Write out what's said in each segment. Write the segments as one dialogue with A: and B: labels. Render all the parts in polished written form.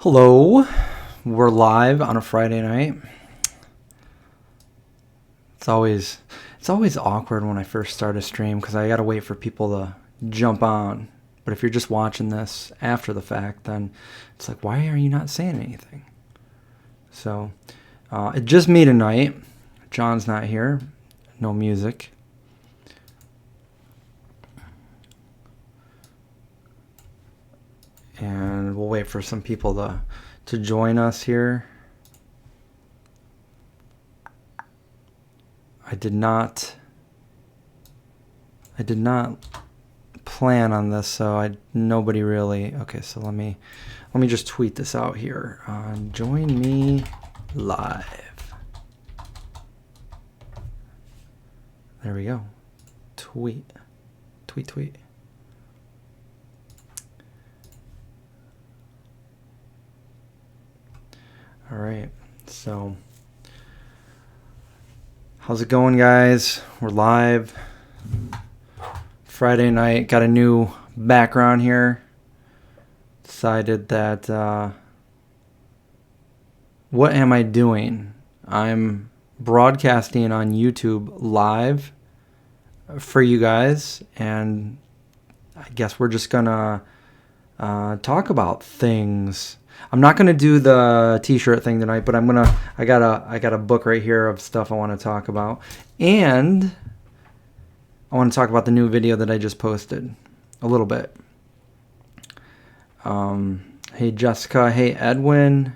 A: Hello, we're live on a Friday night. It's always awkward when I first start a stream because I gotta wait for people to jump on. But if you're just watching this after the fact, then it's like, why are you not saying anything? So, it's just me tonight. John's not here. No music. And we'll wait for some people to join us here. I did not plan on this, so nobody really. Okay, so let me just tweet this out here. Join me live. There we go. Tweet. All right, so how's it going, guys? We're live. Friday night, got a new background here. Decided that, what am I doing? I'm broadcasting on YouTube live for you guys, and I guess we're just gonna talk about things. I'm not gonna do the t-shirt thing tonight, but I got a book right here of stuff I want to talk about, and I want to talk about the new video that I just posted a little bit. Hey Jessica, hey Edwin,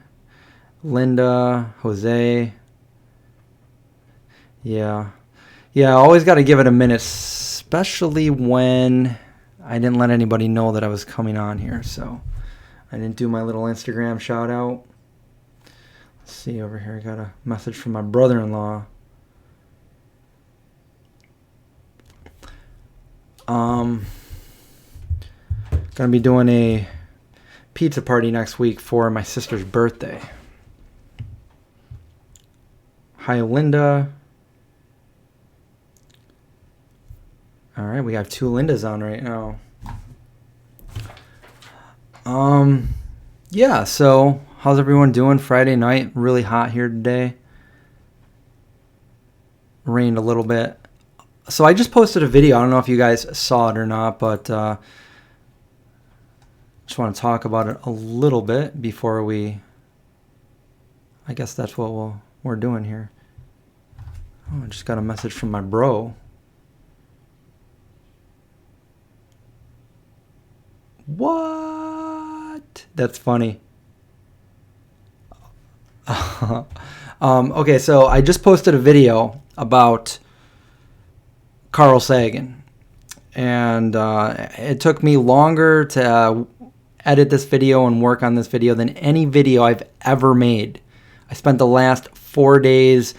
A: Linda, Jose. Yeah, I always got to give it a minute, especially when I didn't let anybody know that I was coming on here, so I didn't do my little Instagram shout out. Let's see over here. I got a message from my brother-in-law. Gonna be doing a pizza party next week for my sister's birthday. Hi, Linda. All right, we have two Lindas on right now. Yeah, so how's everyone doing? Friday night, really hot here today. Rained a little bit. So I just posted a video. I don't know if you guys saw it or not, but just want to talk about it a little bit before I guess that's what we're doing here. Oh, I just got a message from my bro. What? That's funny. Okay, so I just posted a video about Carl Sagan, and it took me longer to edit this video and work on this video than any video I've ever made. I spent the last 4 days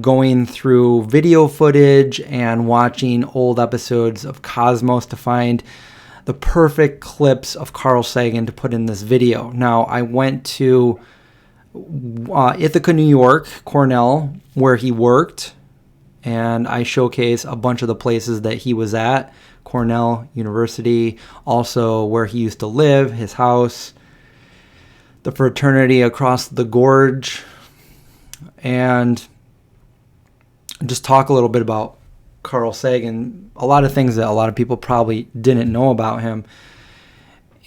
A: going through video footage and watching old episodes of Cosmos to find the perfect clips of Carl Sagan to put in this video. Now, I went to Ithaca, New York, Cornell, where he worked, and I showcase a bunch of the places that he was at, Cornell University, also where he used to live, his house, the fraternity across the gorge, and just talk a little bit about Carl Sagan, a lot of things that a lot of people probably didn't know about him.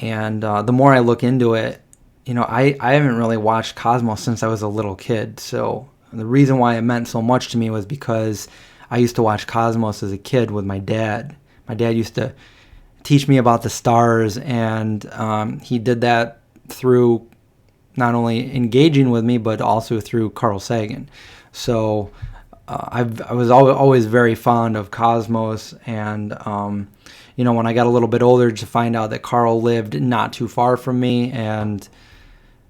A: And the more I look into it, I haven't really watched Cosmos since I was a little kid. So the reason why it meant so much to me was because I used to watch Cosmos as a kid with my dad. My dad used to teach me about the stars, and he did that through not only engaging with me, but also through Carl Sagan. So I was always very fond of Cosmos, and when I got a little bit older, to find out that Carl lived not too far from me, and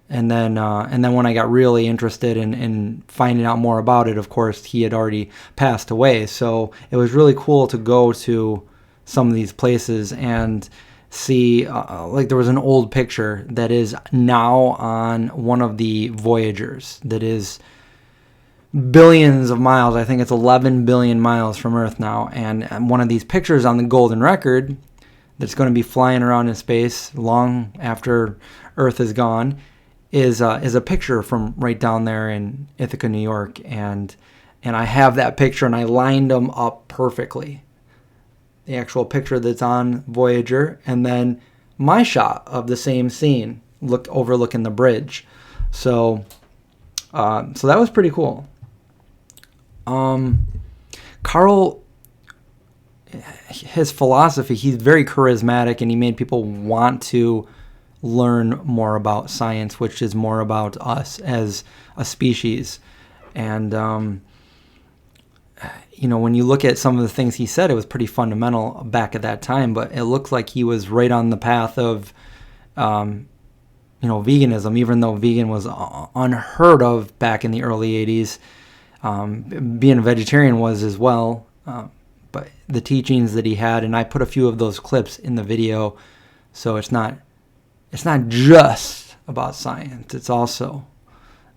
A: then when I got really interested in finding out more about it, of course, he had already passed away. So it was really cool to go to some of these places and see, like there was an old picture that is now on one of the Voyagers that is billions of miles. I think it's 11 billion miles from Earth now. And one of these pictures on the golden record that's going to be flying around in space long after Earth is gone is a picture from right down there in Ithaca, New York, and I have that picture, and I lined them up perfectly. The actual picture that's on Voyager, and then my shot of the same scene, overlooking the bridge. So that was pretty cool. Carl, his philosophy, he's very charismatic, and he made people want to learn more about science, which is more about us as a species. And when you look at some of the things he said, it was pretty fundamental back at that time, but it looked like he was right on the path of veganism, even though vegan was unheard of back in the early 80s. Being a vegetarian was as well, but the teachings that he had, and I put a few of those clips in the video, so it's not just about science. It's also,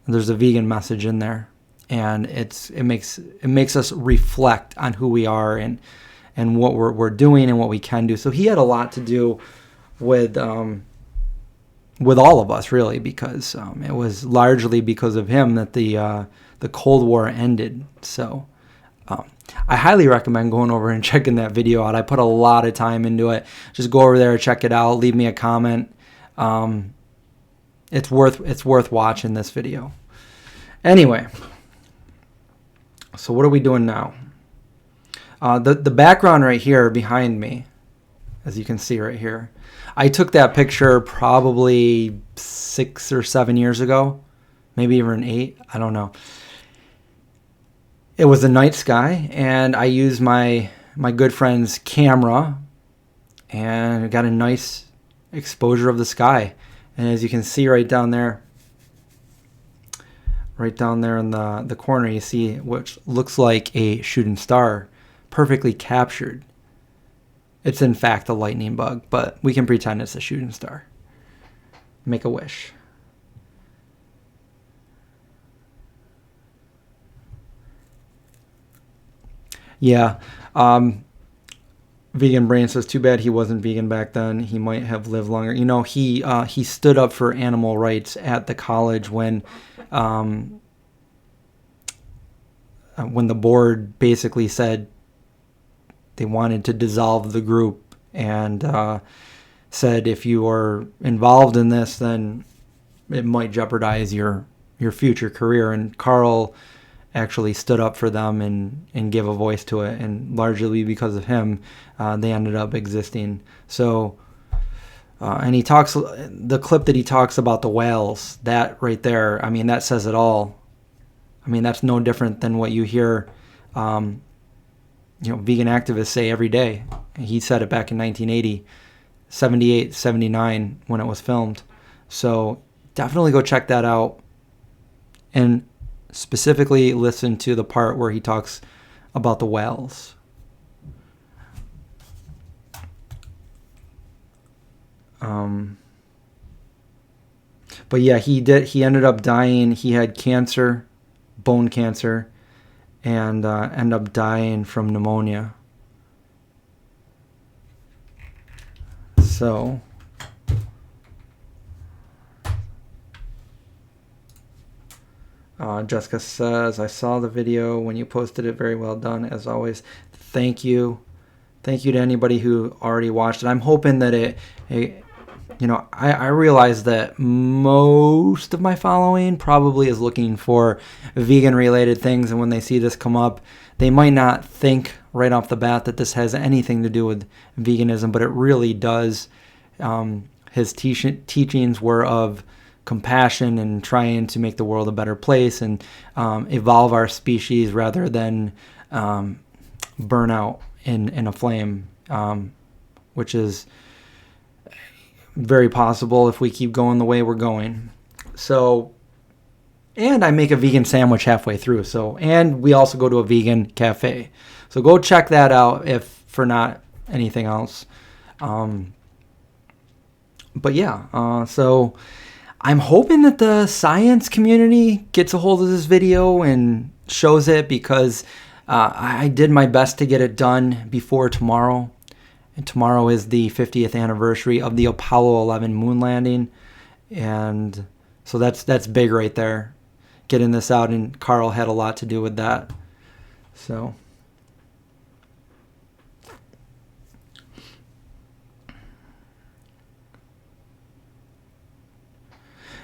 A: there's a vegan message in there, and it makes us reflect on who we are and what we're doing and what we can do. So he had a lot to do with all of us, really, because it was largely because of him that the Cold War ended. So I highly recommend going over and checking that video out. I put a lot of time into it. Just go over there, check it out, leave me a comment. It's worth watching this video. Anyway, so what are we doing now? The background right here behind me, as you can see right here, I took that picture probably 6 or 7 years ago, maybe even 8. I don't know. It was the night sky, and I used my good friend's camera, and got a nice exposure of the sky. And as you can see right down there in the corner, you see what looks like a shooting star, perfectly captured. It's in fact a lightning bug, but we can pretend it's a shooting star. Make a wish. Yeah. Vegan Brain says, too bad he wasn't vegan back then. He might have lived longer. He stood up for animal rights at the college when the board basically said they wanted to dissolve the group, and said if you are involved in this, then it might jeopardize your future career. And Carl actually stood up for them and gave a voice to it, and largely because of him, they ended up existing. So and he talks, the clip that he talks about the whales, that right there, I mean, that says it all. I mean, that's no different than what you hear vegan activists say every day. He said it back in 1980, 78, 79 when it was filmed. So definitely go check that out, and specifically listen to the part where he talks about the whales. But yeah, he ended up dying. He had cancer, bone cancer, and ended up dying from pneumonia. So Jessica says, I saw the video when you posted it. Very well done, as always. Thank you. Thank you to anybody who already watched it. I'm hoping that I realize that most of my following probably is looking for vegan-related things, and when they see this come up, they might not think right off the bat that this has anything to do with veganism, but it really does. His teachings were of compassion and trying to make the world a better place and evolve our species rather than burn out in a flame, which is very possible if we keep going the way we're going. So, and I make a vegan sandwich halfway through. So, and we also go to a vegan cafe. So go check that out if for not anything else. But yeah, so I'm hoping that the science community gets a hold of this video and shows it, because I did my best to get it done before tomorrow. And tomorrow is the 50th anniversary of the Apollo 11 moon landing. And So that's big right there, getting this out, and Carl had a lot to do with that. So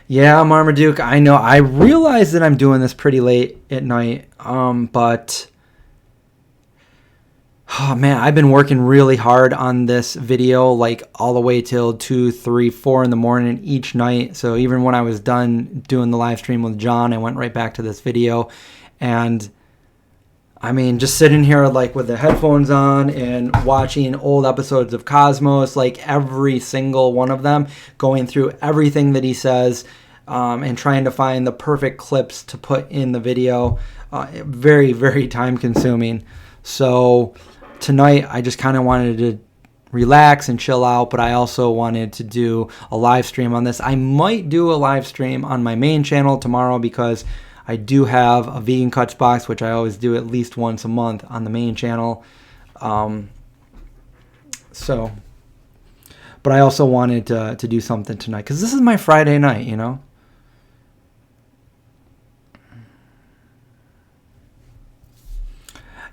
A: yeah, Marmaduke, I know. I realize that I'm doing this pretty late at night, but oh man, I've been working really hard on this video, like all the way till 2, 3, 4 in the morning each night. So even when I was done doing the live stream with John, I went right back to this video. And I mean, just sitting here like with the headphones on and watching old episodes of Cosmos, like every single one of them, going through everything that he says, and trying to find the perfect clips to put in the video. Very, very time consuming. So tonight I just kind of wanted to relax and chill out, but I also wanted to do a live stream on this. I might do a live stream on my main channel tomorrow, because I do have a vegan cuts box, which I always do at least once a month on the main channel. But I also wanted to do something tonight, because this is my Friday night, you know?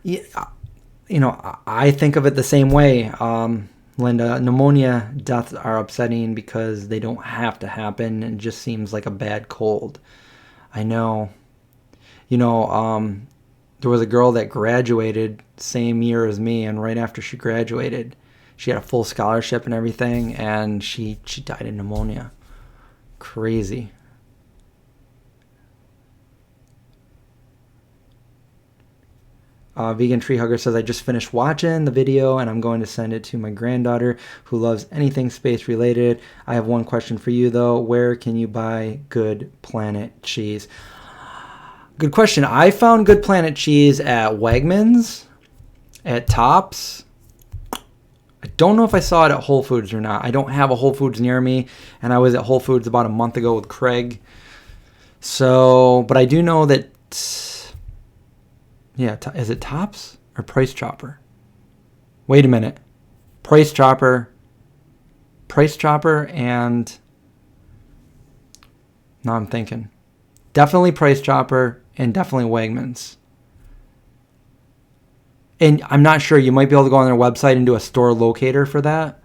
A: Yeah, you know, I think of it the same way. Linda, pneumonia deaths are upsetting because they don't have to happen. It just seems like a bad cold. I know. You know, there was a girl that graduated same year as me, and right after she graduated, she had a full scholarship and everything, and she died of pneumonia. Crazy. Vegan Tree Hugger says, I just finished watching the video and I'm going to send it to my granddaughter who loves anything space related. I have one question for you though. Where can you buy Good Planet cheese? Good question. I found Good Planet cheese at Wegmans, at Tops. I don't know if I saw it at Whole Foods or not. I don't have a Whole Foods near me, and I was at Whole Foods about a month ago with Craig. So, but I do know that, yeah, is it Tops or Price Chopper? Wait a minute. Price Chopper, and now I'm thinking. Definitely Price Chopper and definitely Wegmans. And I'm not sure. You might be able to go on their website and do a store locator for that.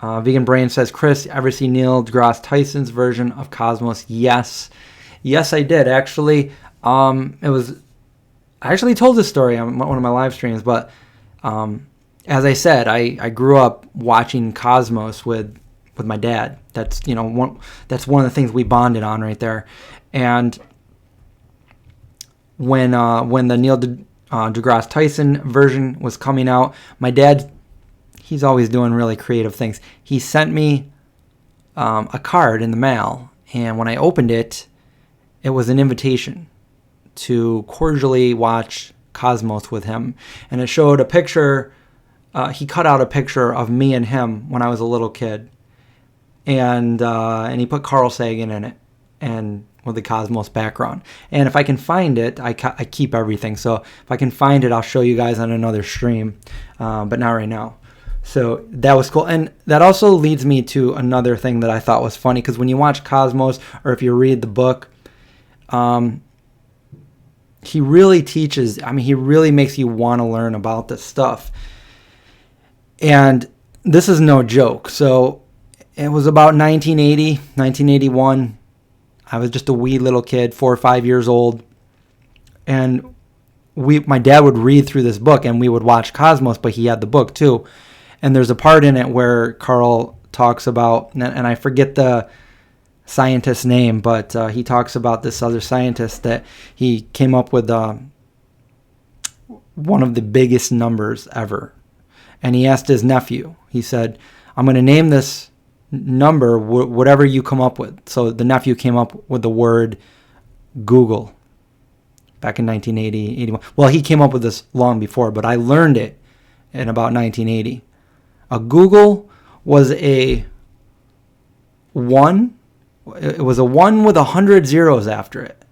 A: Vegan Brain says, Chris, ever see Neil deGrasse Tyson's version of Cosmos? Yes. Yes, I did. Actually, I actually told this story on one of my live streams, but as I said, I grew up watching Cosmos with my dad. That's, you know, one of the things we bonded on right there. And when the Neil deGrasse Tyson version was coming out, my dad, he's always doing really creative things. He sent me a card in the mail, and when I opened it, it was an invitation to cordially watch Cosmos with him. And it showed a picture, he cut out a picture of me and him when I was a little kid. And he put Carl Sagan in it, and with the Cosmos background. And if I can find it, I keep everything. So if I can find it, I'll show you guys on another stream, but not right now. So that was cool. And that also leads me to another thing that I thought was funny, because when you watch Cosmos, or if you read the book, he really teaches, he really makes you want to learn about this stuff. And this is no joke. So it was about 1980, 1981. I was just a wee little kid, 4 or 5 years old. And my dad would read through this book, and we would watch Cosmos, but he had the book too. And there's a part in it where Carl talks about, and I forget the scientist's name, but he talks about this other scientist that he came up with one of the biggest numbers ever. And he asked his nephew, he said, I'm going to name this number whatever you come up with. So the nephew came up with the word Google back in 1980, 81. Well, he came up with this long before, but I learned it in about 1980. A Google was a 1. It was a 1 with 100 zeros after it.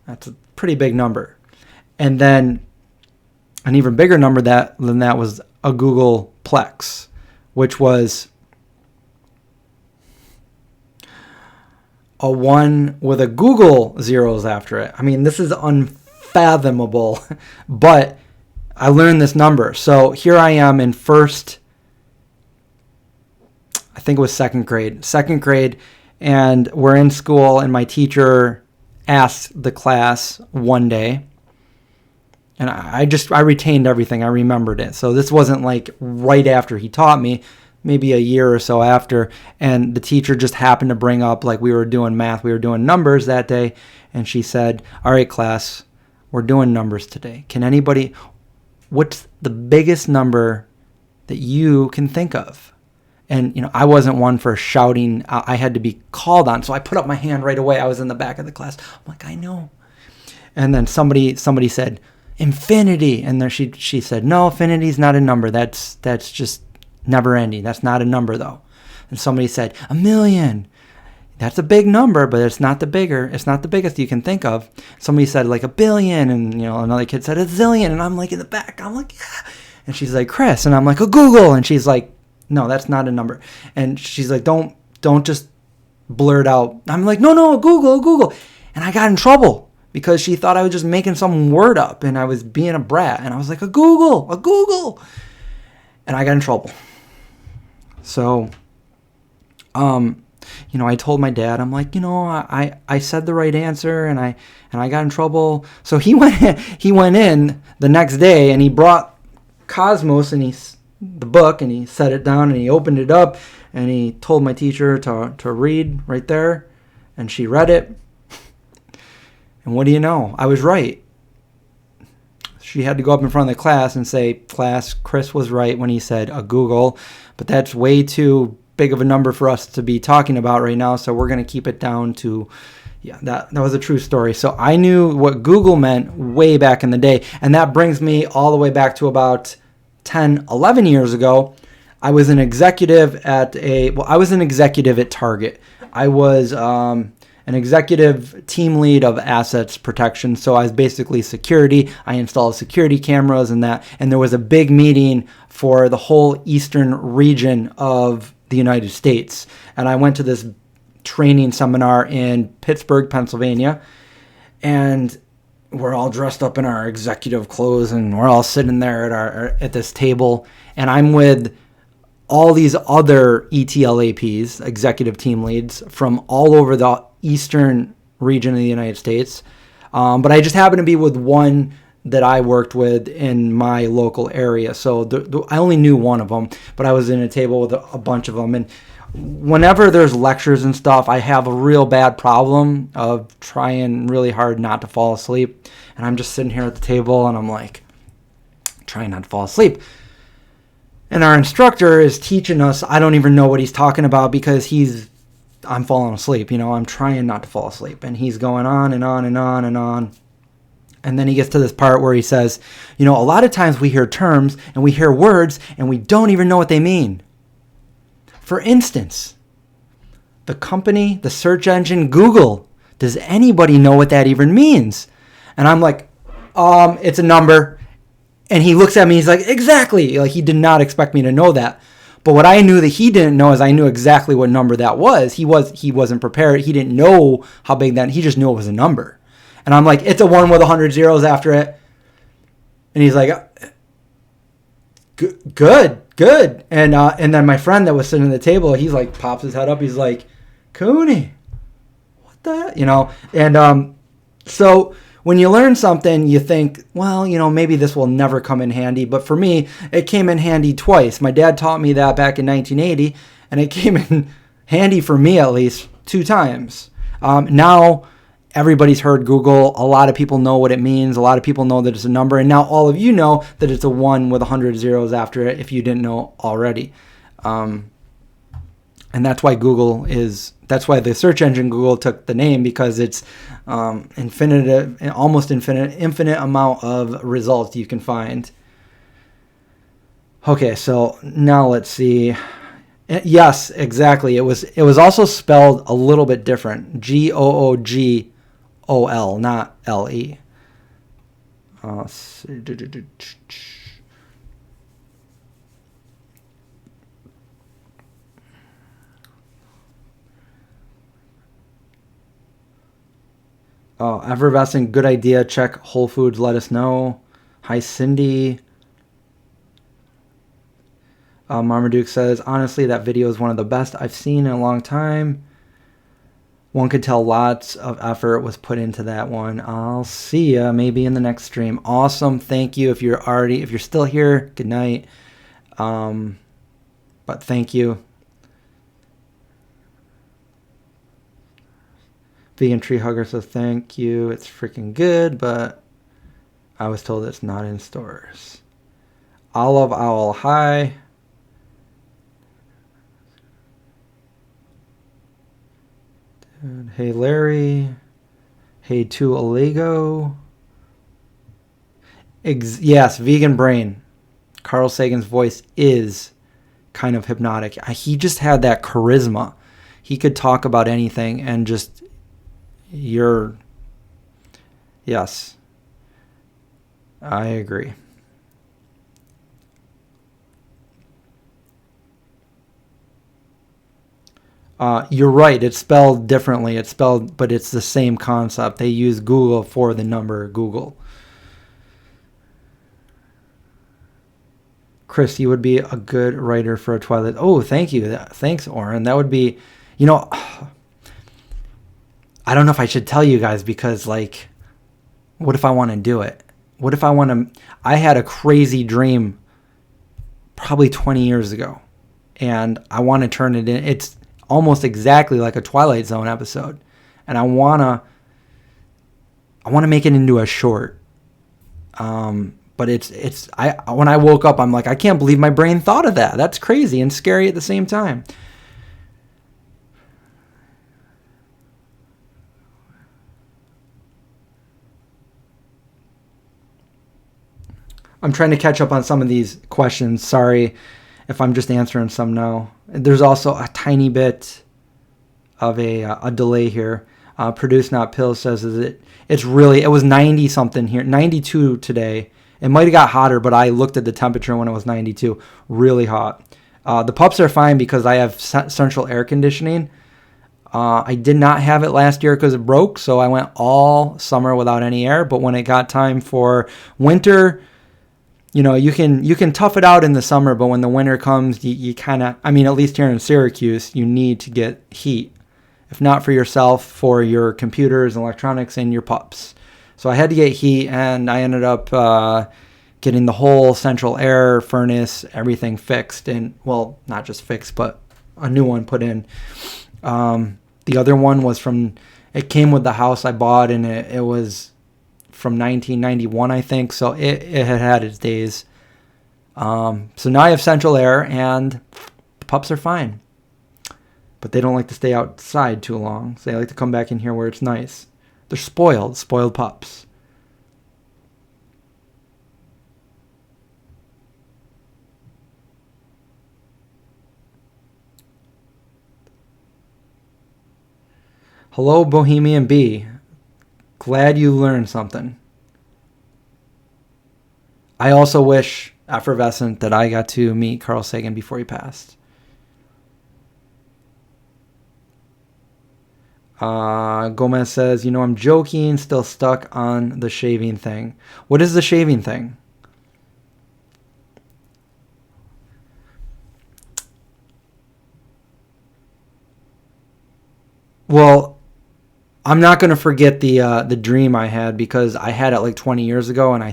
A: That's a pretty big number. And then an even bigger number than that was a Googleplex, which was a 1 with a Google zeros after it. I mean, this is unfathomable, but I learned this number. So here I am in first, I think it was second grade, and we're in school, and my teacher asked the class one day, and I retained everything. I remembered it. So this wasn't like right after he taught me, maybe a year or so after, and the teacher just happened to bring up, like, we were doing math, we were doing numbers that day, and she said, all right, class, we're doing numbers today. What's the biggest number that you can think of? And, I wasn't one for shouting. I had to be called on. So I put up my hand right away. I was in the back of the class. I'm like, I know. And then somebody said, infinity. And then she said, no, infinity's not a number. That's just never ending. That's not a number, though. And somebody said, 1,000,000. That's a big number, but it's not the biggest you can think of. Somebody said like 1,000,000,000, and another kid said 1,000,000,000, and I'm like in the back. I'm like, yeah. And she's like, Chris, and I'm like, a Google, and she's like, no, that's not a number. And she's like, don't just blurt out. I'm like, no, a Google. And I got in trouble because she thought I was just making some word up, and I was being a brat. And I was like, a Google. And I got in trouble. So, I told my dad, I'm like, I said the right answer, and I got in trouble. So he went in the next day, and he brought Cosmos and the book, and he set it down, and he opened it up, and he told my teacher to read right there, and she read it. And what do you know? I was right. She had to go up in front of the class and say, class, Chris was right when he said a Google, but that's way too big of a number for us to be talking about right now, so we're going to keep it down to, that was a true story. So I knew what Google meant way back in the day, and that brings me all the way back to about 10, 11 years ago. I was an executive at Target. I was an executive team lead of assets protection, so I was basically security. I installed security cameras and that, and there was a big meeting for the whole eastern region of the United States. And I went to this training seminar in Pittsburgh, Pennsylvania, and we're all dressed up in our executive clothes, and we're all sitting there at this table, and I'm with all these other ETLAPs, executive team leads, from all over the eastern region of the United States. But I just happened to be with one that I worked with in my local area. So I only knew one of them, but I was in a table with a bunch of them. And whenever there's lectures and stuff, I have a real bad problem of trying really hard not to fall asleep. And I'm just sitting here at the table, and I'm like, trying not to fall asleep. And our instructor is teaching us. I don't even know what he's talking about because I'm falling asleep. I'm trying not to fall asleep. And he's going on and on and on and on. And then he gets to this part where he says, a lot of times we hear terms and we hear words and we don't even know what they mean. For instance, the company, the search engine, Google. Does anybody know what that even means? And I'm like, it's a number. And he looks at me, he's like, exactly. Like, he did not expect me to know that. But what I knew that he didn't know is I knew exactly what number that was. He wasn't prepared. He didn't know how big that, he just knew it was a number. And I'm like, it's a 1 with 100 zeros after it. And he's like, good. And then my friend that was sitting at the table, he's like, pops his head up. He's like, Cooney, what the, And so when you learn something, you think, well, maybe this will never come in handy. But for me, it came in handy twice. My dad taught me that back in 1980, and it came in handy for me at least 2 times. Now, everybody's heard Google. A lot of people know what it means. A lot of people know that it's a number. And now all of you know that it's a 1 with 100 zeros after it if you didn't know already. And that's why that's why the search engine Google took the name, because it's infinite amount of results you can find. Okay, so now let's see. Yes, exactly. It was also spelled a little bit different. Googol, not LE. Effervescent, good idea. Check Whole Foods. Let us know. Hi, Cindy. Marmaduke says, honestly, that video is one of the best I've seen in a long time. One could tell lots of effort was put into that one. I'll see ya maybe in the next stream. Awesome. Thank you. If you're still here, good night. But thank you. Vegan Tree Hugger says, thank you. It's freaking good, but I was told it's not in stores. Olive Owl, hi. Hey, Larry. Hey, to Olego. Yes, Vegan Brain. Carl Sagan's voice is kind of hypnotic. He just had that charisma. He could talk about anything and just... Yes. I agree. You're right. It's spelled differently. But it's the same concept. They use Google for the number Google. Chris, you would be a good writer for a Twilight. Oh, thank you. Thanks, Oren. That would be, I don't know if I should tell you guys because, like, what if I want to do it? What if I had a crazy dream probably 20 years ago and I want to turn it in. It's almost exactly like a Twilight Zone episode. And I want to make it into a short. But when I woke up, I'm like, I can't believe my brain thought of that. That's crazy and scary at the same time. I'm trying to catch up on some of these questions. Sorry if I'm just answering some now. There's also a tiny bit of a delay here. Produce Not Pill says it was 90 something here, 92 today. It might have got hotter, but I looked at the temperature when it was 92. Really hot. The pups are fine because I have central air conditioning. I did not have it last year because it broke, so I went all summer without any air. But when it got time for winter, you can tough it out in the summer, but when the winter comes, you kind of, at least here in Syracuse, you need to get heat. If not for yourself, for your computers and electronics and your pups. So I had to get heat, and I ended up getting the whole central air furnace, everything fixed. And, well, not just fixed, but a new one put in. The other one was it came with the house I bought, and it was from 1991, I think. So it had its days. So now I have central air, and the pups are fine. But they don't like to stay outside too long. So they like to come back in here where it's nice. They're spoiled pups. Hello, Bohemian Bee. Glad you learned something. I also wish, Effervescent, that I got to meet Carl Sagan before he passed. Gomez says, I'm joking, still stuck on the shaving thing. What is the shaving thing? Well, I'm not going to forget the dream I had because I had it like 20 years ago and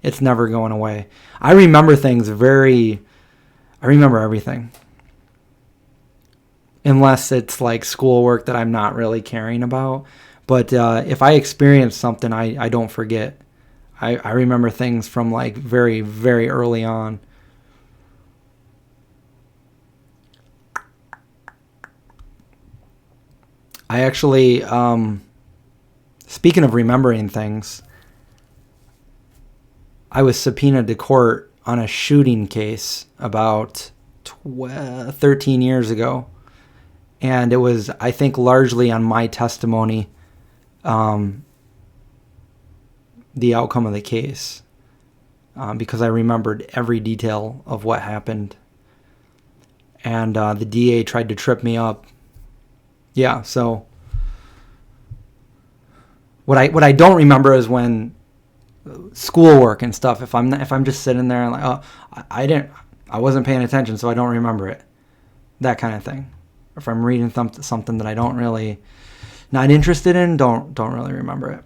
A: it's never going away. I remember things I remember everything. Unless it's like schoolwork that I'm not really caring about. But if I experience something, I don't forget. I remember things from like very, very early on. I actually, speaking of remembering things, I was subpoenaed to court on a shooting case about 13 years ago. And it was, I think, largely on my testimony, the outcome of the case, because I remembered every detail of what happened. And the DA tried to trip me up. Yeah, so What I don't remember is when schoolwork and stuff. If I'm just sitting there and like, oh, I wasn't paying attention, so I don't remember it. That kind of thing. If I'm reading something that I don't really, not interested in, don't really remember it.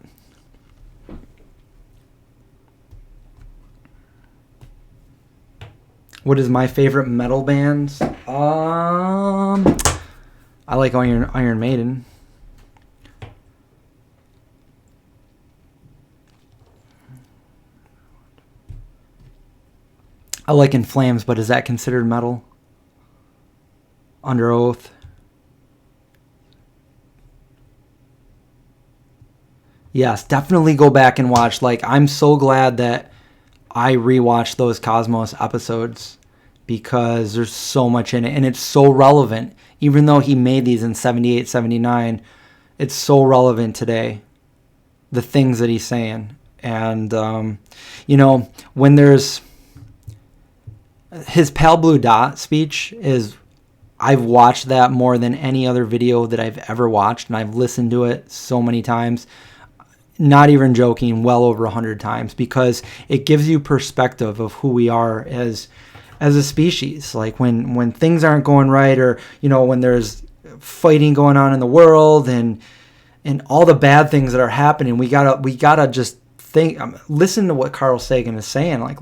A: What is my favorite metal bands? I like Iron Maiden. I like In Flames, but is that considered metal? Under Oath. Yes, definitely go back and watch. Like, I'm so glad that I rewatched those Cosmos episodes because there's so much in it and it's so relevant. Even though he made these in 78, 79, it's so relevant today, the things that he's saying. And, you know, when there's his Pale Blue Dot speech is, I've watched that more than any other video that I've ever watched, and I've listened to it so many times. Not even joking, well over 100 times, because it gives you perspective of who we are as a species. Like when things aren't going right, or you know, when there's fighting going on in the world and all the bad things that are happening, we gotta just think, listen to what Carl Sagan is saying. Like,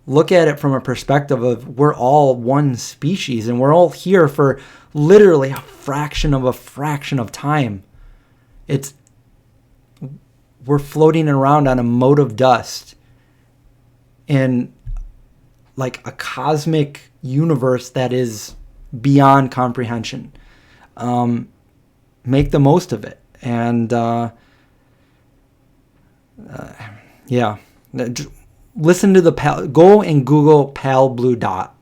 A: look at it from a perspective of we're all one species and we're all here for literally a fraction of time. We're floating around on a mote of dust in like a cosmic universe that is beyond comprehension. Make the most of it. And yeah. Listen to go and Google Pale Blue Dot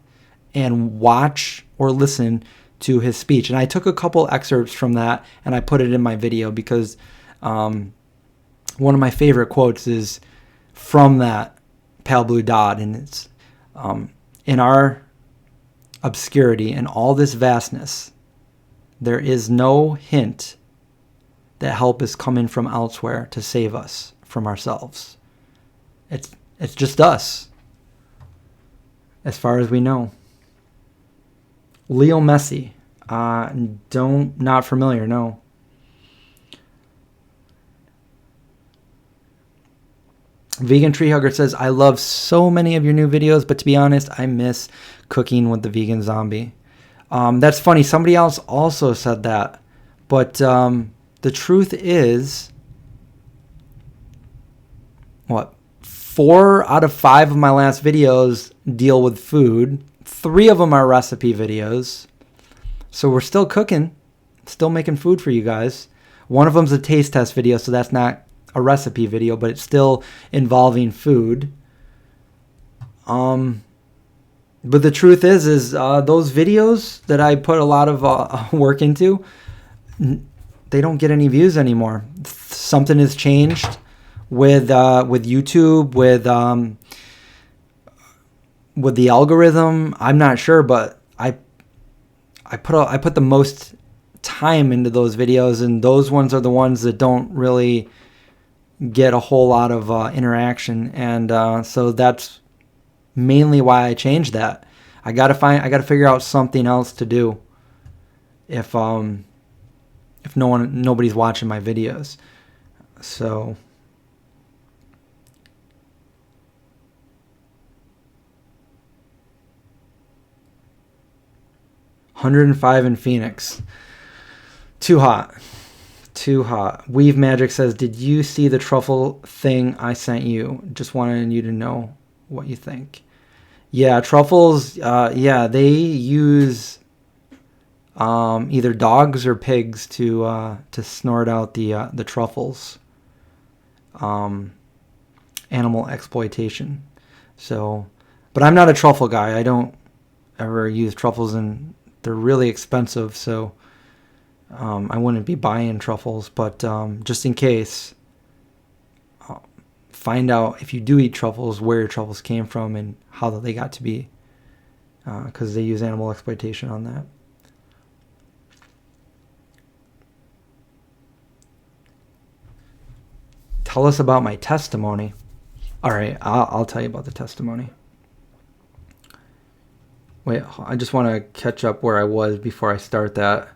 A: and watch or listen to his speech. And I took a couple excerpts from that and I put it in my video because one of my favorite quotes is from that Pale Blue Dot, and it's in our obscurity and all this vastness, there is no hint that help is coming from elsewhere to save us from ourselves. It's just us, as far as we know. Leo Messi, not familiar, no. Vegan Tree Hugger says, I love so many of your new videos, but to be honest, I miss cooking with the vegan zombie. That's funny. Somebody else also said that. But the truth is, 4 out of 5 of my last videos deal with food. 3 of them are recipe videos. So we're still cooking, still making food for you guys. One of them's a taste test video, so that's not a recipe video, but it's still involving food. But the truth is those videos that I put a lot of work into, they don't get any views anymore. Something has changed with YouTube, with the algorithm. I'm not sure, but I put the most time into those videos, and those ones are the ones that don't really get a whole lot of interaction, and so that's mainly why I changed that. I gotta figure out something else to do if nobody's watching my videos. So $105 in Phoenix. Too hot. Weave Magic says, did you see the truffle thing I sent you? Just wanted you to know what you think. Yeah, truffles, they use either dogs or pigs to snort out the truffles. Animal exploitation. So, but I'm not a truffle guy. I don't ever use truffles, and they're really expensive, so I wouldn't be buying truffles. But just in case, find out if you do eat truffles, where your truffles came from and how they got to be, because they use animal exploitation on that. Tell us about my testimony. All right, I'll tell you about the testimony. Wait, I just want to catch up where I was before I start that.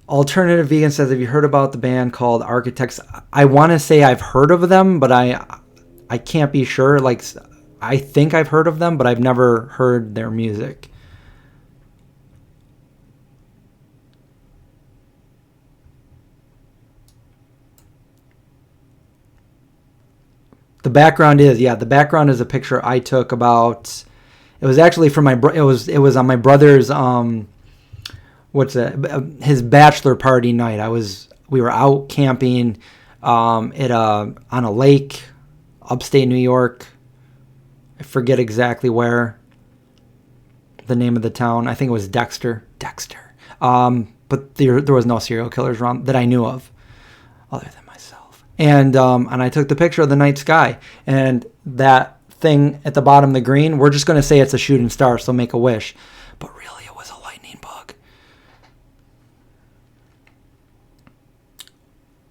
A: Alternative Vegan says, have you heard about the band called Architects? I want to say I've heard of them, but I can't be sure. Like, I think I've heard of them, but I've never heard their music. The background is a picture I took about. It was actually from it was on my brother's his bachelor party night. We were out camping on a lake, upstate New York. I forget exactly where. The name of the town, I think it was Dexter. But there was no serial killers around that I knew of, other than myself. And I took the picture of the night sky, and that thing at the bottom of the green, we're just going to say it's a shooting star, so make a wish. But really, it was a lightning bug.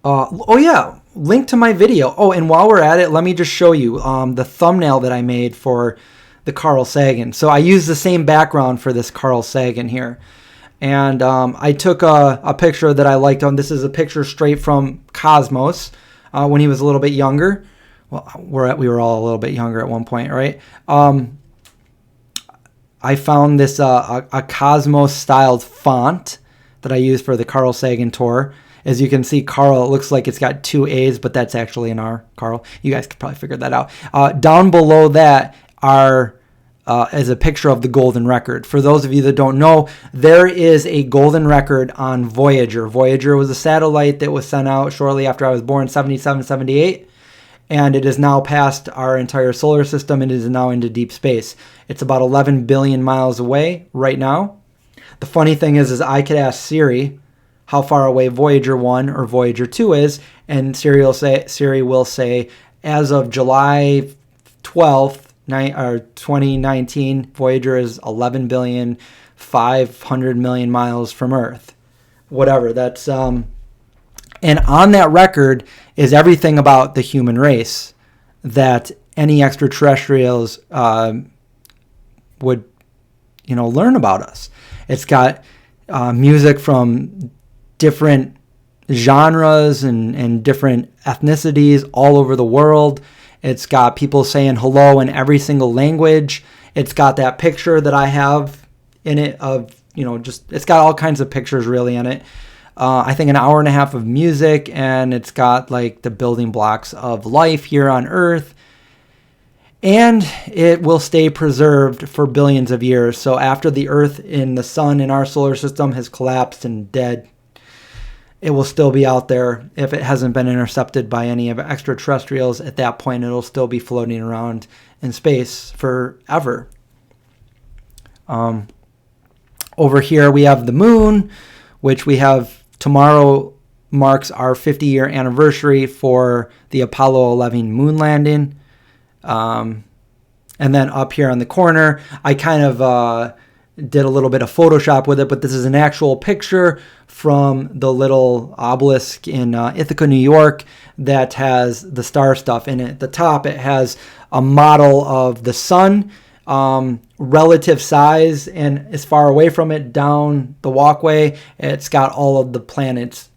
A: Oh yeah, link to my video. Oh, and while we're at it, let me just show you the thumbnail that I made for the Carl Sagan. So I used the same background for this Carl Sagan here. And I took a picture that I liked. This is a picture straight from Cosmos when he was a little bit younger. Well, we were all a little bit younger at one point, right? I found this a Cosmos-styled font that I used for the Carl Sagan tour. As you can see, Carl, it looks like it's got 2 A's, but that's actually an R, Carl. You guys could probably figure that out. Down below that is a picture of the golden record. For those of you that don't know, there is a golden record on Voyager. Voyager was a satellite that was sent out shortly after I was born, 77, 78. And it has now passed our entire solar system and is now into deep space. It's about 11 billion miles away right now. The funny thing is I could ask Siri how far away Voyager 1 or Voyager 2 is, and Siri will say, as of July 12th, 2019, Voyager is 11 billion 500 million miles from Earth. Whatever, that's... And on that record is everything about the human race that any extraterrestrials would, learn about us. It's got music from different genres and different ethnicities all over the world. It's got people saying hello in every single language. It's got that picture that I have in it of, it's got all kinds of pictures really in it. I think an hour and a half of music, and it's got like the building blocks of life here on Earth. And it will stay preserved for billions of years. So after the Earth and the sun in our solar system has collapsed and dead, it will still be out there. If it hasn't been intercepted by any of extraterrestrials, at that point it'll still be floating around in space forever. Over here we have the moon, which we have tomorrow marks our 50-year anniversary for the Apollo 11 moon landing. And then up here on the corner, I kind of did a little bit of Photoshop with it, but this is an actual picture from the little obelisk in Ithaca, New York, that has the star stuff in it. At the top, it has a model of the sun, relative size, and as far away from it down the walkway, it's got all of the planets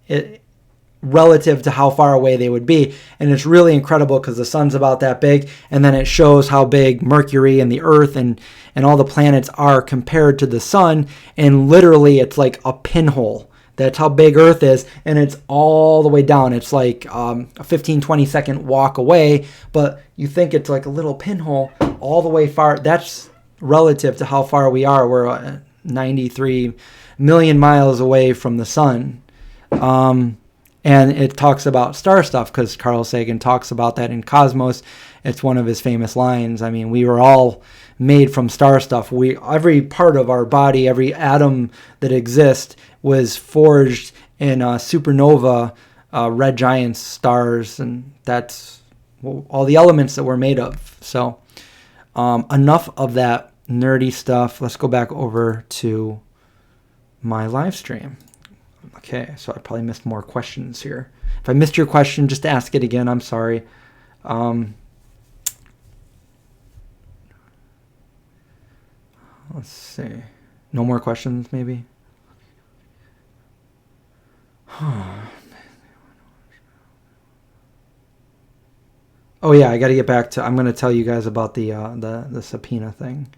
A: relative to how far away they would be. And it's really incredible because the sun's about that big, and then it shows how big Mercury and the Earth and all the planets are compared to the sun, and literally it's like a pinhole. That's how big Earth is, and it's all the way down. It's like a 15-20 second walk away, but you think it's like a little pinhole all the way far. That's relative to how far we are. We're 93 million miles away from the sun. And it talks about star stuff because Carl Sagan talks about that in Cosmos. It's one of his famous lines. I mean, we were all made from star stuff. Every part of our body, every atom that exists was forged in supernova red giant stars, and that's all the elements that we're made of. So enough of that nerdy stuff. Let's go back over to my live stream. Okay, so I probably missed more questions here. If I missed your question, just ask it again. I'm sorry. Let's see. No more questions, maybe? Oh yeah, I got to get back to. I'm going to tell you guys about the subpoena thing.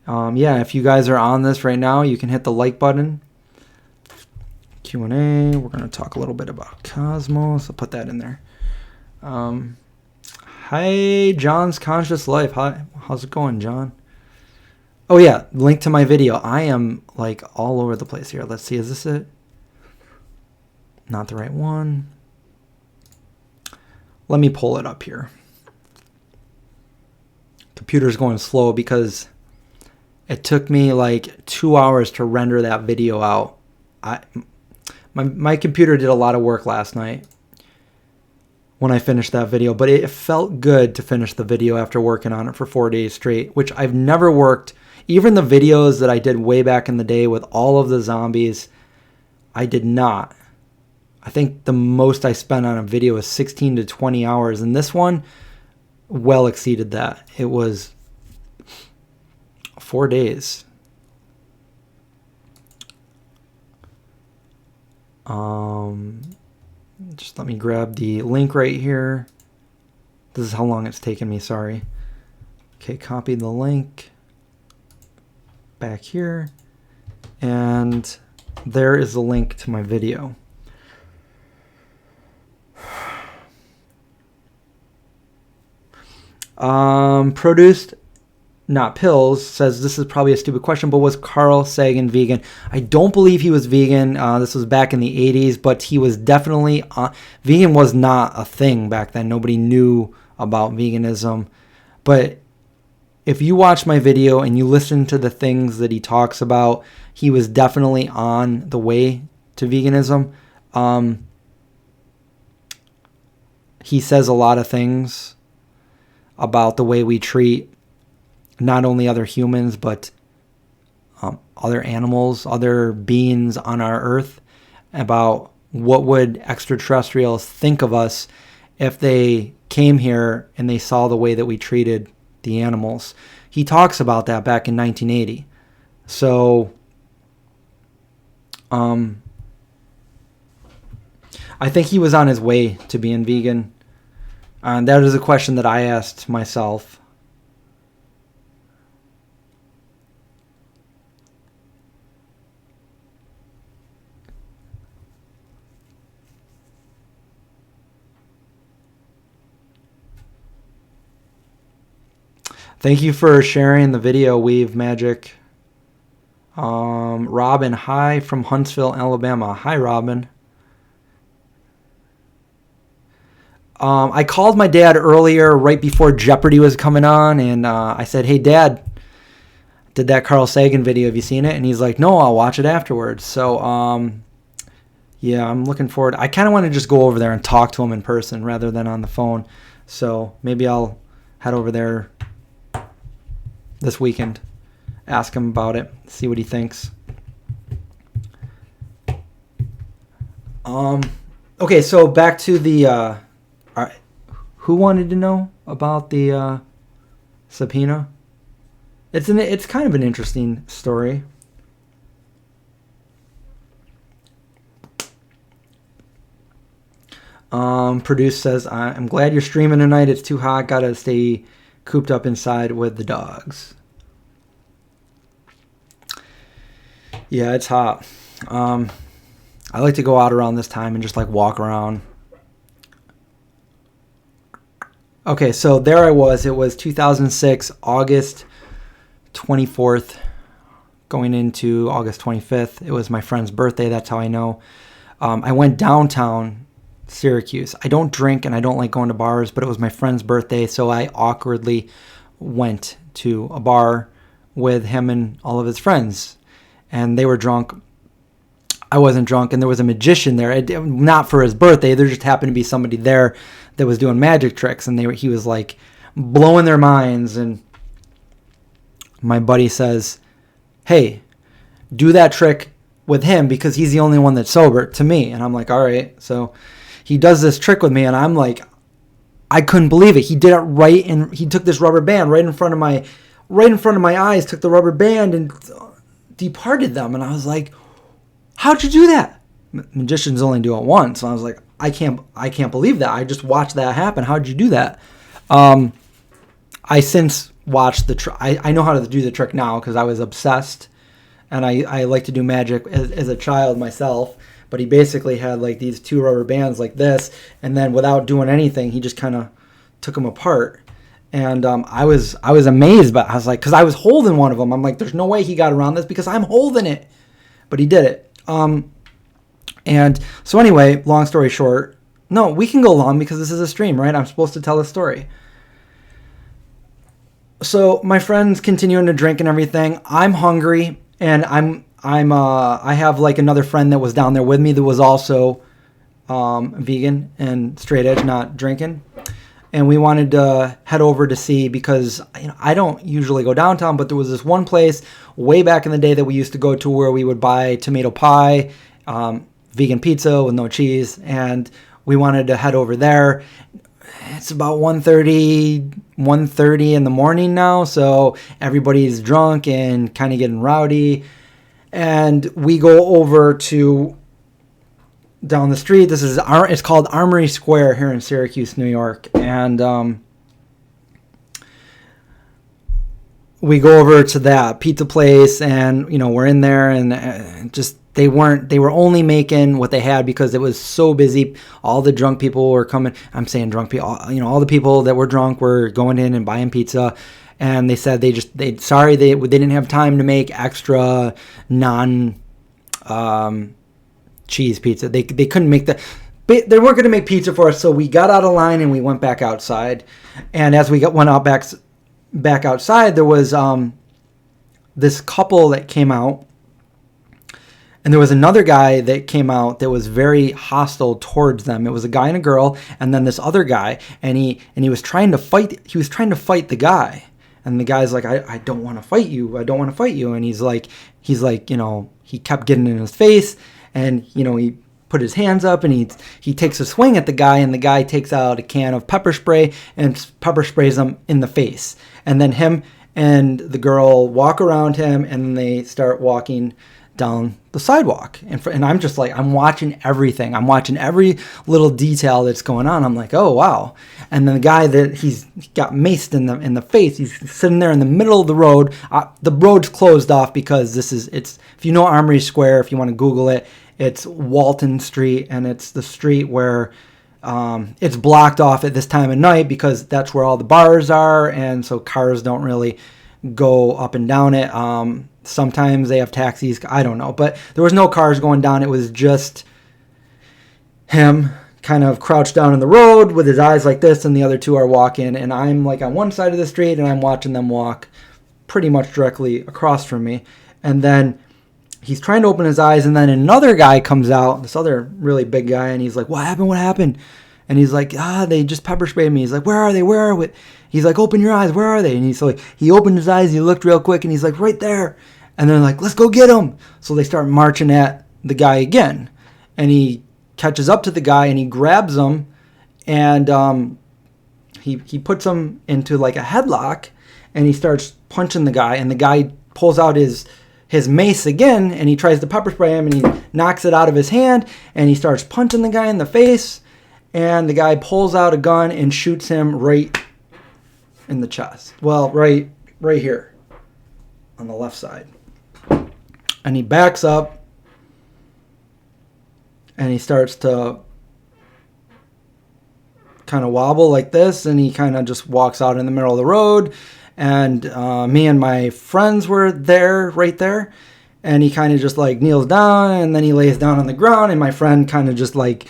A: Yeah, if you guys are on this right now, you can hit the like button. Q&A. We're going to talk a little bit about Cosmos. I'll put that in there. Hi, John's Conscious Life. Hi, how's it going, John? Oh yeah, link to my video. I am like all over the place here. Let's see, is this it? Not the right one. Let me pull it up here. Computer's going slow because it took me like 2 hours to render that video out. My computer did a lot of work last night when I finished that video, but it felt good to finish the video after working on it for 4 days straight, which I've never worked. Even the videos that I did way back in the day with all of the zombies, I did not. I think the most I spent on a video was 16 to 20 hours, and this one well exceeded that. It was 4 days. Just let me grab the link right here. This is how long it's taken me, sorry. Okay, copy the link back here, and there is the link to my video. Produced Not Pills says, this is probably a stupid question, but was Carl Sagan vegan? I don't believe he was vegan. This was back in the 80s, but he was definitely vegan was not a thing back then. Nobody knew about veganism. But if you watch my video and you listen to the things that he talks about, he was definitely on the way to veganism. He says a lot of things about the way we treat not only other humans, but other animals, other beings on our earth, about what would extraterrestrials think of us if they came here and they saw the way that we treated the animals. He talks about that back in 1980. So I think he was on his way to being vegan. That is a question that I asked myself. Thank you for sharing the video, Weave Magic. Robin, hi from Huntsville, Alabama. Hi, Robin. I called my dad earlier, right before Jeopardy was coming on, and I said, hey, Dad, did that Carl Sagan video, have you seen it? And he's like, no, I'll watch it afterwards. So, yeah, I'm looking forward. I kind of want to just go over there and talk to him in person rather than on the phone. So maybe I'll head over there this weekend, ask him about it, see what he thinks. Okay, so back to the who wanted to know about the subpoena? It's kind of an interesting story. Produce says, I'm glad you're streaming tonight. It's too hot. Gotta stay cooped up inside with the dogs. Yeah, it's hot. I like to go out around this time and just like walk around. Okay, so there I was. It was 2006, August 24th, going into August 25th. It was my friend's birthday. That's how I know. I went downtown Syracuse. I don't drink and I don't like going to bars, but it was my friend's birthday, so I awkwardly went to a bar with him and all of his friends. And they were drunk. I wasn't drunk, and there was a magician there. Not for his birthday. There just happened to be somebody there that was doing magic tricks, and he was like blowing their minds. And my buddy says, hey, do that trick with him because he's the only one that's sober to me. And I'm like, all right. So he does this trick with me, and I'm like, I couldn't believe it. He did it right, and he took this rubber band right in front of my eyes, took the rubber band and departed them. And I was like, how'd you do that? Magicians only do it once. So I was like, I can't believe that. I just watched that happen. How'd you do that? I since watched the trick. I know how to do the trick now because I was obsessed, and I like to do magic as a child myself. But he basically had like these two rubber bands like this, and then without doing anything, he just kind of took them apart. And I was amazed, but I was like, because I was holding one of them. I'm like, there's no way he got around this because I'm holding it. But he did it. And so anyway, long story short, no, we can go long because this is a stream, right? I'm supposed to tell a story. So my friend's continuing to drink and everything. I'm hungry, and I have like another friend that was down there with me that was also vegan and straight edge, not drinking. And we wanted to head over to see, because I don't usually go downtown, but there was this one place way back in the day that we used to go to where we would buy tomato pie, vegan pizza with no cheese, and we wanted to head over there. It's about 1:30 in the morning now, so everybody's drunk and kind of getting rowdy. And we go over to down the street. It's called Armory Square here in Syracuse, New York. And we go over to that pizza place, and we're in there, and just they were only making what they had because it was so busy. All the drunk people were coming. I'm saying drunk people, all the people that were drunk were going in and buying pizza. And they said they didn't have time to make extra cheese pizza. They couldn't make they weren't going to make pizza for us. So we got out of line and we went back outside. And as we went out back outside, there was this couple that came out, and there was another guy that came out that was very hostile towards them. It was a guy and a girl, and then this other guy, and he was trying to fight. He was trying to fight the guy. And the guy's like, I don't want to fight you. I don't want to fight you. And he's like, he kept getting in his face, and, he put his hands up, and he takes a swing at the guy, and the guy takes out a can of pepper spray and pepper sprays him in the face. And then him and the girl walk around him, and they start walking down the sidewalk. And I'm just like, I'm watching everything. I'm watching every little detail that's going on. I'm like, oh, wow. And then the guy that he got maced in the face, he's sitting there in the middle of the road. The road's closed off because it's if you know Armory Square, if you want to Google it, it's Walton Street, and it's the street where it's blocked off at this time of night because that's where all the bars are, and so cars don't really go up and down it. Sometimes they have taxis. I don't know. But there was no cars going down. It was just him kind of crouched down in the road with his eyes like this, and the other two are walking. And I'm like on one side of the street, and I'm watching them walk pretty much directly across from me. And then he's trying to open his eyes, and then another guy comes out, this other really big guy, and he's like, what happened? And he's like, they just pepper sprayed me. He's like, where are they? He's like, open your eyes. Where are they? And he's like, he opened his eyes, he looked real quick, and he's like, right there. And they're like, let's go get him. So they start marching at the guy again. And he catches up to the guy, and he grabs him, and he puts him into like a headlock, and he starts punching the guy. And the guy pulls out his mace again, and he tries to pepper spray him, and he knocks it out of his hand, and he starts punching the guy in the face. And the guy pulls out a gun and shoots him right in the chest. Well, right here on the left side. And he backs up, and he starts to kind of wobble like this, and he kind of just walks out in the middle of the road. And me and my friends were there, right there, and he kind of just like kneels down, and then he lays down on the ground, and my friend kind of just like,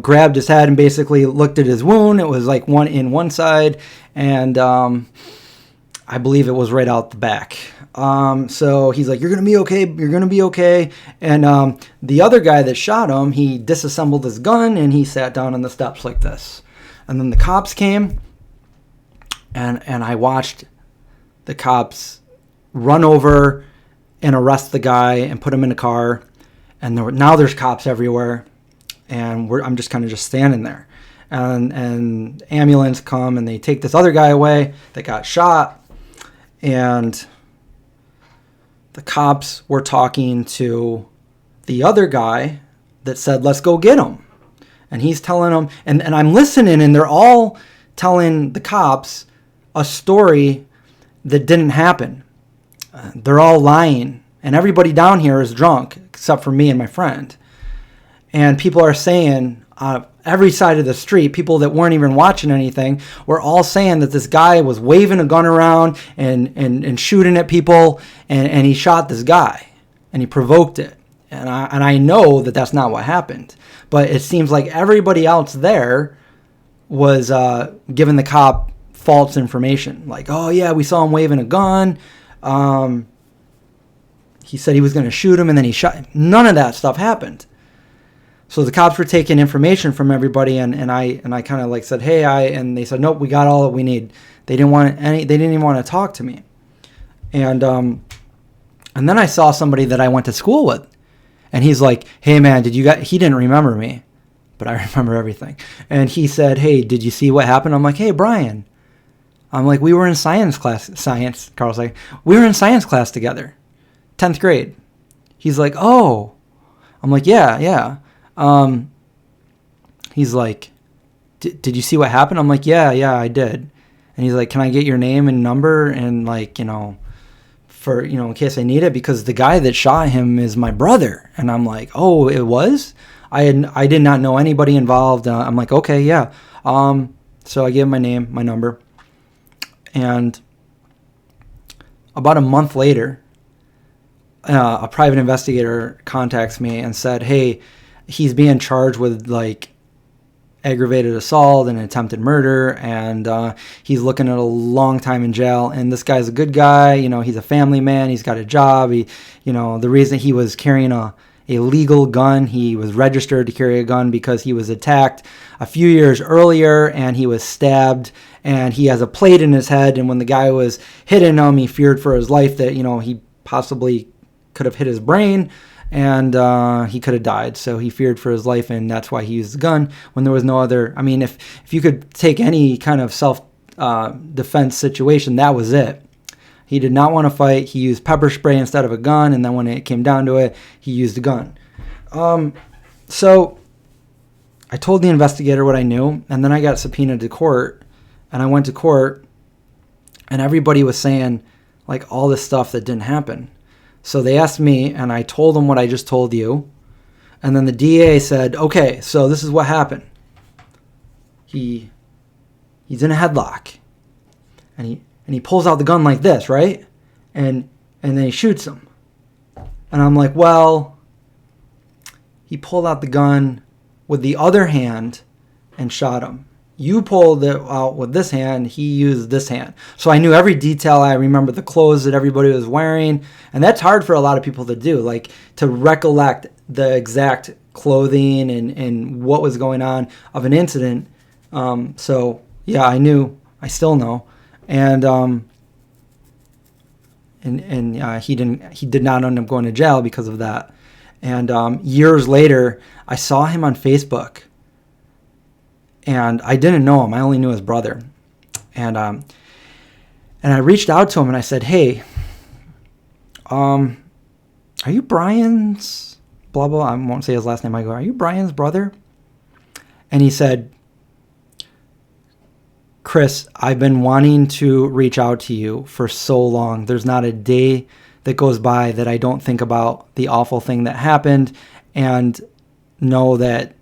A: grabbed his head and basically looked at his wound. It was like one side, and I believe it was right out the back. So he's like, you're going to be okay. You're going to be okay. And the other guy that shot him, he disassembled his gun, and he sat down on the steps like this. And then the cops came, and I watched the cops run over and arrest the guy and put him in a car. And now there's cops everywhere. And I'm just kind of just standing there. And ambulance come and they take this other guy away that got shot. And the cops were talking to the other guy that said, let's go get him. And he's telling them, and I'm listening, and they're all telling the cops a story that didn't happen. They're all lying. And everybody down here is drunk, except for me and my friend. And people are saying, every side of the street, people that weren't even watching anything, were all saying that this guy was waving a gun around and shooting at people, and he shot this guy, and he provoked it. And I know that that's not what happened. But it seems like everybody else there was giving the cop false information. Like, oh, yeah, we saw him waving a gun. He said he was going to shoot him, and then he shot him. None of that stuff happened. So the cops were taking information from everybody, and I kind of like said, hey, and they said, nope, we got all that we need. They didn't even want to talk to me. And then I saw somebody that I went to school with. And he's like, hey, man, he didn't remember me, but I remember everything. And he said, hey, did you see what happened? I'm like, hey, Brian. I'm like, we were in Carl Sagan. We were in science class together, 10th grade. He's like, oh. I'm like, yeah. He's like, did you see what happened? I'm like, yeah, I did. And he's like, can I get your name and number and like, for, in case I need it, because the guy that shot him is my brother. And I'm like, oh, it was? I did not know anybody involved. I'm like, okay, yeah. So I gave him my name, my number. And about a month later, a private investigator contacts me and said, hey, he's being charged with like aggravated assault and attempted murder, and he's looking at a long time in jail. And this guy's a good guy, he's a family man, he's got a job. The reason he was carrying a legal gun, he was registered to carry a gun because he was attacked a few years earlier and he was stabbed, and he has a plate in his head, and when the guy was hitting him, he feared for his life that he possibly could have hit his brain, and he could have died. So he feared for his life, and that's why he used the gun when there was no other. I mean, if you could take any kind of self-defense situation, that was it. He did not want to fight. He used pepper spray instead of a gun, and then when it came down to it, he used a gun. So I told the investigator what I knew, and then I got subpoenaed to court, and I went to court, and everybody was saying like all this stuff that didn't happen. So they asked me, and I told them what I just told you. And then the DA said, okay, so this is what happened. He's in a headlock. And he pulls out the gun like this, right? And then he shoots him. And I'm like, well, he pulled out the gun with the other hand and shot him. You pulled it out with this hand, he used this hand. So I knew every detail. I remember the clothes that everybody was wearing. And that's hard for a lot of people to do, like to recollect the exact clothing and what was going on of an incident. So yeah, I knew, I still know. And he did not end up going to jail because of that. And years later, I saw him on Facebook. And I didn't know him. I only knew his brother. And I reached out to him and I said, hey, are you Brian's blah, blah, I won't say his last name. I go, are you Brian's brother? And he said, Chris, I've been wanting to reach out to you for so long. There's not a day that goes by that I don't think about the awful thing that happened and know that,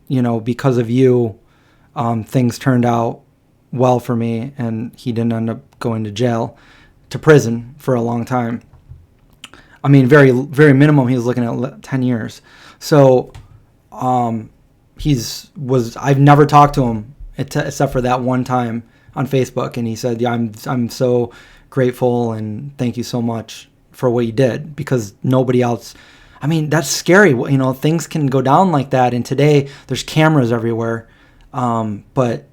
A: because of you, things turned out well for me, and he didn't end up going to prison for a long time. I mean, very, very minimum, he was looking at 10 years. So I've never talked to him except for that one time on Facebook, and he said, yeah, I'm so grateful and thank you so much for what you did, because nobody else, I mean, that's scary. Things can go down like that, and today there's cameras everywhere. But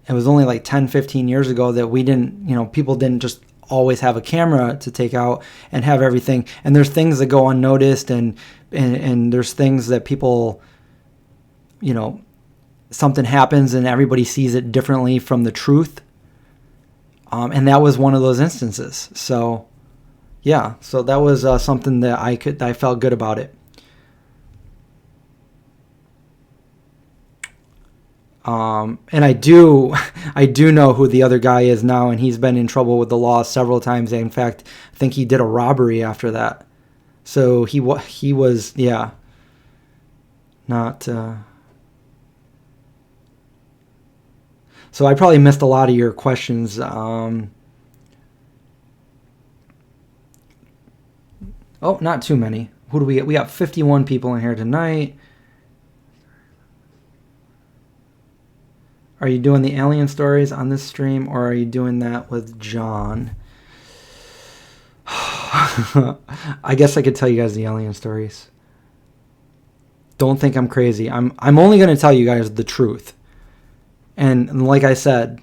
A: it was only like 10, 15 years ago that we didn't, people didn't just always have a camera to take out and have everything. And there's things that go unnoticed, and there's things that people, something happens and everybody sees it differently from the truth. And that was one of those instances. So, yeah, so that was something that I felt good about it. And I do know who the other guy is now, and he's been in trouble with the law several times. In fact, I think he did a robbery after that. So he was, yeah, not. So I probably missed a lot of your questions. Oh, not too many. Who do we get? We got 51 people in here tonight. Are you doing the alien stories on this stream, or are you doing that with John? I guess I could tell you guys the alien stories. Don't think I'm crazy. I'm only going to tell you guys the truth. And like I said,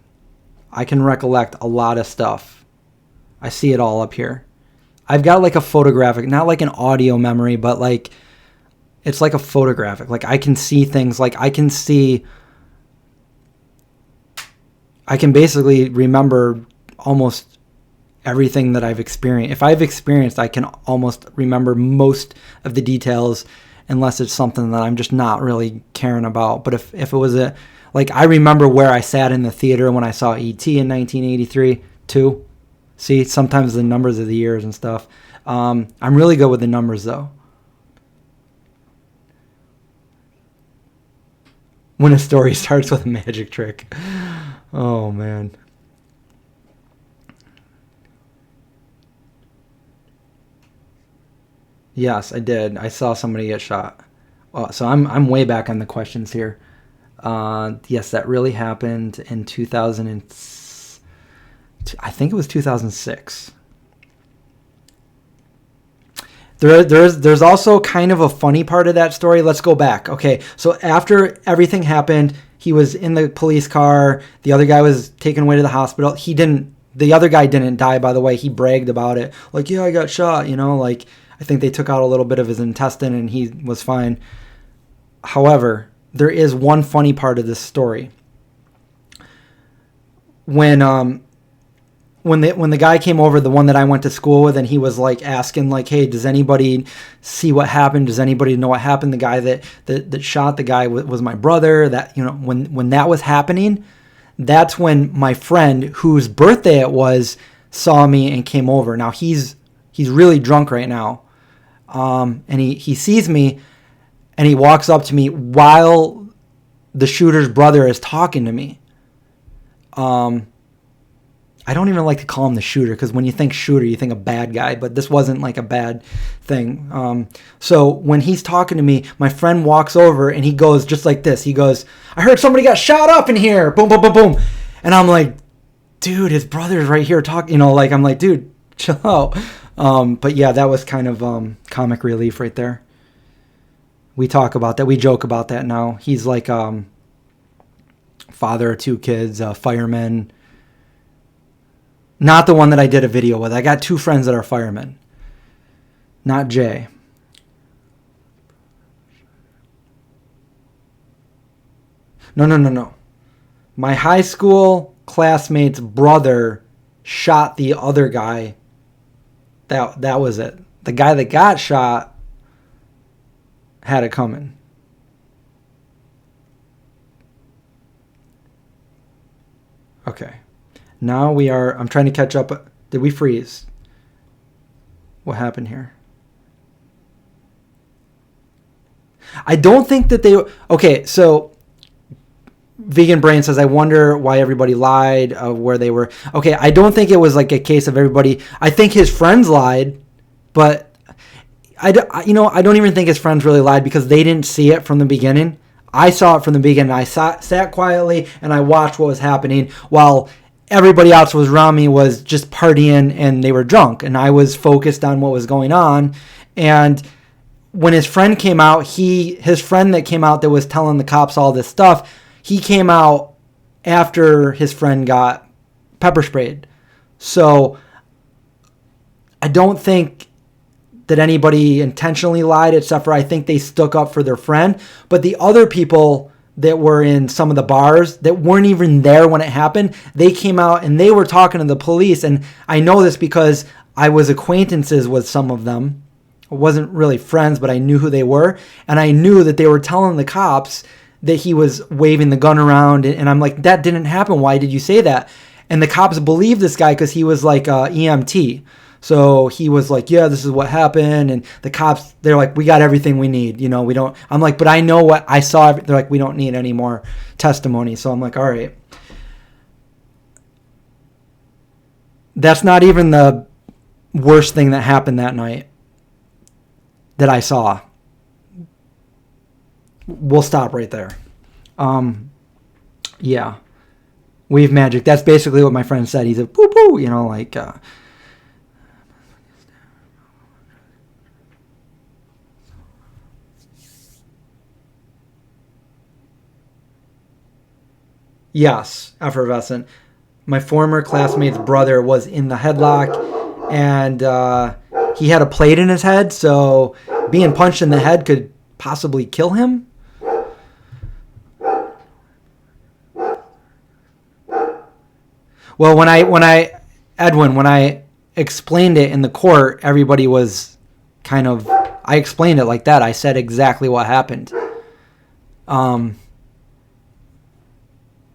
A: I can recollect a lot of stuff. I see it all up here. I've got like a photographic, not like an audio memory, but like it's like a photographic. Like I can see things, like I can basically remember almost everything that I've experienced. If I've experienced, I can almost remember most of the details, unless it's something that I'm just not really caring about. But if it was I remember where I sat in the theater when I saw E.T. in 1983 too. See, sometimes the numbers of the years and stuff. I'm really good with the numbers though. When a story starts with a magic trick. Oh, man. Yes, I did. I saw somebody get shot. So I'm way back on the questions here. Yes, that really happened in 2000. I think it was 2006. There's also kind of a funny part of that story. Let's go back. Okay, so after everything happened, he was in the police car. The other guy was taken away to the hospital. The other guy didn't die, by the way. He bragged about it. Like, yeah, I got shot, I think they took out a little bit of his intestine and he was fine. However, there is one funny part of this story. When the guy came over, the one that I went to school with, and he was like asking like, hey, does anybody see what happened? Does anybody know what happened? The guy that shot the guy was my brother. That, when that was happening, that's when my friend, whose birthday it was, saw me and came over. Now he's really drunk right now. And he sees me and he walks up to me while the shooter's brother is talking to me. I don't even like to call him the shooter, because when you think shooter, you think a bad guy, but this wasn't like a bad thing. So when he's talking to me, my friend walks over and he goes just like this. He goes, I heard somebody got shot up in here. Boom, boom, boom, boom. And I'm like, dude, his brother's right here talking, I'm like, dude, chill out. But yeah, that was kind of comic relief right there. We talk about that. We joke about that now. He's like father of 2 kids, fireman. Not the one that I did a video with. I got 2 friends that are firemen. Not Jay. No. My high school classmate's brother shot the other guy. That was it. The guy that got shot had it coming. Okay. Now I'm trying to catch up. Did we freeze? What happened here? I don't think that okay, so Vegan Brain says, I wonder why everybody lied, where they were. Okay, I don't think it was like a case of everybody. I think his friends lied, but I don't even think his friends really lied, because they didn't see it from the beginning. I saw it from the beginning. I sat quietly and I watched what was happening while everybody else was around me was just partying and they were drunk, and I was focused on what was going on. And when his friend came out, his friend that came out that was telling the cops all this stuff, he came out after his friend got pepper sprayed. So I don't think that anybody intentionally lied, except for I think they stuck up for their friend. But the other people that were in some of the bars that weren't even there when it happened, they came out and they were talking to the police. And I know this because I was acquaintances with some of them. I wasn't really friends, but I knew who they were. And I knew that they were telling the cops that he was waving the gun around. And I'm like, that didn't happen. Why did you say that? And the cops believed this guy because he was like EMT. So he was like, yeah, this is what happened. And the cops, they're like, we got everything we need. You know, we don't. I'm like, but I know what I saw. They're like, we don't need any more testimony. So I'm like, all right. That's not even the worst thing that happened that night that I saw. We'll stop right there. Yeah. Weave magic. That's basically what my friend said. He's a poo-poo, you know, like... Yes, effervescent. My former classmate's brother was in the headlock, and he had a plate in his head, so being punched in the head could possibly kill him. Well, when I explained it in the court, everybody was kind of... I explained it like that. I said exactly what happened.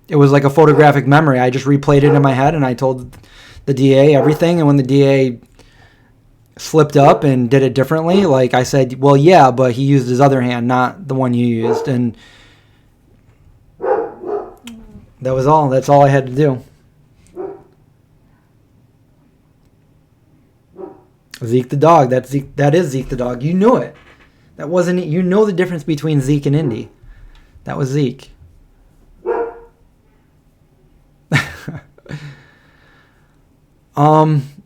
A: It was like a photographic memory. I just replayed it in my head, and I told the DA everything. And when the DA slipped up and did it differently, like I said, well, yeah, but he used his other hand, not the one you used. And that was all. That's all I had to do. Zeke the dog. That is Zeke the dog. You knew it. That wasn't it. You know the difference between Zeke and Indy. That was Zeke.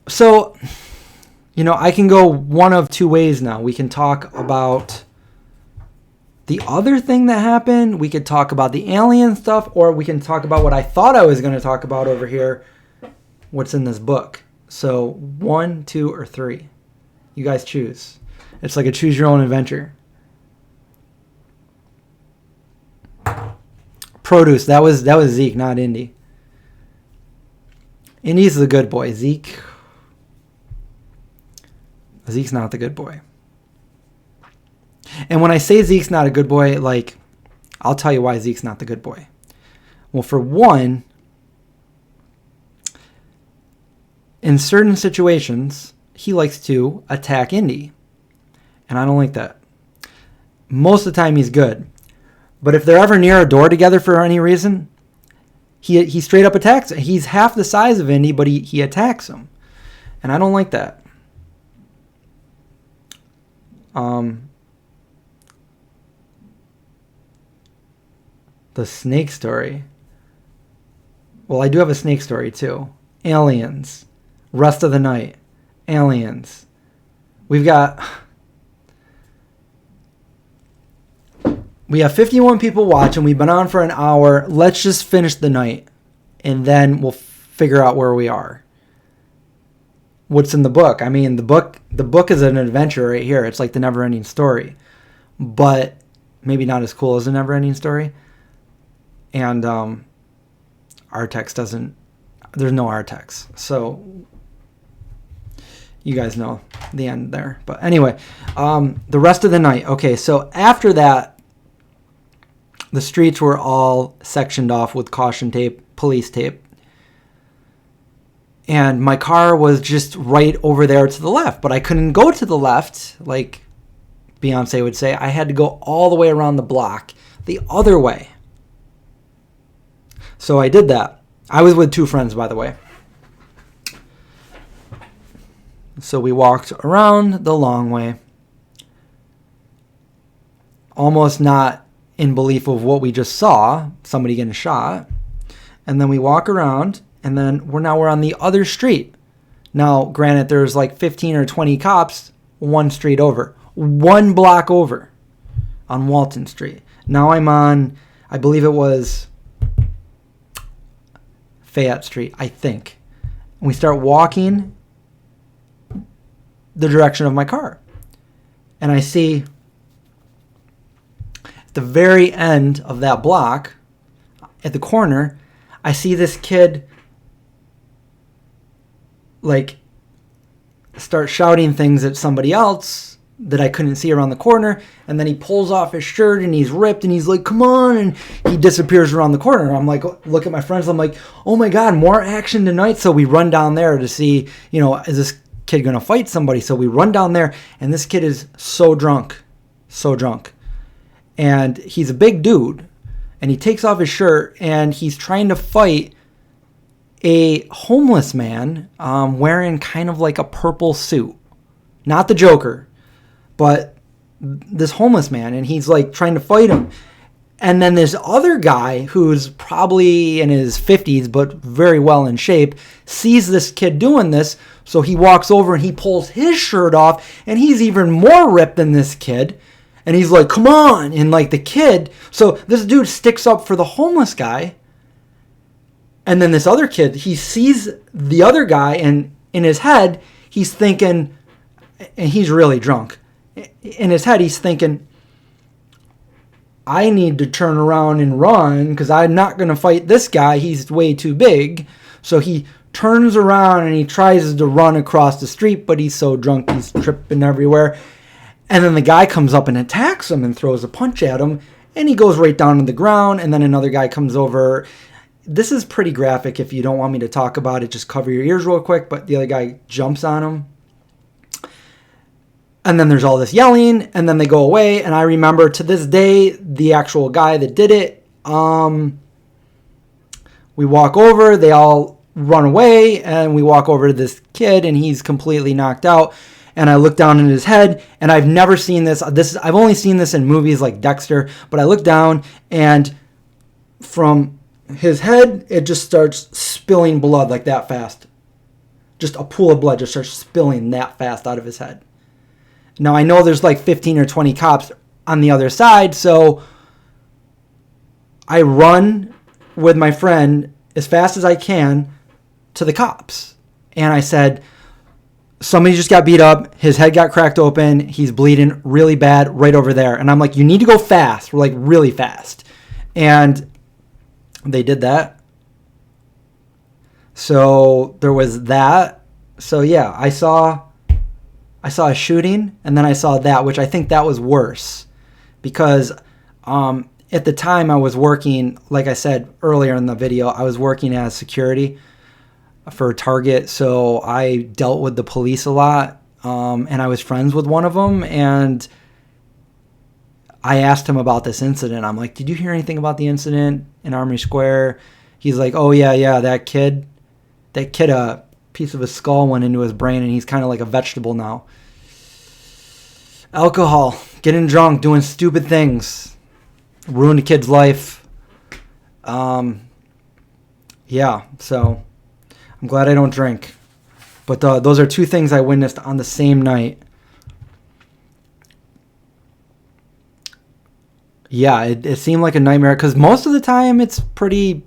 A: So, you know, I can go one of two ways now. We can talk about the other thing that happened. We could talk about the alien stuff, or we can talk about what I thought I was going to talk about over here. What's in this book. So 1, 2, or 3. You guys choose. It's like a choose your own adventure. Produce. That was Zeke, not Indy. Indy's the good boy. Zeke's not the good boy. And when I say Zeke's not a good boy, like, I'll tell you why Zeke's not the good boy. Well, for one, in certain situations, he likes to attack Indy. And I don't like that. Most of the time, he's good. But if they're ever near a door together for any reason, he straight up attacks. He's half the size of Indy, but he attacks him. And I don't like that. The snake story. Well, I do have a snake story too. Aliens. Rest of the night. Aliens. We have 51 people watching. We've been on for an hour. Let's just finish the night, and then we'll figure out where we are. What's in the book? I mean, the book is an adventure right here. It's like the never-ending story, but maybe not as cool as the never-ending story. And our text doesn't. There's no our text, so you guys know the end there. But anyway, the rest of the night. Okay, so after that, the streets were all sectioned off with caution tape, police tape. And my car was just right over there to the left. But I couldn't go to the left, like Beyonce would say. I had to go all the way around the block, the other way. So I did that. I was with 2 friends, by the way. So we walked around the long way. Almost not in belief of what we just saw, somebody getting shot. And then we walk around, and then we're on the other street. Now, granted, there's like 15 or 20 cops one street over, 1 block over on Walton Street. Now I'm on, I believe it was Fayette Street, I think. And we start walking, the direction of my car. And I see at the very end of that block, at the corner, I see this kid like start shouting things at somebody else that I couldn't see around the corner. And then he pulls off his shirt and he's ripped and he's like, come on. And he disappears around the corner. And I'm like, look at my friends. I'm like, oh my God, more action tonight. So we run down there to see, is this kid going to fight somebody? So we run down there and this kid is so drunk. And he's a big dude and he takes off his shirt and he's trying to fight a homeless man wearing kind of like a purple suit. Not the Joker, but this homeless man. And he's like trying to fight him. And then this other guy who's probably in his 50s but very well in shape sees this kid doing this. So he walks over and he pulls his shirt off and he's even more ripped than this kid. And he's like, come on. And like the kid. So this dude sticks up for the homeless guy. And then this other kid, he sees the other guy and in his head, he's thinking, and he's really drunk. In his head, he's thinking, I need to turn around and run because I'm not going to fight this guy. He's way too big. So he turns around and he tries to run across the street, but he's so drunk, he's tripping everywhere. And then the guy comes up and attacks him and throws a punch at him. And he goes right down to the ground. And then another guy comes over. This is pretty graphic. If you don't want me to talk about it, just cover your ears real quick. But the other guy jumps on him. And then there's all this yelling. And then they go away. And I remember to this day, the actual guy that did it. We walk over. They all run away. And we walk over to this kid. And he's completely knocked out. And I look down in his head. And I've never seen this. I've only seen this in movies like Dexter. But I look down. And from his head, it just starts spilling blood like that fast. Just a pool of blood just starts spilling that fast out of his head. Now, I know there's like 15 or 20 cops on the other side, so I run with my friend as fast as I can to the cops. And I said, somebody just got beat up. His head got cracked open. He's bleeding really bad right over there. And I'm like, you need to go fast. We're like really fast. And they did that. So there was that. So yeah, I saw a shooting and then I saw that, which I think that was worse because at the time I was working, like I said earlier in the video, I was working as security for Target. So I dealt with the police a lot and I was friends with one of them. And I asked him about this incident. I'm like, did you hear anything about the incident in Armory Square? He's like, oh, yeah, that kid, a piece of his skull went into his brain, and he's kind of like a vegetable now. Alcohol, getting drunk, doing stupid things, ruined a kid's life. Yeah, so I'm glad I don't drink. But those are two things I witnessed on the same night. Yeah, it seemed like a nightmare because most of the time it's pretty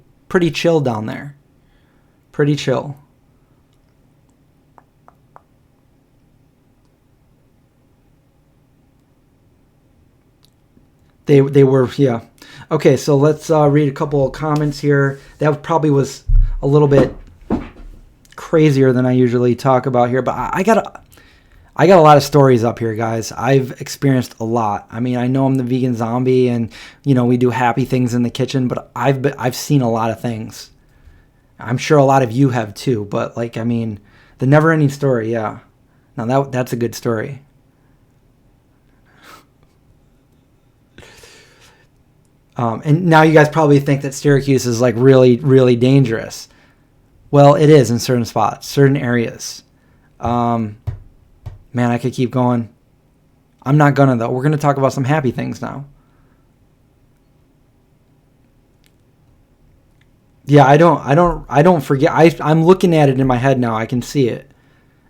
A: chill down there. Pretty chill. They were, yeah. Okay, so let's read a couple of comments here. That probably was a little bit crazier than I usually talk about here, but I got a lot of stories up here, guys. I've experienced a lot. I mean, I know I'm the vegan zombie and, we do happy things in the kitchen, but I've seen a lot of things. I'm sure a lot of you have too, but the never ending story. Yeah. Now that's a good story. And now you guys probably think that Syracuse is really, really dangerous. Well, it is in certain spots, certain areas. Man, I could keep going. I'm not gonna though. We're gonna talk about some happy things now. Yeah, I don't forget. I'm looking at it in my head now. I can see it,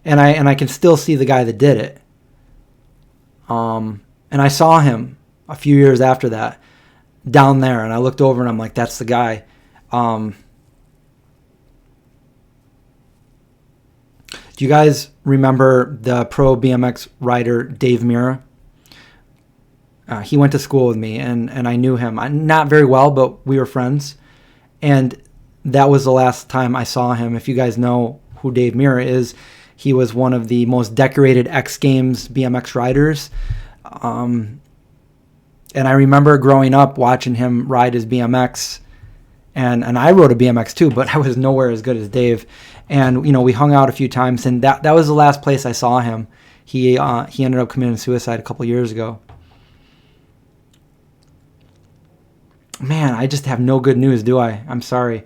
A: and I can still see the guy that did it. And I saw him a few years after that down there, and I looked over and I'm like, that's the guy. Do Do you guys remember the pro BMX rider Dave Mira? He went to school with me, and I knew him. Not very well, but we were friends. And that was the last time I saw him. If you guys know who Dave Mira is, he was one of the most decorated X Games BMX riders. And I remember growing up watching him ride his BMX. And I rode a BMX too, but I was nowhere as good as Dave. And, we hung out a few times, and that was the last place I saw him. He ended up committing suicide a couple years ago. Man, I just have no good news, do I? I'm sorry.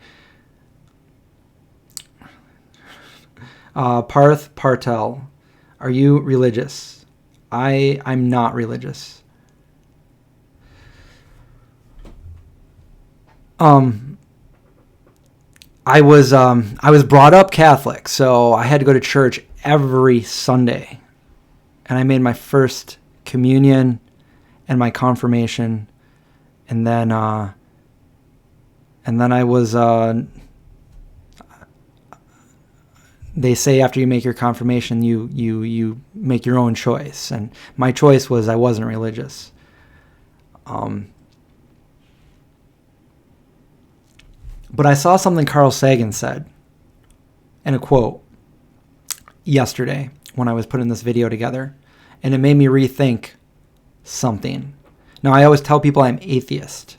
A: Parth Partel, are you religious? I'm not religious. I was brought up Catholic, so I had to go to church every Sunday, and I made my first communion and my confirmation, and then I was. They say after you make your confirmation, you make your own choice, and my choice was I wasn't religious. But I saw something Carl Sagan said in a quote yesterday when I was putting this video together, and it made me rethink something. Now, I always tell people I'm atheist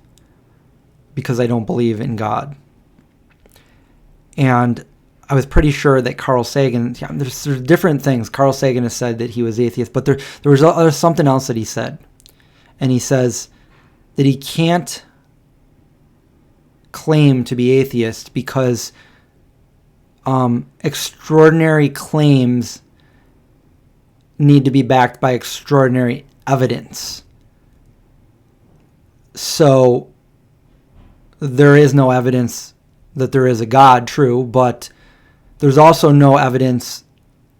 A: because I don't believe in God. And I was pretty sure that Carl Sagan, there's different things. Carl Sagan has said that he was atheist, but there was something else that he said. And he says that he can't claim to be atheist because extraordinary claims need to be backed by extraordinary evidence. So there is no evidence that there is a God, true, but there's also no evidence,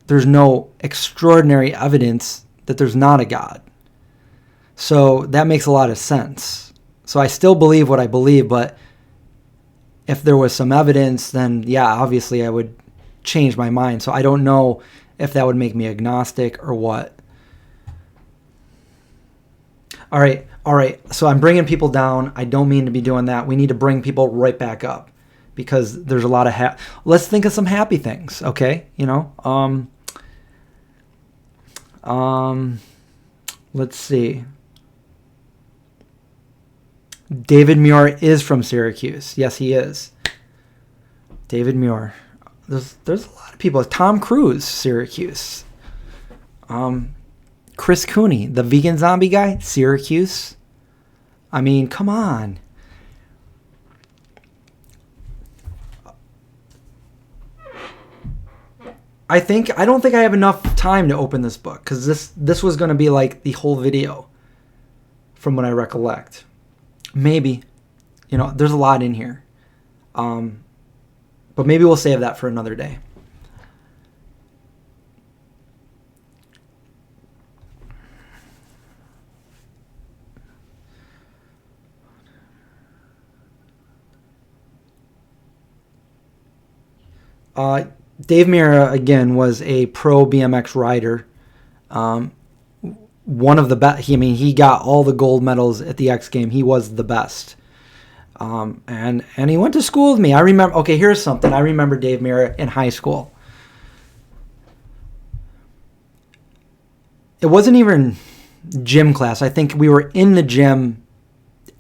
A: there's no extraordinary evidence that there's not a God. So that makes a lot of sense. So I still believe what I believe, but if there was some evidence, then yeah, obviously I would change my mind. So I don't know if that would make me agnostic or what. All right. So I'm bringing people down. I don't mean to be doing that. We need to bring people right back up because there's a lot of let's think of some happy things, okay? Let's see. David Muir is from Syracuse. Yes, he is. David Muir. There's a lot of people. Tom Cruise, Syracuse. Chris Cooney, the vegan zombie guy, Syracuse. I mean, come on. I don't think I have enough time to open this book because this was going to be like the whole video from what I recollect. Maybe. There's a lot in here. But maybe we'll save that for another day. Dave Mira, again, was a pro BMX rider. One of the best. He got all the gold medals at the X Game. He was the best. And he went to school with me. I remember. Okay, here's something. I remember Dave Mira in high school. It wasn't even gym class. I think we were in the gym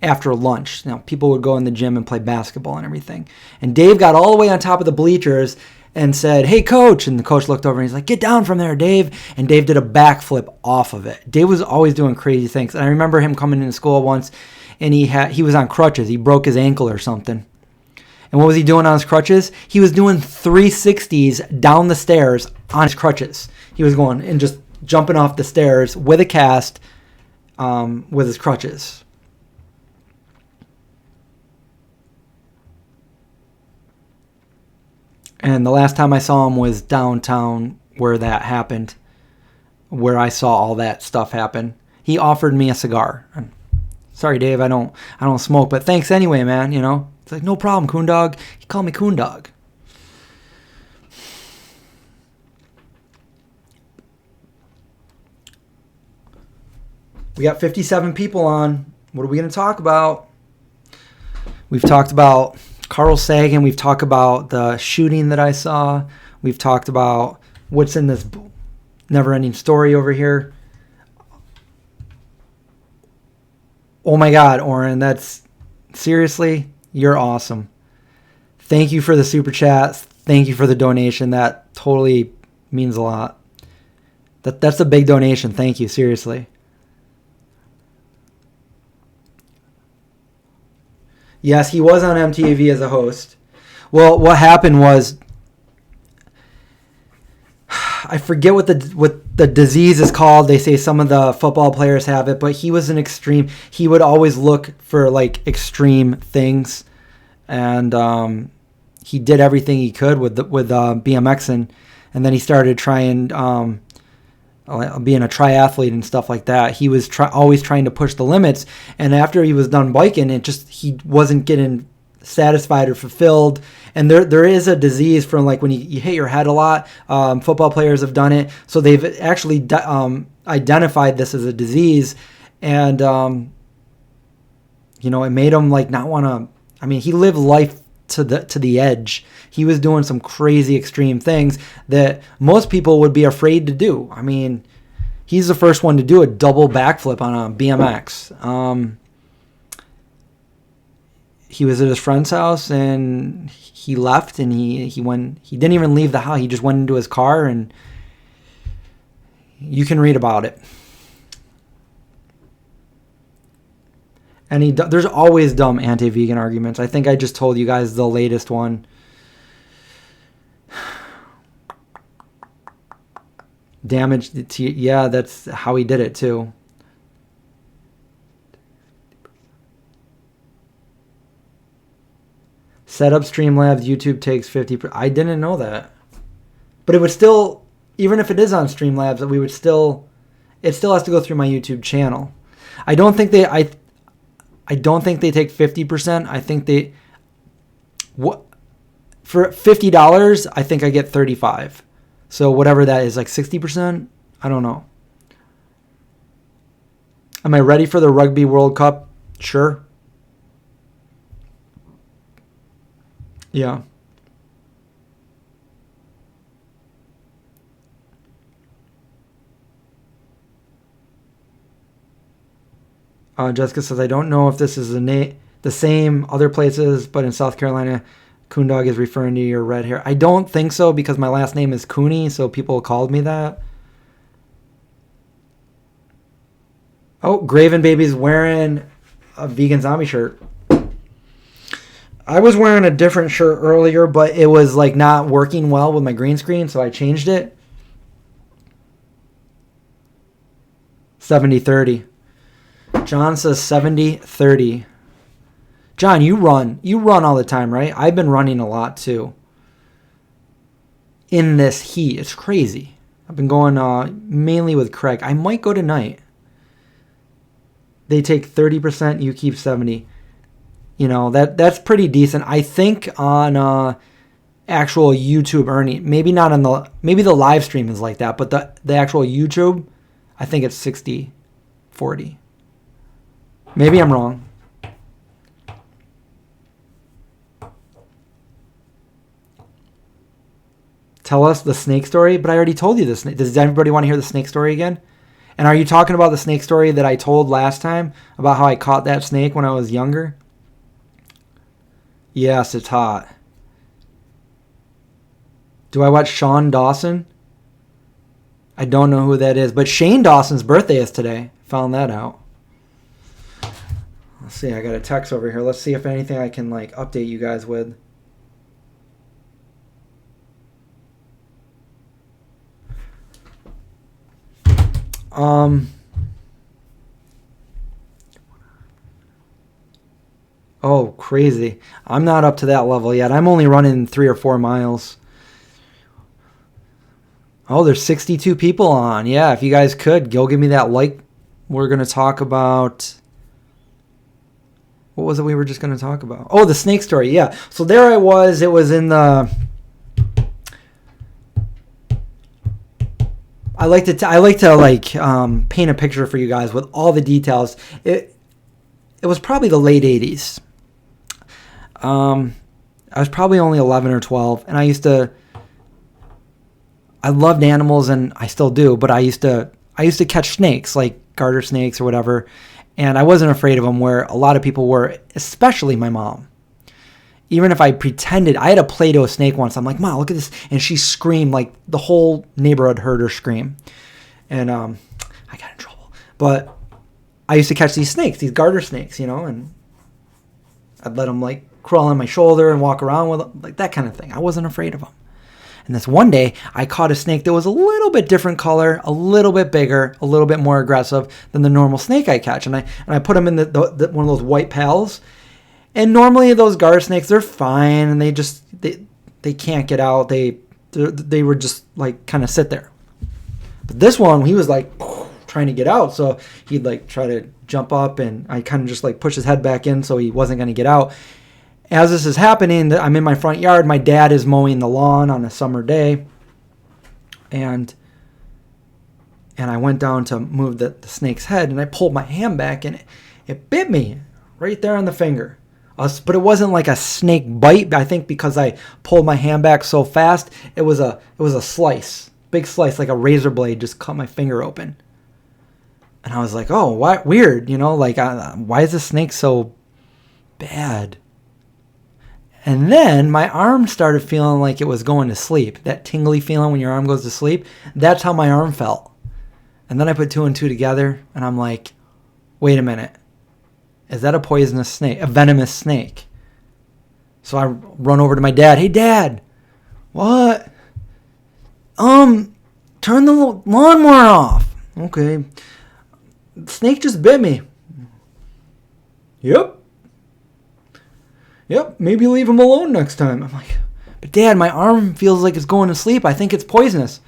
A: after lunch. People would go in the gym and play basketball and everything. And Dave got all the way on top of the bleachers and said, "Hey, coach." And the coach looked over and he's like, "Get down from there, Dave." And Dave did a backflip off of it. Dave was always doing crazy things. And I remember him coming into school once, and he was on crutches. He broke his ankle or something. And what was he doing on his crutches? He was doing 360s down the stairs on his crutches. He was going and just jumping off the stairs with a cast with his crutches. And the last time I saw him was downtown where that happened, where I saw all that stuff happen. He offered me a cigar. Sorry, Dave, I don't smoke, but thanks anyway, man, It's like, no problem, coon dog. He called me coon dog. We got 57 people on. What are we going to talk about? We've talked about Carl Sagan. We've talked about the shooting that I saw. We've talked about what's in this never-ending story over here. Oh my God, Oren, that's seriously, you're awesome. Thank you for the super chats. Thank you for the donation. That totally means a lot. That's a big donation. Thank you, seriously. Yes, he was on MTV as a host. Well, what happened was, I forget what the disease is called. They say some of the football players have it, but he was an extreme. He would always look for like extreme things, and he did everything he could with BMXing, and then he started trying being a triathlete and stuff like that. He was always trying to push the limits, and after he was done biking, he wasn't getting satisfied or fulfilled. And there is a disease from like when you hit your head a lot. Football players have done it, so they've actually identified this as a disease, and it made him like not want to. I mean, he lived life to the edge. He was doing some crazy extreme things that most people would be afraid to do. I mean, he's the first one to do a double backflip on a BMX. He was at his friend's house and he left, and he went. He didn't even leave the house. He just went into his car, and you can read about it. And there's always dumb anti-vegan arguments. I think I just told you guys the latest one. Damage to, yeah, that's how he did it too. Set up Streamlabs, YouTube takes 50%. I didn't know that. But it would still, even if it is on Streamlabs, it still has to go through my YouTube channel. I don't think they take 50%. I think for $50, I think I get 35. So whatever that is, like 60%, I don't know. Am I ready for the Rugby World Cup? Sure. Yeah. Jessica says, I don't know if this is the same other places, but in South Carolina, Coondog is referring to your red hair. I don't think so, because my last name is Cooney, so people called me that. Oh, Graven Baby's wearing a vegan zombie shirt. I was wearing a different shirt earlier, but it was like not working well with my green screen, so I changed it. 70-30. John says 70-30. John, you run all the time, right? I've been running a lot too. In this heat, it's crazy. I've been going mainly with Craig. I might go tonight. They take 30%, you keep 70%. That's pretty decent. I think on actual YouTube earning, maybe the live stream is like that, but the actual YouTube, I think it's 60-40. Maybe I'm wrong. Tell us the snake story, but I already told you this. Does everybody want to hear the snake story again? And are you talking about the snake story that I told last time about how I caught that snake when I was younger? Yes, it's hot. Do I watch Sean Dawson? I don't know who that is, but Shane Dawson's birthday is today. Found that out. Let's see, I got a text over here. Let's see if anything I can update you guys with. Oh, crazy. I'm not up to that level yet. I'm only running 3 or 4 miles. Oh, there's 62 people on. Yeah, if you guys could, go give me that like. We're going to talk about... What was it we were just going to talk about? Oh, the snake story. Yeah. So there I was. It was in the... paint a picture for you guys with all the details. It was probably the late 80s. I was probably only 11 or 12, and I loved animals, and I still do, but I used to catch snakes, like garter snakes or whatever, and I wasn't afraid of them where a lot of people were, especially my mom. Even if I pretended, I had a Play-Doh snake once. I'm like, Mom, look at this. And she screamed, like the whole neighborhood heard her scream. And I got in trouble. But I used to catch these snakes, these garter snakes, and I'd let them like crawl on my shoulder and walk around with them, like that kind of thing. I wasn't afraid of them. And this one day, I caught a snake that was a little bit different color, a little bit bigger, a little bit more aggressive than the normal snake I catch. And I put him in the one of those white pails. And normally those garter snakes, they're fine, and they can't get out. They would just like kind of sit there. But this one, he was like trying to get out, so he'd like try to jump up, and I kind of just like push his head back in so he wasn't going to get out. As this is happening, I'm in my front yard. My dad is mowing the lawn on a summer day, and I went down to move the snake's head, and I pulled my hand back, and it bit me right there on the finger. But it wasn't like a snake bite. I think because I pulled my hand back so fast, it was a slice, big slice, like a razor blade just cut my finger open. And I was like, oh, what weird, why is the snake so bad? And then my arm started feeling like it was going to sleep. That tingly feeling when your arm goes to sleep, that's how my arm felt. And then I put two and two together, and I'm like, wait a minute. Is that a poisonous snake? A venomous snake? So I run over to my dad. Hey, Dad. What? Turn the lawnmower off. Okay. The snake just bit me. Yep, maybe leave him alone next time. I'm like, but Dad, my arm feels like it's going to sleep. I think it's poisonous.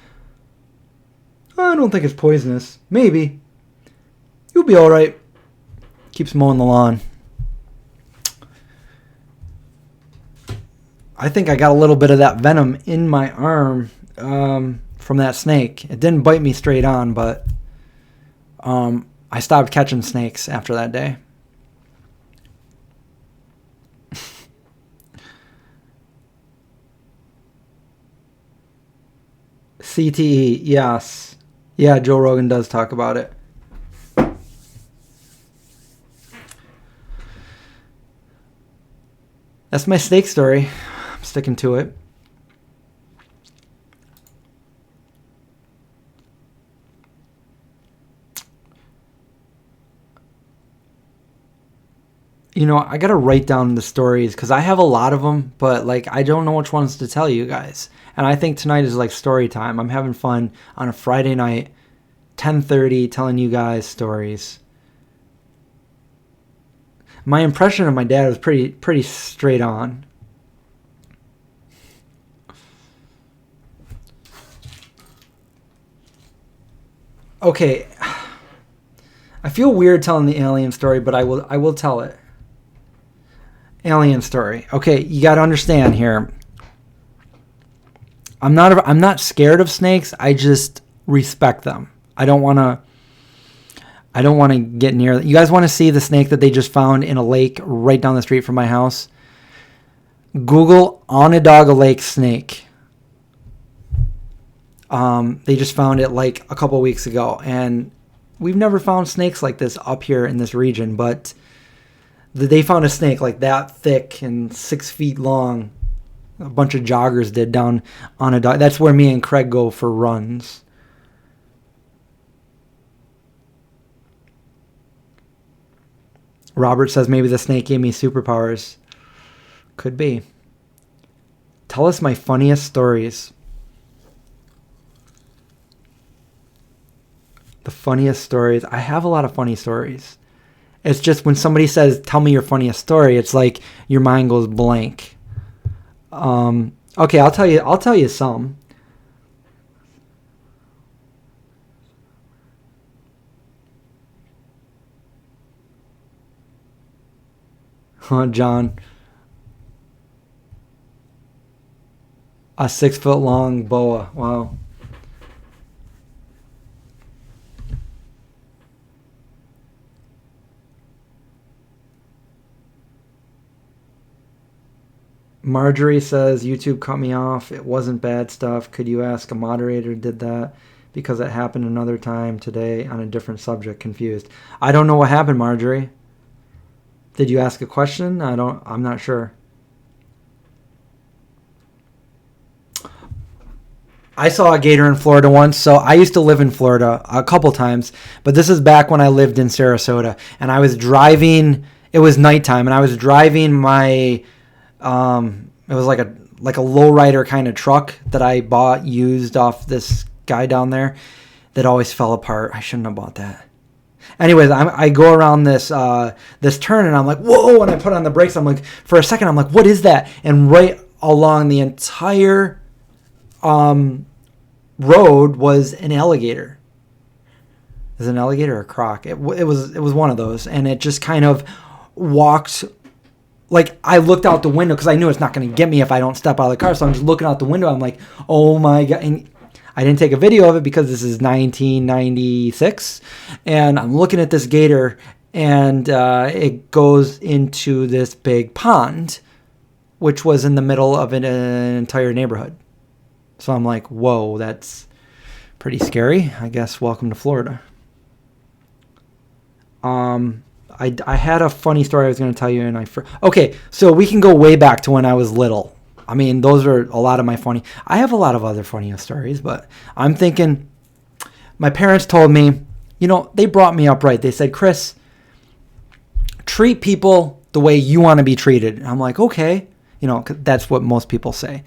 A: I don't think it's poisonous. Maybe. You'll be all right. Keeps mowing the lawn. I think I got a little bit of that venom in my arm from that snake. It didn't bite me straight on, but I stopped catching snakes after that day. CTE, yes. Yeah, Joe Rogan does talk about it. That's my snake story. I'm sticking to it. I got to write down the stories because I have a lot of them, but I don't know which ones to tell you guys. And I think tonight is story time. I'm having fun on a Friday night, 10:30, telling you guys stories. My impression of my dad was pretty straight on. Okay. I feel weird telling the alien story, but I will tell it. Alien story. Okay, you got to understand here. I'm not scared of snakes. I just respect them. I don't want to get near them. You guys want to see the snake that they just found in a lake right down the street from my house? Google Onondaga Lake snake. They just found it a couple weeks ago, and we've never found snakes like this up here in this region, but they found a snake that thick and 6 feet long. A bunch of joggers did down Onondaga. That's where me and Craig go for runs. Robert says maybe the snake gave me superpowers. Could be. Tell us my funniest stories. The funniest stories. I have a lot of funny stories. It's just when somebody says, tell me your funniest story, it's like your mind goes blank. Okay, I'll tell you some. John. A 6 foot long boa. Wow. Marjorie says, YouTube cut me off. It wasn't bad stuff. Could you ask a moderator who did that? Because it happened another time today on a different subject. Confused. I don't know what happened, Marjorie. Did you ask a question? I'm not sure. I saw a gator in Florida once. So I used to live in Florida a couple times, but this is back when I lived in Sarasota, and I was driving. It was nighttime, and I was driving my. It was like a lowrider kind of truck that I bought used off this guy down there that always fell apart. I shouldn't have bought that. Anyways, I go around this turn, and I'm like, whoa, and I put on the brakes. I'm like, for a second, I'm like, what is that? And right along the entire road was an alligator. Is it an alligator or a croc? It was one of those, and it just kind of walked. Like, I looked out the window because I knew it's not going to get me if I don't step out of the car. So I'm just looking out the window. I'm like, oh my God. And I didn't take a video of it because this is 1996. And I'm looking at this gator, and it goes into this big pond, which was in the middle of an entire neighborhood. So I'm like, whoa, that's pretty scary. I guess welcome to Florida. I had a funny story I was going to tell you, and okay, so we can go way back to when I was little. I mean, those are a lot of my funny. I have a lot of other funny stories, but I'm thinking, my parents told me, they brought me up right. They said, Chris, treat people the way you want to be treated. And I'm like, okay, 'cause that's what most people say,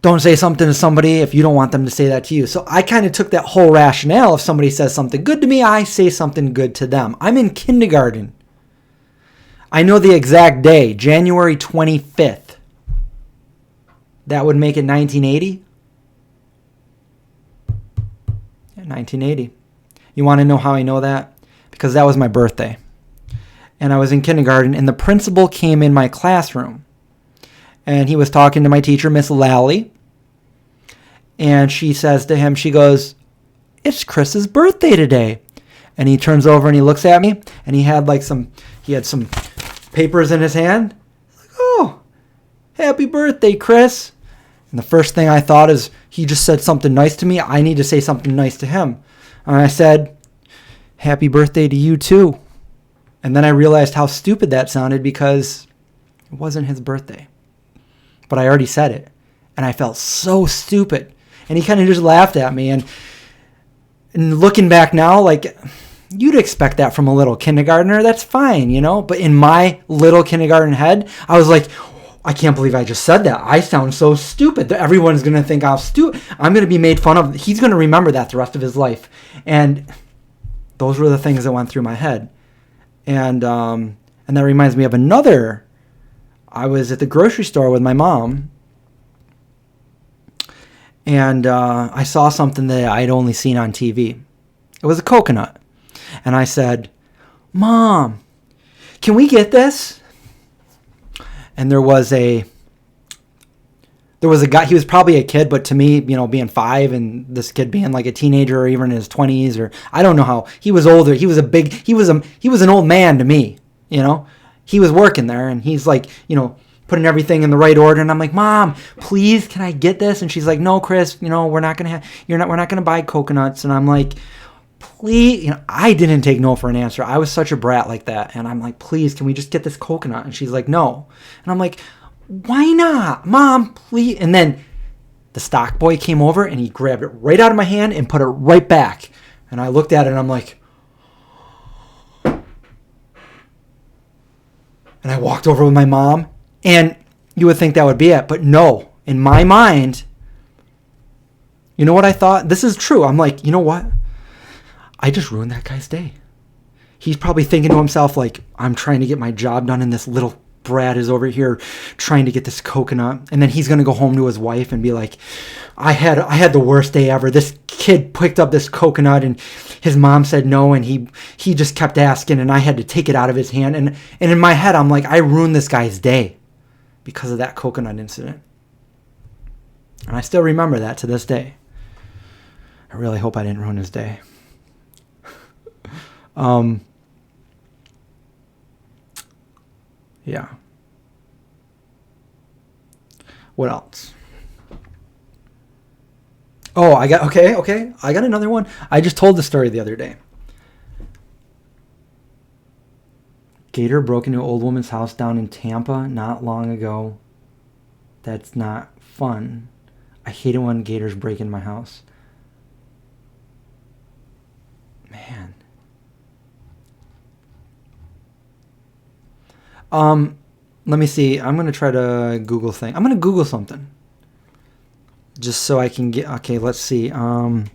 A: Don't say something to somebody if you don't want them to say that to you. So I kind of took that whole rationale. If somebody says something good to me, I say something good to them. I'm in kindergarten. I know the exact day, January 25th. That would make it 1980? Yeah, 1980. You want to know how I know that? Because that was my birthday. And I was in kindergarten, and the principal came in my classroom. And he was talking to my teacher, Miss Lally. And she says to him, she goes, it's Chris's birthday today. And he turns over and he looks at me, and he had some papers in his hand. Like, oh, happy birthday, Chris. And the first thing I thought is, he just said something nice to me. I need to say something nice to him. And I said, happy birthday to you too. And then I realized how stupid that sounded because it wasn't his birthday. But I already said it, and I felt so stupid. And he kind of just laughed at me. And looking back now, you'd expect that from a little kindergartner. That's fine, But in my little kindergarten head, I was like, I can't believe I just said that. I sound so stupid. Everyone's going to think I'm stupid. I'm going to be made fun of. He's going to remember that the rest of his life. And those were the things that went through my head. And that reminds me of another. I was at the grocery store with my mom, and I saw something that I'd only seen on TV. It was a coconut. And I said, Mom, can we get this? And there was a guy, he was probably a kid, but to me, being 5 and this kid being like a teenager or even in his 20s, or I don't know how, he was older. He was an old man to me, He was working there, and he's putting everything in the right order. And I'm like, Mom, please, can I get this? And she's like, no, Chris, we're not gonna buy coconuts. And I'm like, please, I didn't take no for an answer. I was such a brat like that. And I'm like, please, can we just get this coconut? And she's like, no. And I'm like, why not, Mom, please? And then the stock boy came over, and he grabbed it right out of my hand and put it right back. And I looked at it, and I'm like, and I walked over with my mom, and you would think that would be it. But no, in my mind, you know what I thought? This is true. I'm like, you know what? I just ruined that guy's day. He's probably thinking to himself, like, I'm trying to get my job done, and this little brat is over here trying to get this coconut. And then he's going to go home to his wife and be like, I had the worst day ever. This kid picked up this coconut, and his mom said no, and he just kept asking, and I had to take it out of his hand. And in my head, I'm like, I ruined this guy's day because of that coconut incident. And I still remember that to this day. I really hope I didn't ruin his day. Yeah. What else? Oh, I got another one. I just told the story the other day. Gator broke into an old woman's house down in Tampa not long ago. That's not fun. I hate it when gators break in my house. Man. Let me see. I'm going to try to Google thing. I'm going to Google something. Just so I can get... Okay, let's see. We're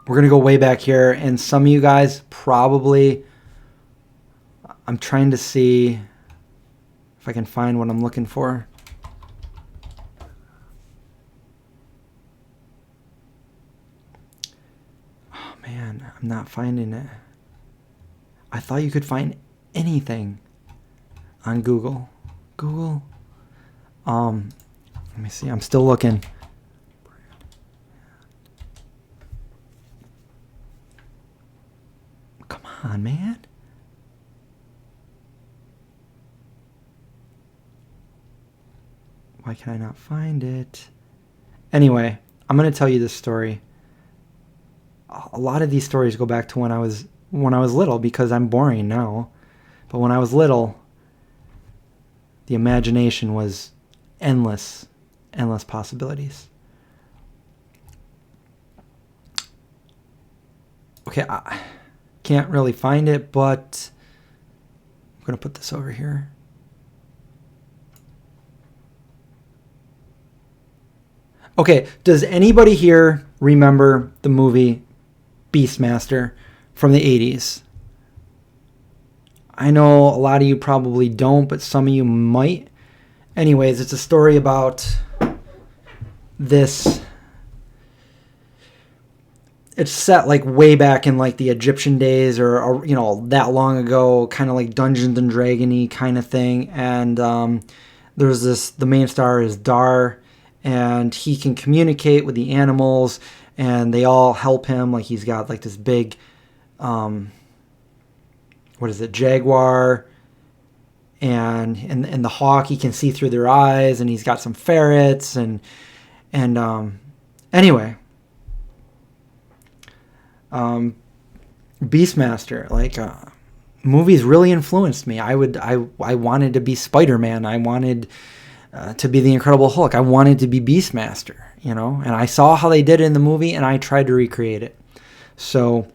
A: going to go way back here. And some of you guys probably... I'm trying to see if I can find what I'm looking for. Oh, man. I'm not finding it. I thought you could find anything on Google. Let me see. I'm still looking. Come on, man. Why can I not find it? Anyway, I'm going to tell you this story. A lot of these stories go back to when I was little because I'm boring now. But when I was little, the imagination was endless possibilities. Okay, I can't really find it, but I'm going to put this over here. Okay, does anybody here remember the movie Beastmaster from the 80's? I know a lot of you probably don't, but some of you might. Anyways, it's a story about this. It's set like way back in like the Egyptian days or you know, that long ago, kind of like Dungeons and Dragons-y kind of thing. And there's this, the main star is Dar, and he can communicate with the animals and they all help him. Like he's got like this big, jaguar, and the hawk, he can see through their eyes, and he's got some ferrets, and anyway, Beastmaster, like movies really influenced me. I wanted to be Spider-Man. I wanted to be the Incredible Hulk. I wanted to be Beastmaster, you know, and I saw how they did it in the movie, and I tried to recreate it. So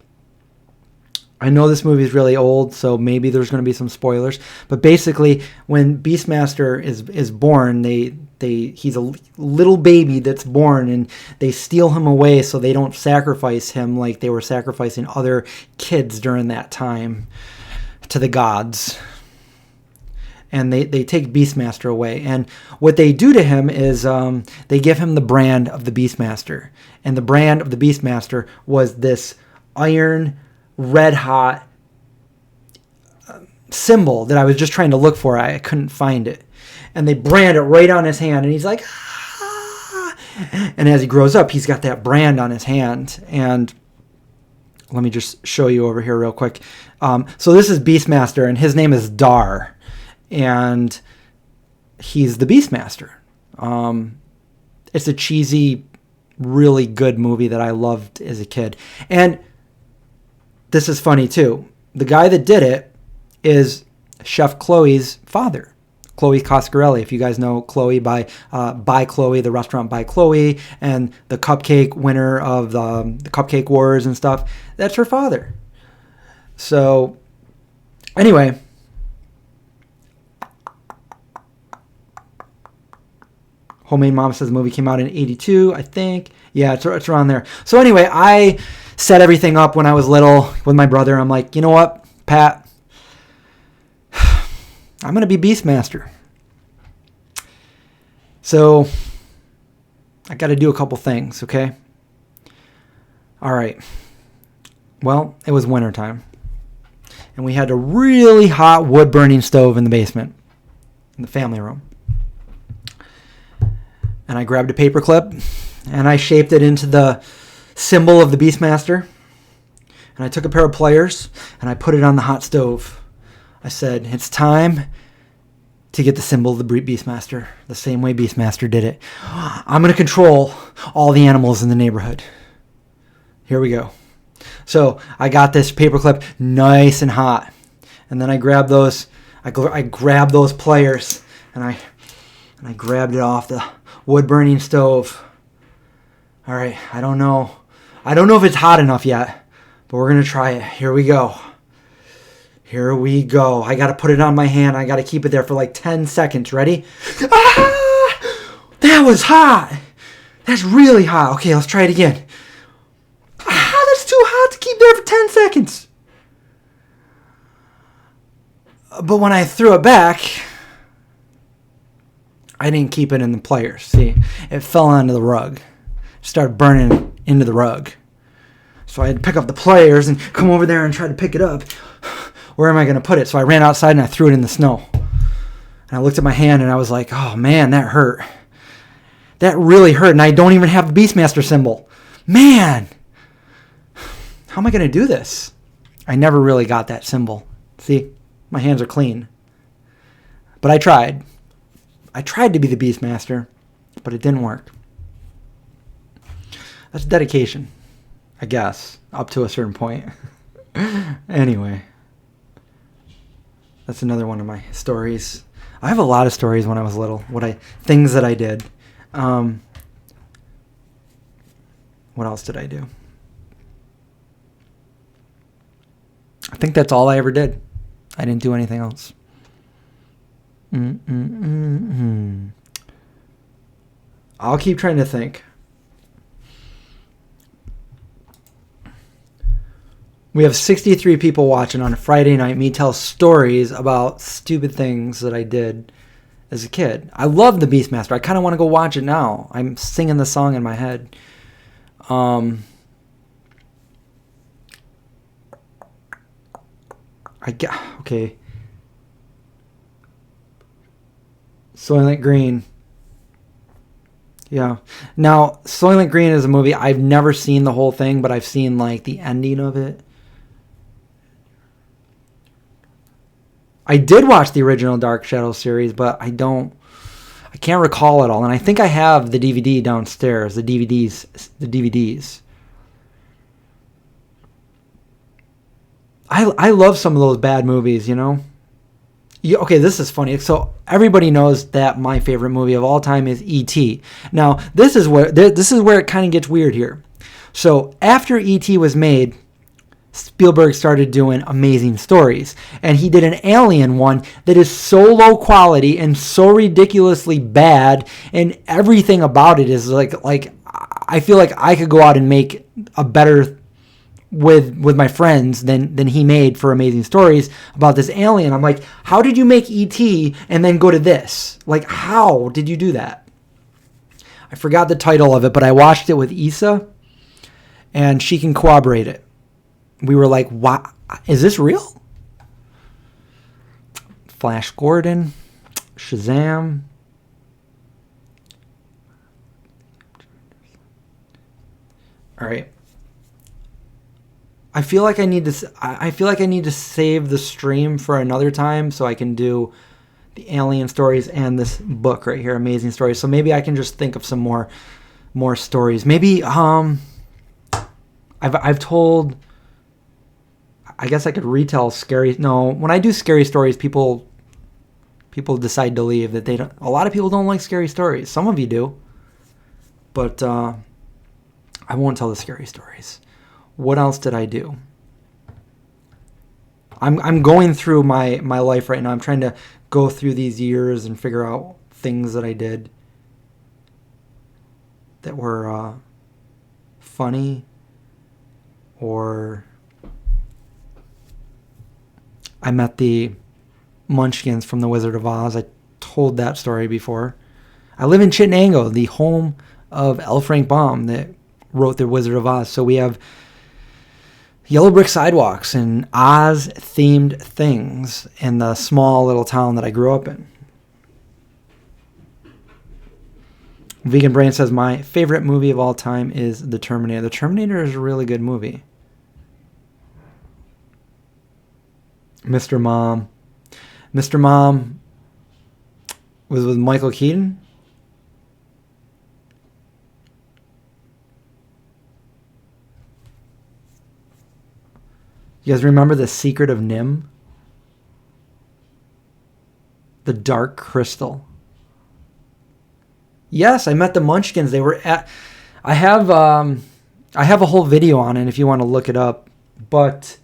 A: I know this movie is really old, so maybe there's going to be some spoilers. But basically, when Beastmaster is born, he's a little baby that's born, and they steal him away so they don't sacrifice him like they were sacrificing other kids during that time to the gods. And they take Beastmaster away. And what they do to him is they give him the brand of the Beastmaster. And the brand of the Beastmaster was this iron, red-hot symbol that I was just trying to look for. I couldn't find it. And they brand it right on his hand. And he's like, ah! And as he grows up, he's got that brand on his hand. And let me just show you over here real quick. So this is Beastmaster, and his name is Dar. And he's the Beastmaster. It's a cheesy, really good movie that I loved as a kid. And this is funny too. The guy that did it is Chef Chloe's father, Chloe Coscarelli. If you guys know Chloe by Chloe, the restaurant by Chloe, and the cupcake winner of the Cupcake Wars and stuff, that's her father. So anyway, Homemade Mom says the movie came out in 82, I think. Yeah, it's around there. So anyway, I set everything up when I was little with my brother. I'm like, you know what, Pat? I'm going to be Beastmaster. So I got to do a couple things, okay? All right. Well, it was wintertime. And we had a really hot wood-burning stove in the basement, in the family room. And I grabbed a paper clip, and I shaped it into the symbol of the Beastmaster. and I took a pair of pliers and I put it on the hot stove. I said, it's time to get the symbol of the Beastmaster, the same way Beastmaster did it. I'm going to control all the animals in the neighborhood. Here we go. So I got this paperclip nice and hot, and then I grabbed those. I grabbed those pliers, and I grabbed it off the wood burning stove. All right, I don't know if it's hot enough yet, but we're gonna try it. Here we go. Here we go. I gotta put it on my hand. I gotta keep it there for like 10 seconds. Ready? Ah! That was hot. That's really hot. Okay, let's try it again. Ah, that's too hot to keep there for 10 seconds. But when I threw it back, I didn't keep it in the pliers. See, it fell onto the rug. It started burning into the rug. So I had to pick up the pliers and come over there and try to pick it up. Where am I going to put it? So I ran outside and I threw it in the snow. And I looked at my hand and I was like, oh man, that hurt. That really hurt. And I don't even have the Beastmaster symbol. Man, how am I going to do this? I never really got that symbol. See? My hands are clean. But I tried. I tried to be the Beastmaster, but it didn't work. That's dedication, I guess, up to a certain point. Anyway, that's another one of my stories. I have a lot of stories when I was little, things that I did. What else did I do? I think that's all I ever did. I didn't do anything else. I'll keep trying to think. We have 63 people watching on a Friday night. Me tell stories about stupid things that I did as a kid. I love the Beastmaster. I kind of want to go watch it now. I'm singing the song in my head. Okay. Soylent Green. Yeah. Now, Soylent Green is a movie. I've never seen the whole thing, but I've seen like the ending of it. I did watch the original Dark Shadows series, but I can't recall it all. And I think I have the DVD downstairs, the DVDs. I love some of those bad movies, you know? Okay, this is funny. So everybody knows that my favorite movie of all time is E.T. Now, this is where it kind of gets weird here. So after E.T. was made, Spielberg started doing Amazing Stories. And he did an Alien one that is so low quality and so ridiculously bad, and everything about it is like I feel like I could go out and make a better with my friends than he made for Amazing Stories about this alien. I'm like, how did you make E.T. and then go to this? Like, how did you do that? I forgot the title of it, but I watched it with Issa, and she can corroborate it. We were like, what? Is this real? Flash Gordon, Shazam. All right. I feel like I need to save the stream for another time so I can do the Alien stories and this book right here, Amazing Stories. So maybe I can just think of some more stories. Maybe I've told. I guess I could retell scary. No, when I do scary stories, people decide to leave. That they don't. A lot of people don't like scary stories. Some of you do, but I won't tell the scary stories. What else did I do? I'm going through my life right now. I'm trying to go through these years and figure out things that I did that were funny, or I met the Munchkins from The Wizard of Oz. I told that story before. I live in Chittenango, the home of L. Frank Baum that wrote The Wizard of Oz. So we have yellow brick sidewalks and Oz-themed things in the small little town that I grew up in. Vegan Brain says, my favorite movie of all time is The Terminator. The Terminator is a really good movie. Mr. Mom. Mr. Mom was with Michael Keaton. You guys remember The Secret of Nim? The Dark Crystal. Yes, I met the Munchkins. They were at... I have a whole video on it if you want to look it up. But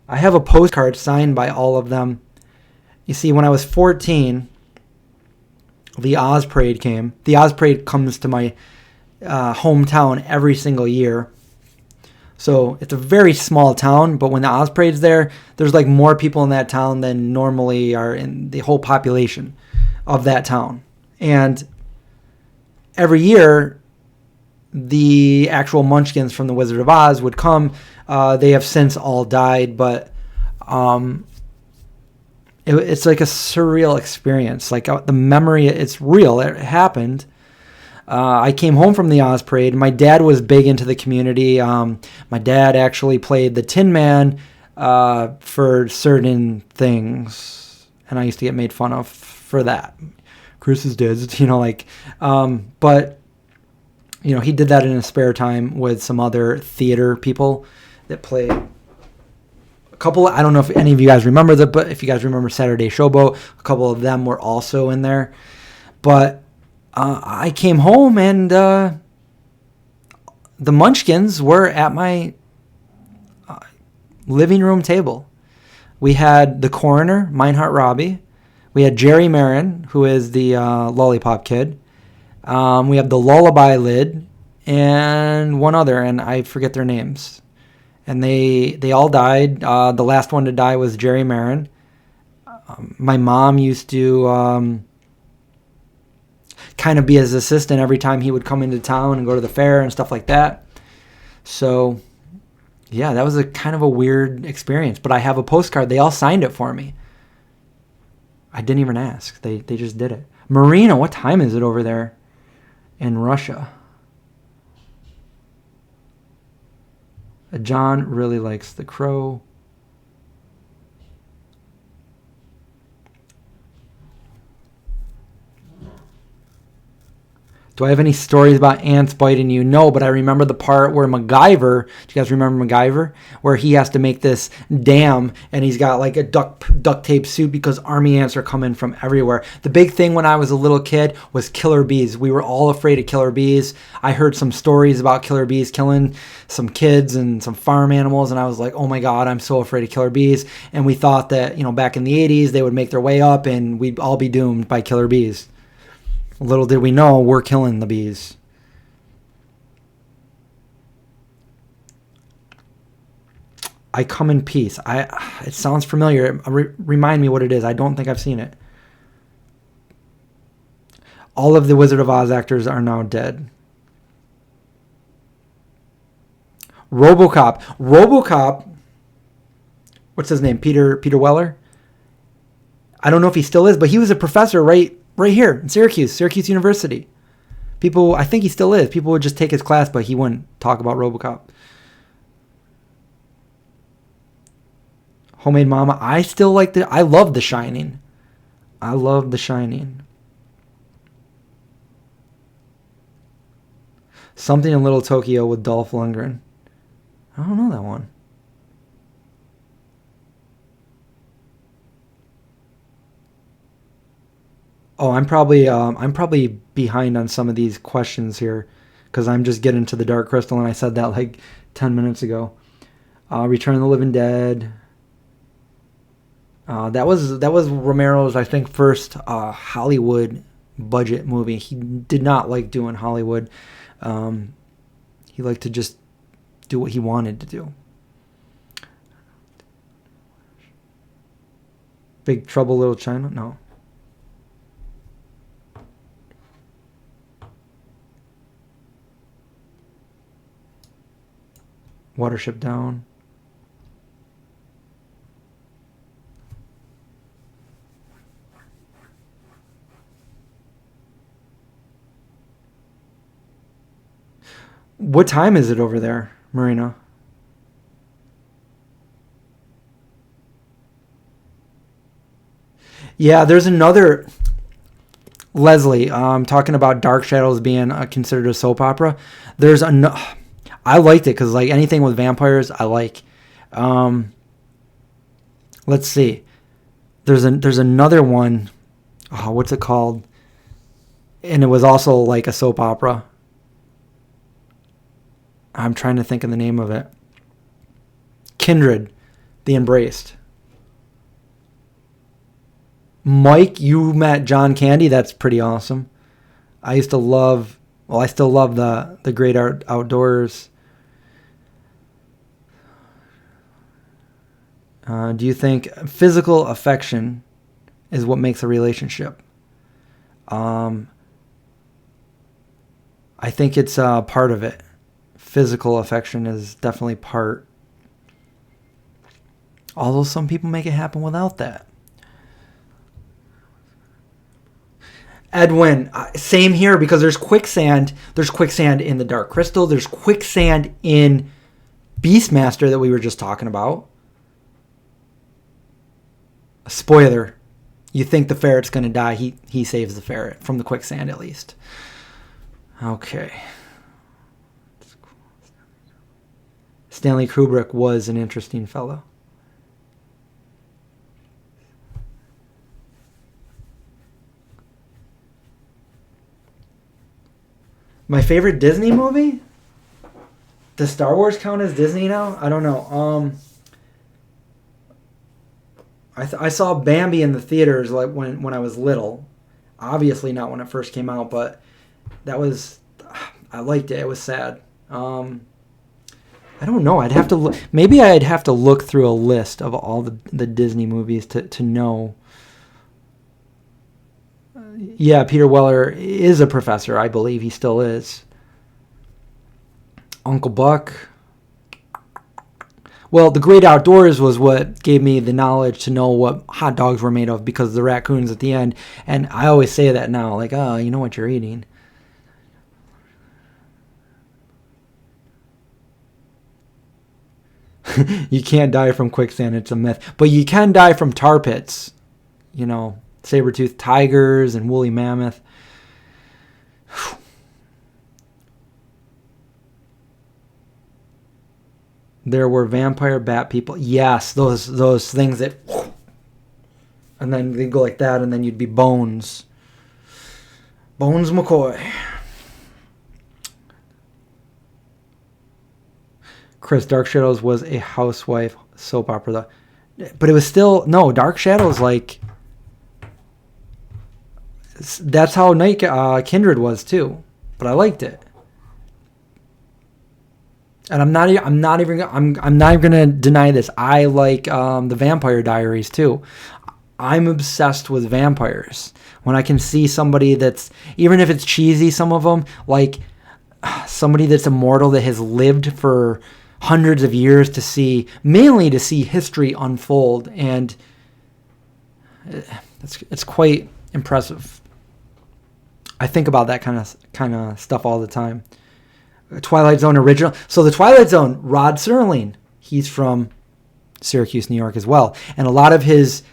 A: I have a postcard signed by all of them. You see, when I was 14, the Oz Parade came. The Oz Parade comes to my hometown every single year. So it's a very small town, but when the Oz Parade's there, there's like more people in that town than normally are in the whole population of that town. And every year, the actual Munchkins from The Wizard of Oz would come. They have since all died, but it's like a surreal experience. Like the memory, it's real. It happened. I came home from the Oz Parade. My dad was big into the community. My dad actually played the Tin Man for certain things, and I used to get made fun of for that. Chris's dad's, but he did that in his spare time with some other theater people that played. A couple, I don't know if any of you guys remember that, but if you guys remember Saturday Showboat, a couple of them were also in there. But I came home and the Munchkins were at my living room table. We had the coroner, Meinhardt Robbie. We had Jerry Marin, who is the Lollipop Kid. We have the Lullaby Lid and one other, and I forget their names. And they all died. The last one to die was Jerry Marin. My mom used to kind of be his assistant every time he would come into town and go to the fair and stuff like that. So, yeah, that was a kind of a weird experience. But I have a postcard. They all signed it for me. I didn't even ask. They just did it. Marina, what time is it over there in Russia? John really likes The Crow. Do I have any stories about ants biting you? No, but I remember the part where MacGyver, do you guys remember MacGyver? Where he has to make this dam and he's got like a duct tape suit because army ants are coming from everywhere. The big thing when I was a little kid was killer bees. We were all afraid of killer bees. I heard some stories about killer bees killing some kids and some farm animals, and I was like, oh my God, I'm so afraid of killer bees. And we thought that, back in the 80s, they would make their way up and we'd all be doomed by killer bees. Little did we know, we're killing the bees. I Come in Peace. It sounds familiar. Remind me what it is. I don't think I've seen it. All of the Wizard of Oz actors are now dead. RoboCop. What's his name? Peter Weller? I don't know if he still is, but he was a professor right here in Syracuse University. I think he still is. People would just take his class, but he wouldn't talk about RoboCop. Homemade Mama. I love The Shining. I love The Shining. Something in Little Tokyo with Dolph Lundgren. I don't know that one. Oh, I'm probably behind on some of these questions here because I'm just getting to the Dark Crystal and I said that like 10 minutes ago. Return of the Living Dead. That was Romero's, I think, first Hollywood budget movie. He did not like doing Hollywood. He liked to just do what he wanted to do. Big Trouble Little China? No. Watership Down. What time is it over there, Marina? Yeah, there's another... Leslie, talking about Dark Shadows being considered a soap opera. There's I liked it because like anything with vampires, I like. Let's see. There's another one. Oh, what's it called? And it was also like a soap opera. I'm trying to think of the name of it. Kindred, The Embraced. Mike, you met John Candy. That's pretty awesome. I used to love, I still love the Great Outdoors. Do you think physical affection is what makes a relationship? I think it's part of it. Physical affection is definitely part. Although some people make it happen without that. Edwin, same here because there's quicksand. There's quicksand in the Dark Crystal. There's quicksand in Beastmaster that we were just talking about. Spoiler. You think the ferret's going to die. He saves the ferret from the quicksand at least. Okay. Stanley Kubrick was an interesting fellow. My favorite Disney movie? Does Star Wars count as Disney now? I don't know. I saw Bambi in the theaters like when I was little. Obviously not when it first came out, but I liked it. It was sad. I don't know. I'd have to look. Maybe I'd have to look through a list of all the Disney movies to know. Yeah, Peter Weller is a professor. I believe he still is. Uncle Buck. Well, The Great Outdoors was what gave me the knowledge to know what hot dogs were made of because of the raccoons at the end. And I always say that now, like, oh, you know what you're eating. You can't die from quicksand. It's a myth. But you can die from tar pits. You know, saber-toothed tigers and woolly mammoth. There were vampire bat people. Yes, those things that... And then they'd go like that, and then you'd be Bones. Bones McCoy. Chris, Dark Shadows was a housewife soap opera. But it was still... No, Dark Shadows, like... That's how Kindred was, too. But I liked it. And I'm not even gonna deny this. I like the Vampire Diaries too. I'm obsessed with vampires. When I can see somebody that's, even if it's cheesy, some of them, like somebody that's immortal that has lived for hundreds of years mainly to see history unfold, and it's quite impressive. I think about that kind of stuff all the time. Twilight Zone original. So the Twilight Zone, Rod Serling, he's from Syracuse, New York as well. And a lot of his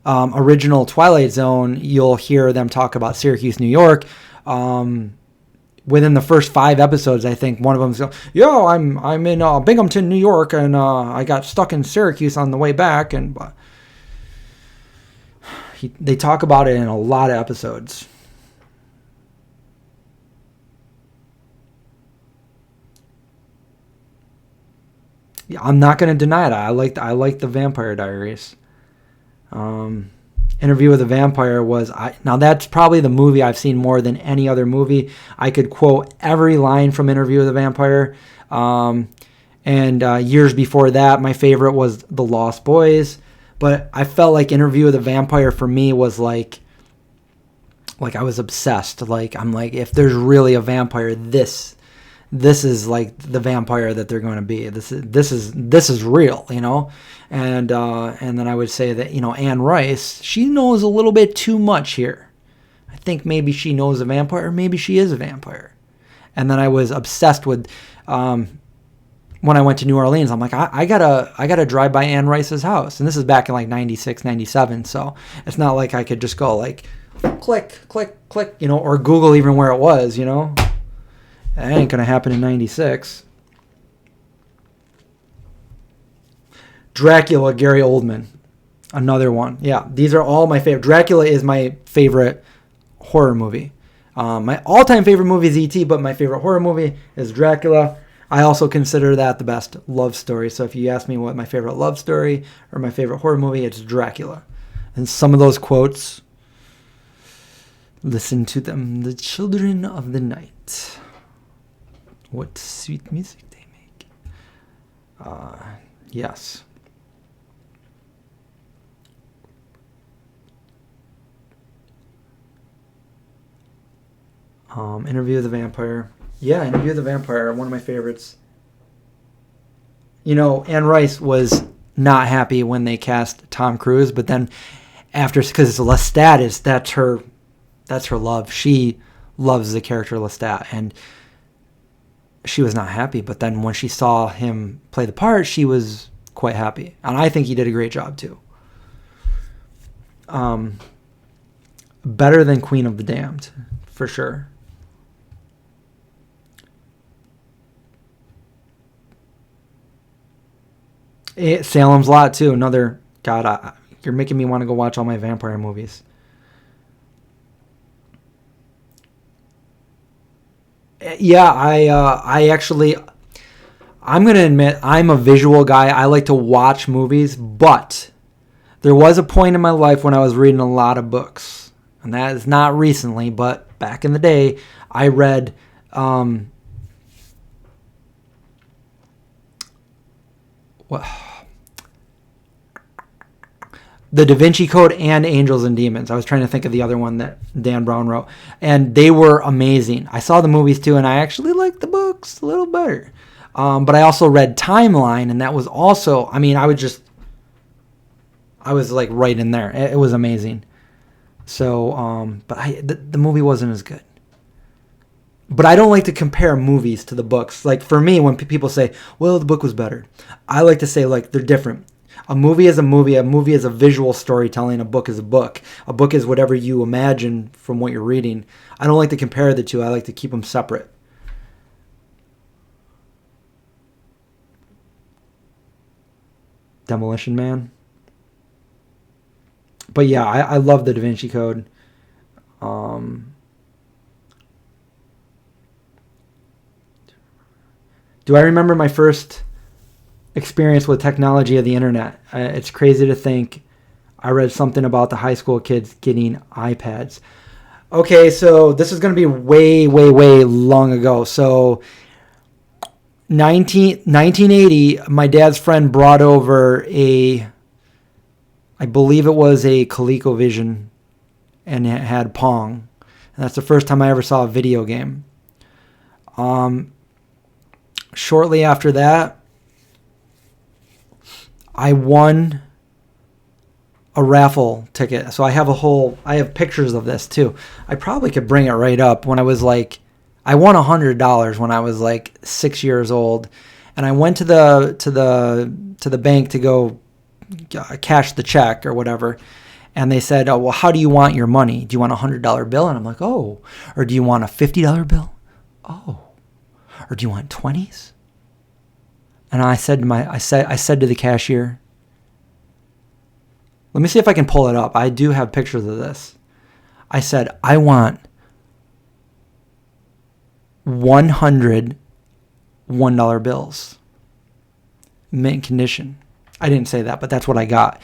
A: original Twilight Zone, you'll hear them talk about Syracuse, New York. Within the first 5 episodes, I think one of them's going, yo, I'm in Binghamton, New York, and I got stuck in Syracuse on the way back. And they talk about it in a lot of episodes. Yeah, I'm not going to deny it. I like the Vampire Diaries. Interview with a Vampire was... Now, that's probably the movie I've seen more than any other movie. I could quote every line from Interview with a Vampire. And years before that, my favorite was The Lost Boys. But I felt like Interview with a Vampire for me was like I was obsessed. Like, I'm like, if there's really a vampire, this is like the vampire that they're going to be. This is real, you know. And then I would say that, you know, Anne Rice, she knows a little bit too much here. I think maybe she knows a vampire, or maybe she is a vampire. And then I was obsessed with when I went to New Orleans, I'm like, I gotta drive by Anne Rice's house. And this is back in like 96, 97. So it's not like I could just go like, click, click, click, or Google even where it was, That ain't going to happen in 96. Dracula, Gary Oldman. Another one. Yeah, these are all my favorite. Dracula is my favorite horror movie. My all-time favorite movie is E.T., but my favorite horror movie is Dracula. I also consider that the best love story. So if you ask me what my favorite love story or my favorite horror movie, it's Dracula. And some of those quotes, listen to them, the children of the night. What sweet music they make. Yes. Interview with the Vampire. Yeah, Interview with the Vampire, one of my favorites. Anne Rice was not happy when they cast Tom Cruise, but then after, because it's Lestat, that's her love. She loves the character Lestat, and she was not happy. But then when she saw him play the part, she was quite happy, and I think he did a great job too. Better than Queen of the Damned, for sure. Salem's Lot too. Another, God, you're making me want to go watch all my vampire movies. Yeah, I actually, I'm going to admit, I'm a visual guy. I like to watch movies, but there was a point in my life when I was reading a lot of books. And that is not recently, but back in the day, I read The Da Vinci Code and Angels and Demons. I was trying to think of the other one that Dan Brown wrote. And they were amazing. I saw the movies too, and I actually liked the books a little better. But I also read Timeline, and that was also, I was like right in there. It was amazing. So, but the movie wasn't as good. But I don't like to compare movies to the books. Like for me, when people say, well, the book was better, I like to say like they're different. A movie is a movie. A movie is a visual storytelling. A book is a book. A book is whatever you imagine from what you're reading. I don't like to compare the two. I like to keep them separate. Demolition Man. But yeah, I love the Da Vinci Code. Do I remember my first experience with technology of the internet? It's crazy to think I read something about the high school kids getting iPads. Okay, so this is going to be way, way, way long ago. So 1980, my dad's friend brought over I believe it was a ColecoVision, and it had Pong. And that's the first time I ever saw a video game. Shortly after that, I won a raffle ticket. So I have pictures of this too. I probably could bring it right up. When I was like, I won $100 when I was like 6 years old, and I went to the bank to go cash the check or whatever. And they said, oh, well, how do you want your money? Do you want a $100 bill? And I'm like, oh. Or do you want a $50 bill? Oh. Or do you want 20s? And I said to the cashier, let me see if I can pull it up. I do have pictures of this. I said, I want 100 $1 bills. Mint condition. I didn't say that, but that's what I got.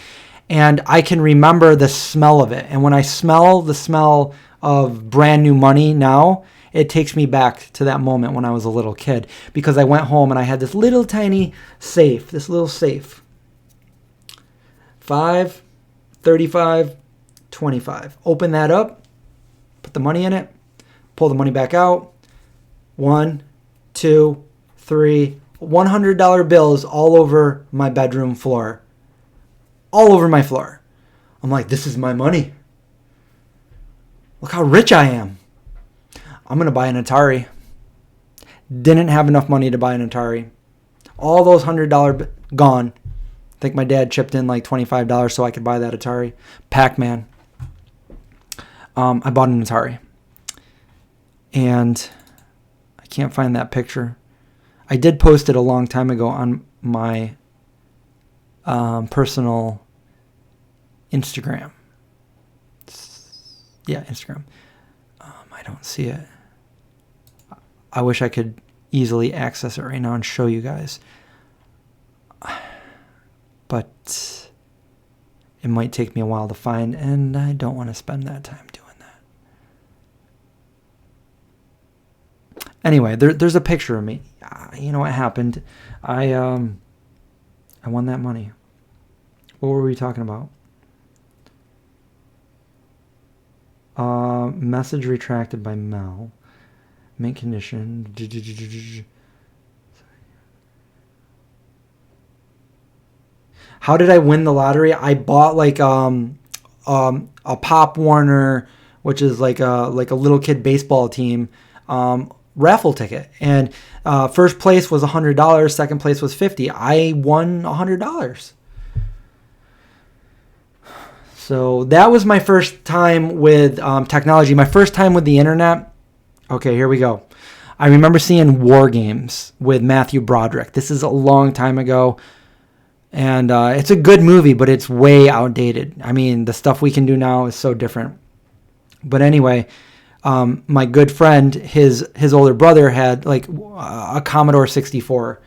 A: And I can remember the smell of it. And when I smell the smell of brand new money now, it takes me back to that moment when I was a little kid, because I went home and I had this little tiny safe, 5, 35, 25. Open that up, put the money in it, pull the money back out. 1, 2, 3, $100 bills all over my bedroom floor. All over my floor. I'm like, this is my money. Look how rich I am. I'm going to buy an Atari. Didn't have enough money to buy an Atari. All those $100 gone. I think my dad chipped in like $25 so I could buy that Atari. Pac-Man. I bought an Atari. And I can't find that picture. I did post it a long time ago on my personal Instagram. Yeah, Instagram. I don't see it. I wish I could easily access it right now and show you guys. But it might take me a while to find, and I don't want to spend that time doing that. Anyway, there's a picture of me. You know what happened? I won that money. What were we talking about? Message retracted by Mel. Mint condition. How did I win the lottery? I bought like a Pop Warner, which is like a little kid baseball team, raffle ticket, and first place was $100, second place was $50. I won $100. So that was my first time with technology. My first time with the internet. Okay, here we go. I remember seeing War Games with Matthew Broderick. This is a long time ago. And it's a good movie, but it's way outdated. I mean, the stuff we can do now is so different. But anyway, my good friend, his older brother had like a Commodore 64.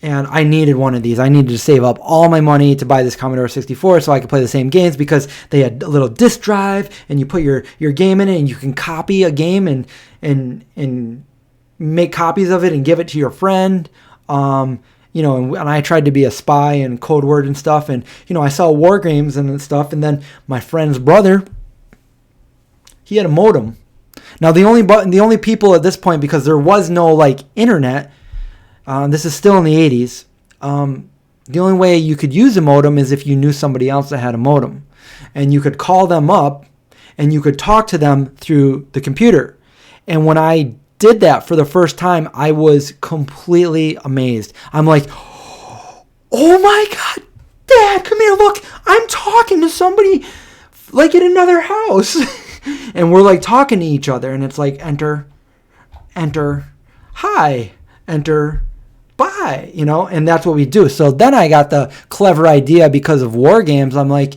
A: And I needed one of these. I needed to save up all my money to buy this Commodore 64 so I could play the same games, because they had a little disk drive and you put your game in it and you can copy a game and make copies of it and give it to your friend. You know, and I tried to be a spy and code word and stuff. And, you know, I saw War Games and stuff. And then my friend's brother, he had a modem. Now, the only people at this point, because there was no, like, internet, this is still in the 80s, the only way you could use a modem is if you knew somebody else that had a modem. And you could call them up and you could talk to them through the computer. And when I did that for the first time, I was completely amazed. I'm like, oh my God, Dad, come here, look, I'm talking to somebody like in another house. And we're like talking to each other, and it's like enter, hi, enter, bye, you know, and that's what we do. So then I got the clever idea because of War Games. I'm like,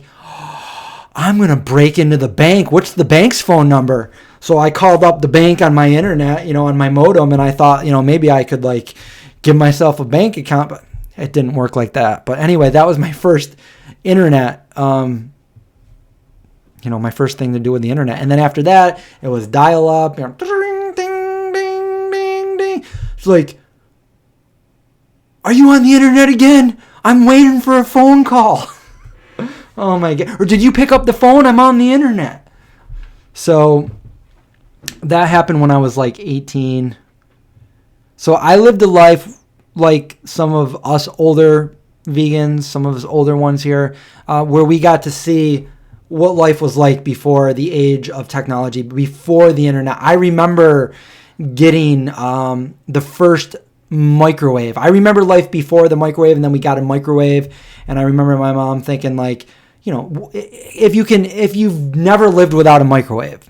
A: I'm going to break into the bank. What's the bank's phone number? So I called up the bank on my internet, you know, on my modem, and I thought, you know, maybe I could like give myself a bank account, but it didn't work like that. But anyway, that was my first internet, you know, my first thing to do with the internet. And then after that, it was dial-up, you know, ding, ding, ding, ding, ding. It's like, are you on the internet again? I'm waiting for a phone call. Oh my God. Or did you pick up the phone? I'm on the internet. So that happened when I was like 18. So I lived a life like some of us older vegans, some of us older ones here, where we got to see what life was like before the age of technology, before the internet. I remember getting the first microwave. I remember life before the microwave, and then we got a microwave, and I remember my mom thinking like, you know, if you've never lived without a microwave,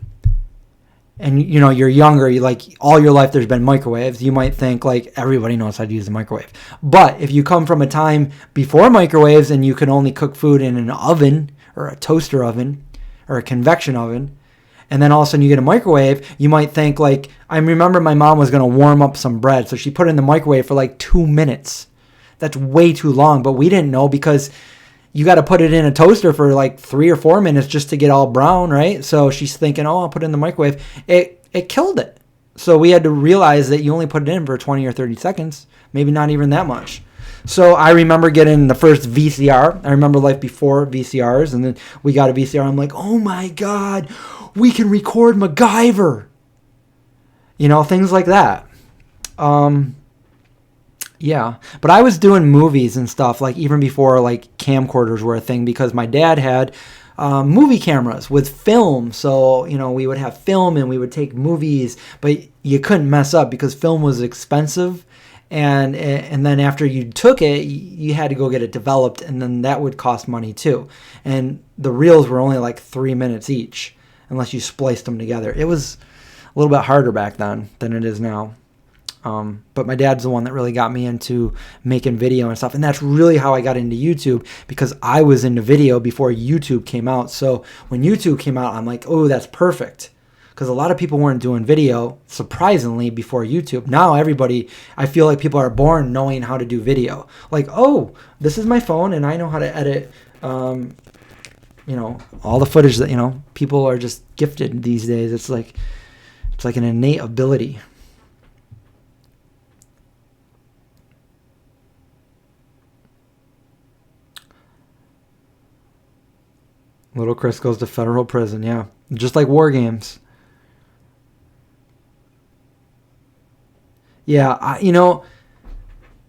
A: and you know you're younger, you like all your life there's been microwaves, you might think like everybody knows how to use a microwave. But if you come from a time before microwaves and you can only cook food in an oven or a toaster oven or a convection oven, and then all of a sudden you get a microwave, you might think like, I remember my mom was going to warm up some bread, so she put it in the microwave for like 2 minutes. That's way too long, but we didn't know because you got to put it in a toaster for like 3 or 4 minutes just to get all brown, right? So she's thinking, oh, I'll put it in the microwave. It killed it. So we had to realize that you only put it in for 20 or 30 seconds, maybe not even that much. So I remember getting the first VCR. I remember life before VCRs, and then we got a VCR. I'm like, oh my God, we can record MacGyver. You know, things like that. Yeah, but I was doing movies and stuff like even before like camcorders were a thing, because my dad had movie cameras with film. So, you know, we would have film and we would take movies, but you couldn't mess up because film was expensive and then after you took it, you had to go get it developed, and then that would cost money too. And the reels were only like 3 minutes each, unless you spliced them together. It was a little bit harder back then than it is now. But my dad's the one that really got me into making video and stuff. And that's really how I got into YouTube, because I was into video before YouTube came out. So when YouTube came out, I'm like, oh, that's perfect. Because a lot of people weren't doing video, surprisingly, before YouTube. Now everybody, I feel like people are born knowing how to do video. Like, oh, this is my phone and I know how to edit, all the footage that, people are just gifted these days. It's like an innate ability. Little Chris goes to federal prison, yeah. Just like war games. Yeah,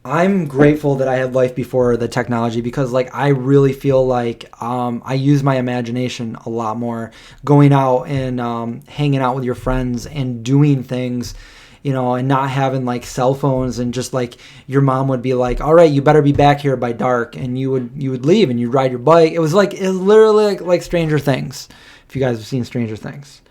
A: I'm grateful that I had life before the technology, because I really feel like I use my imagination a lot more, going out and hanging out with your friends and doing things, and not having cell phones, and just your mom would be like, all right, you better be back here by dark, and you would leave and you'd ride your bike. It was literally like Stranger Things, if you guys have seen Stranger Things.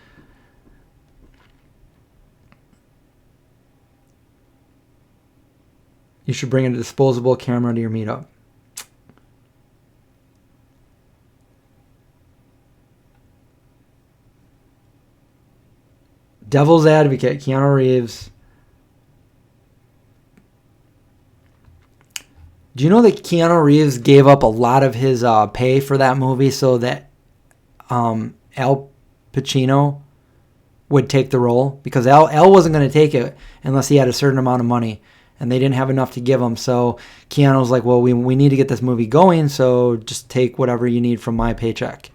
A: You should bring a disposable camera to your meetup. Devil's Advocate, Keanu Reeves. Do you know that Keanu Reeves gave up a lot of his pay for that movie so that Al Pacino would take the role? Because Al wasn't going to take it unless he had a certain amount of money. And they didn't have enough to give him. So Keanu's like, well, we need to get this movie going, so just take whatever you need from my paycheck.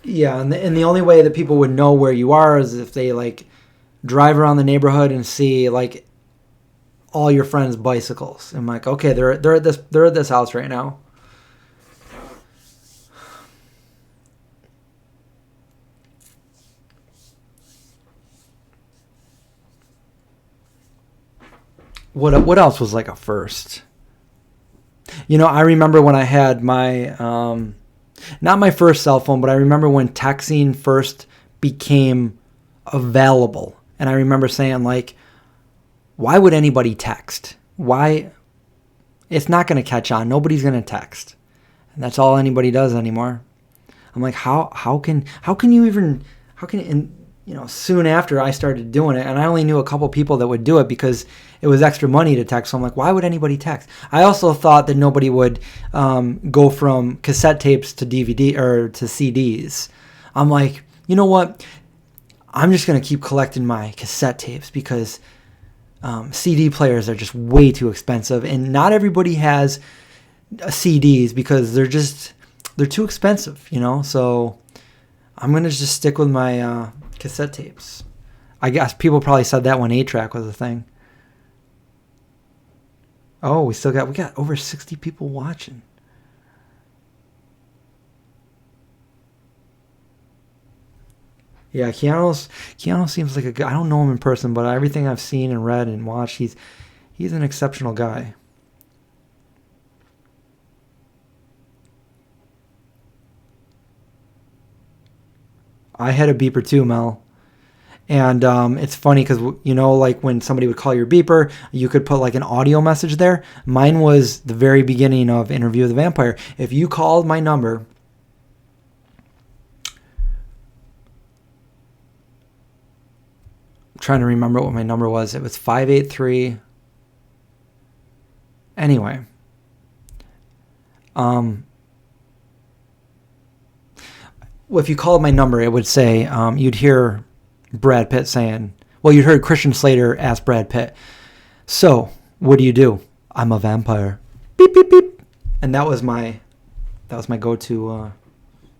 A: Yeah, and the only way that people would know where you are is if they drive around the neighborhood and see all your friends' bicycles. I'm like, okay, they're at this house right now. What else was a first? I remember when I had my not my first cell phone, but I remember when texting first became available. And I remember saying why would anybody text? Why? It's not going to catch on. Nobody's going to text. And that's all anybody does anymore. I'm like, how can you soon after I started doing it, and I only knew a couple people that would do it because it was extra money to text. So I'm like, why would anybody text? I also thought that nobody would go from cassette tapes to DVD or to CDs. I'm like, you know what? I'm just going to keep collecting my cassette tapes, because CD players are just way too expensive, and not everybody has CDs because they're too expensive, so I'm gonna just stick with my cassette tapes. I guess people probably said that when 8-track was a thing. Oh, we got over 60 people watching. Yeah, Keanu seems like a guy. I don't know him in person, but everything I've seen and read and watched, he's an exceptional guy. I had a beeper too, Mel. And it's funny because, when somebody would call your beeper, you could put an audio message there. Mine was the very beginning of Interview with the Vampire. If you called my number, I'm trying to remember what my number was. It was 583. Anyway. If you called my number, it would say, you'd hear Brad Pitt saying, you'd heard Christian Slater ask Brad Pitt, so, what do? I'm a vampire. Beep, beep, beep. And that was my go-to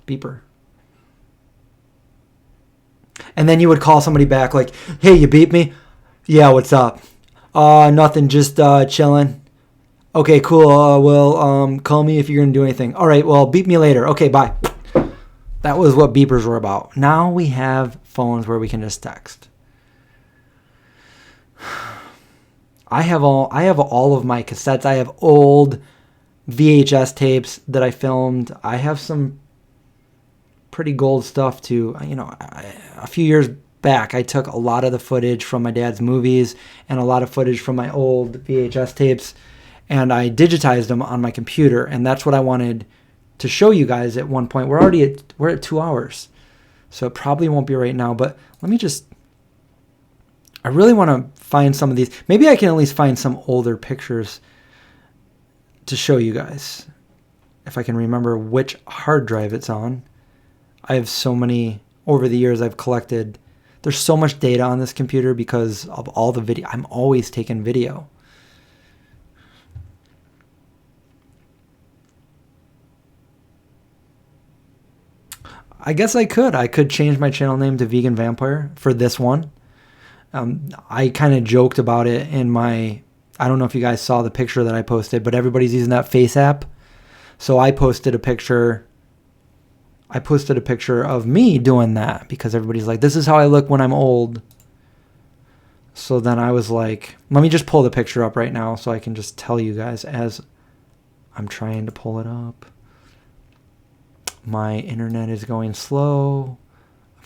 A: beeper. And then you would call somebody back hey, you beat me? Yeah, what's up? Nothing, just chilling. Okay, cool. Well, call me if you're going to do anything. All right, well, beep me later. Okay, bye. That was what beepers were about. Now we have phones where we can just text. I have all of my cassettes. I have old VHS tapes that I filmed. I have some pretty gold stuff too. You know, a few years back, I took a lot of the footage from my dad's movies and a lot of footage from my old VHS tapes, and I digitized them on my computer. And that's what I wanted to show you guys at one point. We're at 2 hours, so it probably won't be right now. But let me just. I really want to find some of these. Maybe I can at least find some older pictures to show you guys. If I can remember which hard drive it's on. I have so many, over the years I've collected. There's so much data on this computer because of all the video. I'm always taking video. I guess I could change my channel name to Vegan Vampire for this one. I kind of joked about it in my, I don't know if you guys saw the picture that I posted, but everybody's using that Face app. So I posted a picture of me doing that because everybody's like, this is how I look when I'm old. So then I was like, let me just pull the picture up right now so I can just tell you guys as I'm trying to pull it up. My internet is going slow.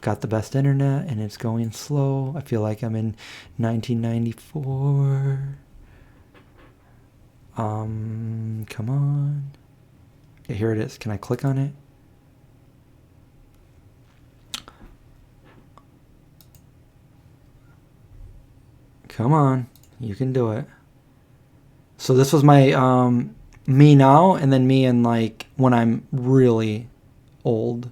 A: Got the best internet and it's going slow. I feel like I'm in 1994. Come on. Okay, here it is. Can I click on it? Come on. You can do it. So this was my me now and then me in like when I'm really old.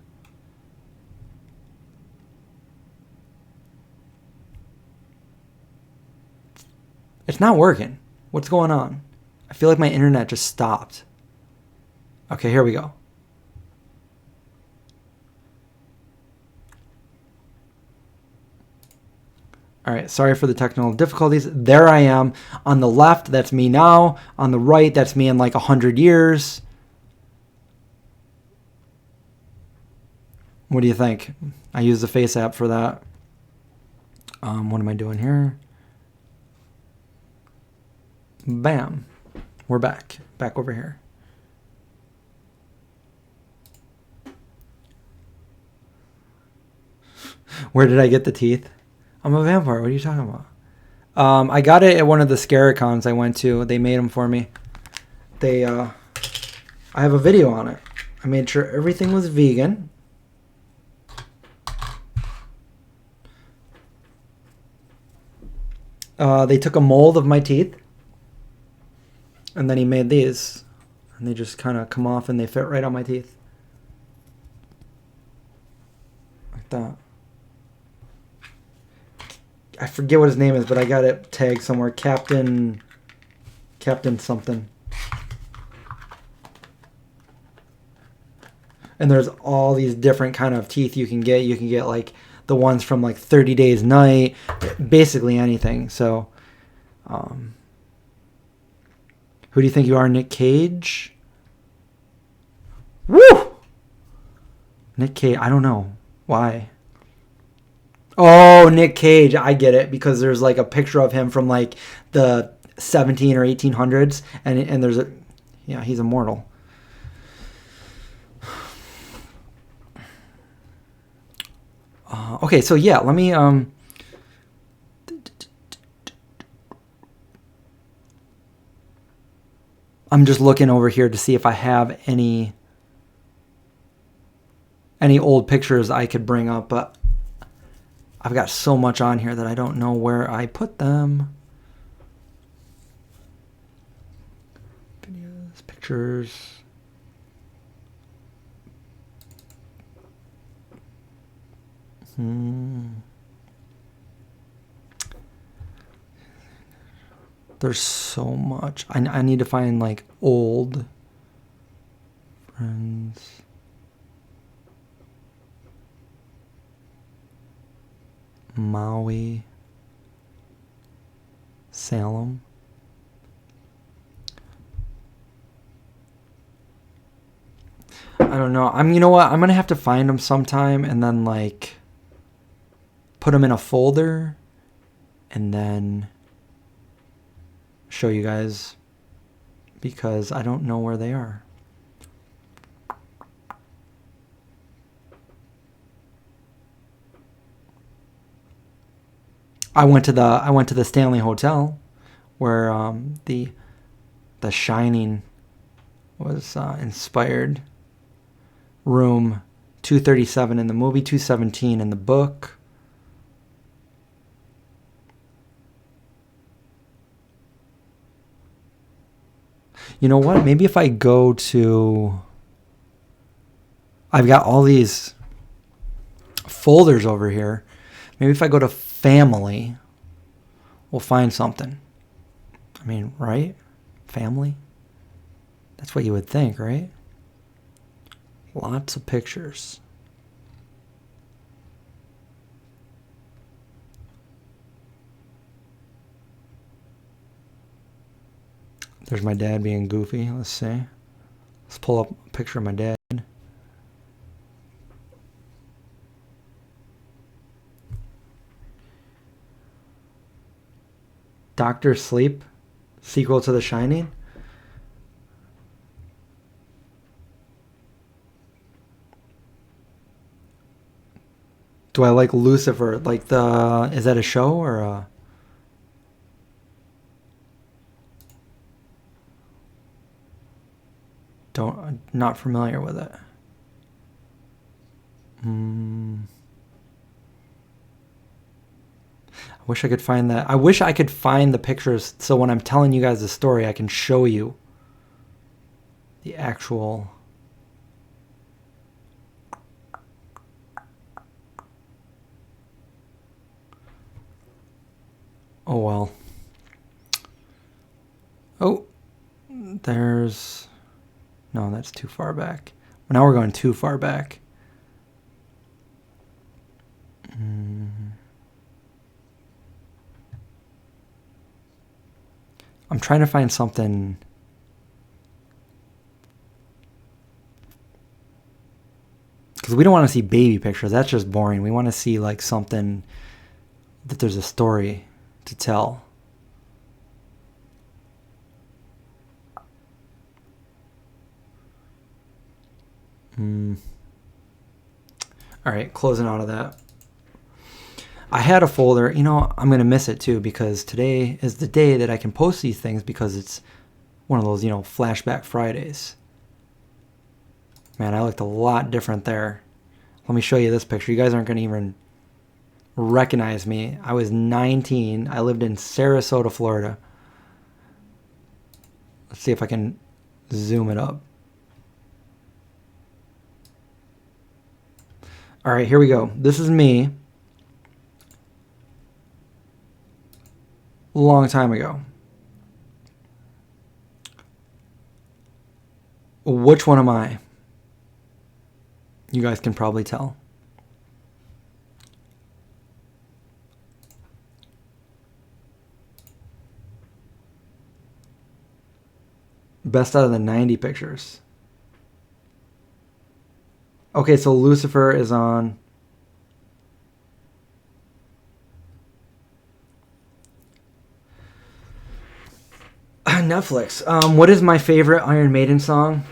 A: It's not working. What's going on? I feel like my internet just stopped. Okay, here we go. All right, sorry for the technical difficulties. There I am. On the left, that's me now. On the right, that's me in like 100 years. What do you think? I use the Face app for that. What am I doing here? Bam. We're back. Back over here. Where did I get the teeth? I'm a vampire. What are you talking about? I got it at one of the Scaricons I went to. They made them for me. I have a video on it. I made sure everything was vegan. They took a mold of my teeth. And then he made these. And they just kind of come off and they fit right on my teeth. Like that. I forget what his name is, but I got it tagged somewhere. Captain something. And there's all these different kind of teeth you can get. You can get like the ones from like 30 Days Night. Basically anything. So, who do you think you are, Nick Cage? Woo! Nick Cage, I don't know. Why? Oh, Nick Cage, I get it. Because there's like a picture of him from like the 17 or 1800s. And there's a, yeah, he's immortal. Okay, so yeah, let me, I'm just looking over here to see if I have any old pictures I could bring up, but I've got so much on here that I don't know where I put them. Videos, pictures. There's so much. I need to find like old friends. Maui. Salem. I don't know. You know what? I'm going to have to find them sometime and then like put them in a folder and then show you guys because I don't know where they are. I went to the Stanley Hotel where the Shining was inspired. Room 237 in the movie, 217 in the book. You know what? Maybe if I go to... I've got all these folders over here. Maybe if I go to family, we'll find something. I mean, right? Family? That's what you would think, right? Lots of pictures. There's my dad being goofy. Let's see. Let's pull up a picture of my dad. Doctor Sleep, sequel to The Shining. Do I like Lucifer? Like is that a show or a... Not familiar with it. I wish I could find that. I wish I could find the pictures so when I'm telling you guys the story, I can show you the actual... Oh, well. Oh, there's... No, that's too far back. Now we're going too far back. I'm trying to find something... Because we don't want to see baby pictures. That's just boring. We want to see like something that there's a story to tell. All right, closing out of that. I had a folder. You know, I'm going to miss it too because today is the day that I can post these things because it's one of those, you know, flashback Fridays. Man, I looked a lot different there. Let me show you this picture. You guys aren't going to even recognize me. I was 19. I lived in Sarasota, Florida. Let's see if I can zoom it up. All right, here we go. This is me. A long time ago. Which one am I? You guys can probably tell. Best out of the 90 pictures. Okay, so Lucifer is on Netflix. What is my favorite Iron Maiden song?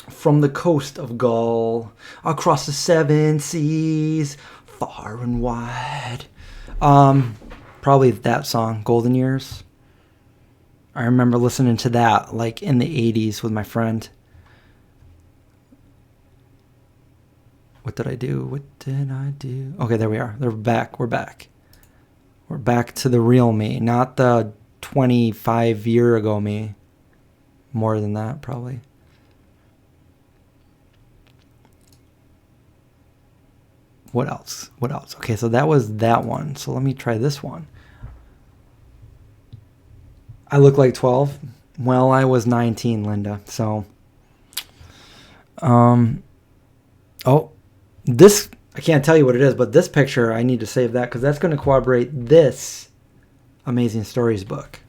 A: From the coast of Gaul, across the 7 seas, far and wide. Probably that song, Golden Years. I remember listening to that like in the 80s with my friend. What did I do? What did I do? Okay, there we are. They're back. We're back. We're back to the real me, not the 25-year ago me. More than that, probably. What else? What else? Okay, so that was that one. So let me try this one. I look like 12. Well, I was 19, Linda. So, oh, this, I can't tell you what it is, but this picture, I need to save that because that's going to corroborate this Amazing Stories book.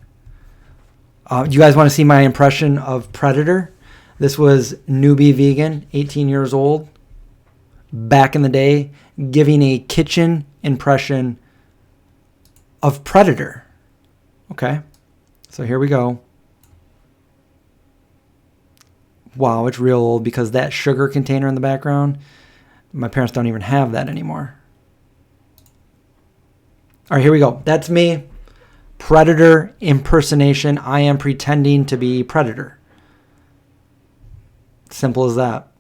A: You guys want to see my impression of Predator? This was newbie vegan, 18 years old, back in the day, giving a kitchen impression of Predator. Okay, so here we go. Wow, it's real old because that sugar container in the background, my parents don't even have that anymore. All right, here we go. That's me. Predator impersonation. I am pretending to be Predator. Simple as that.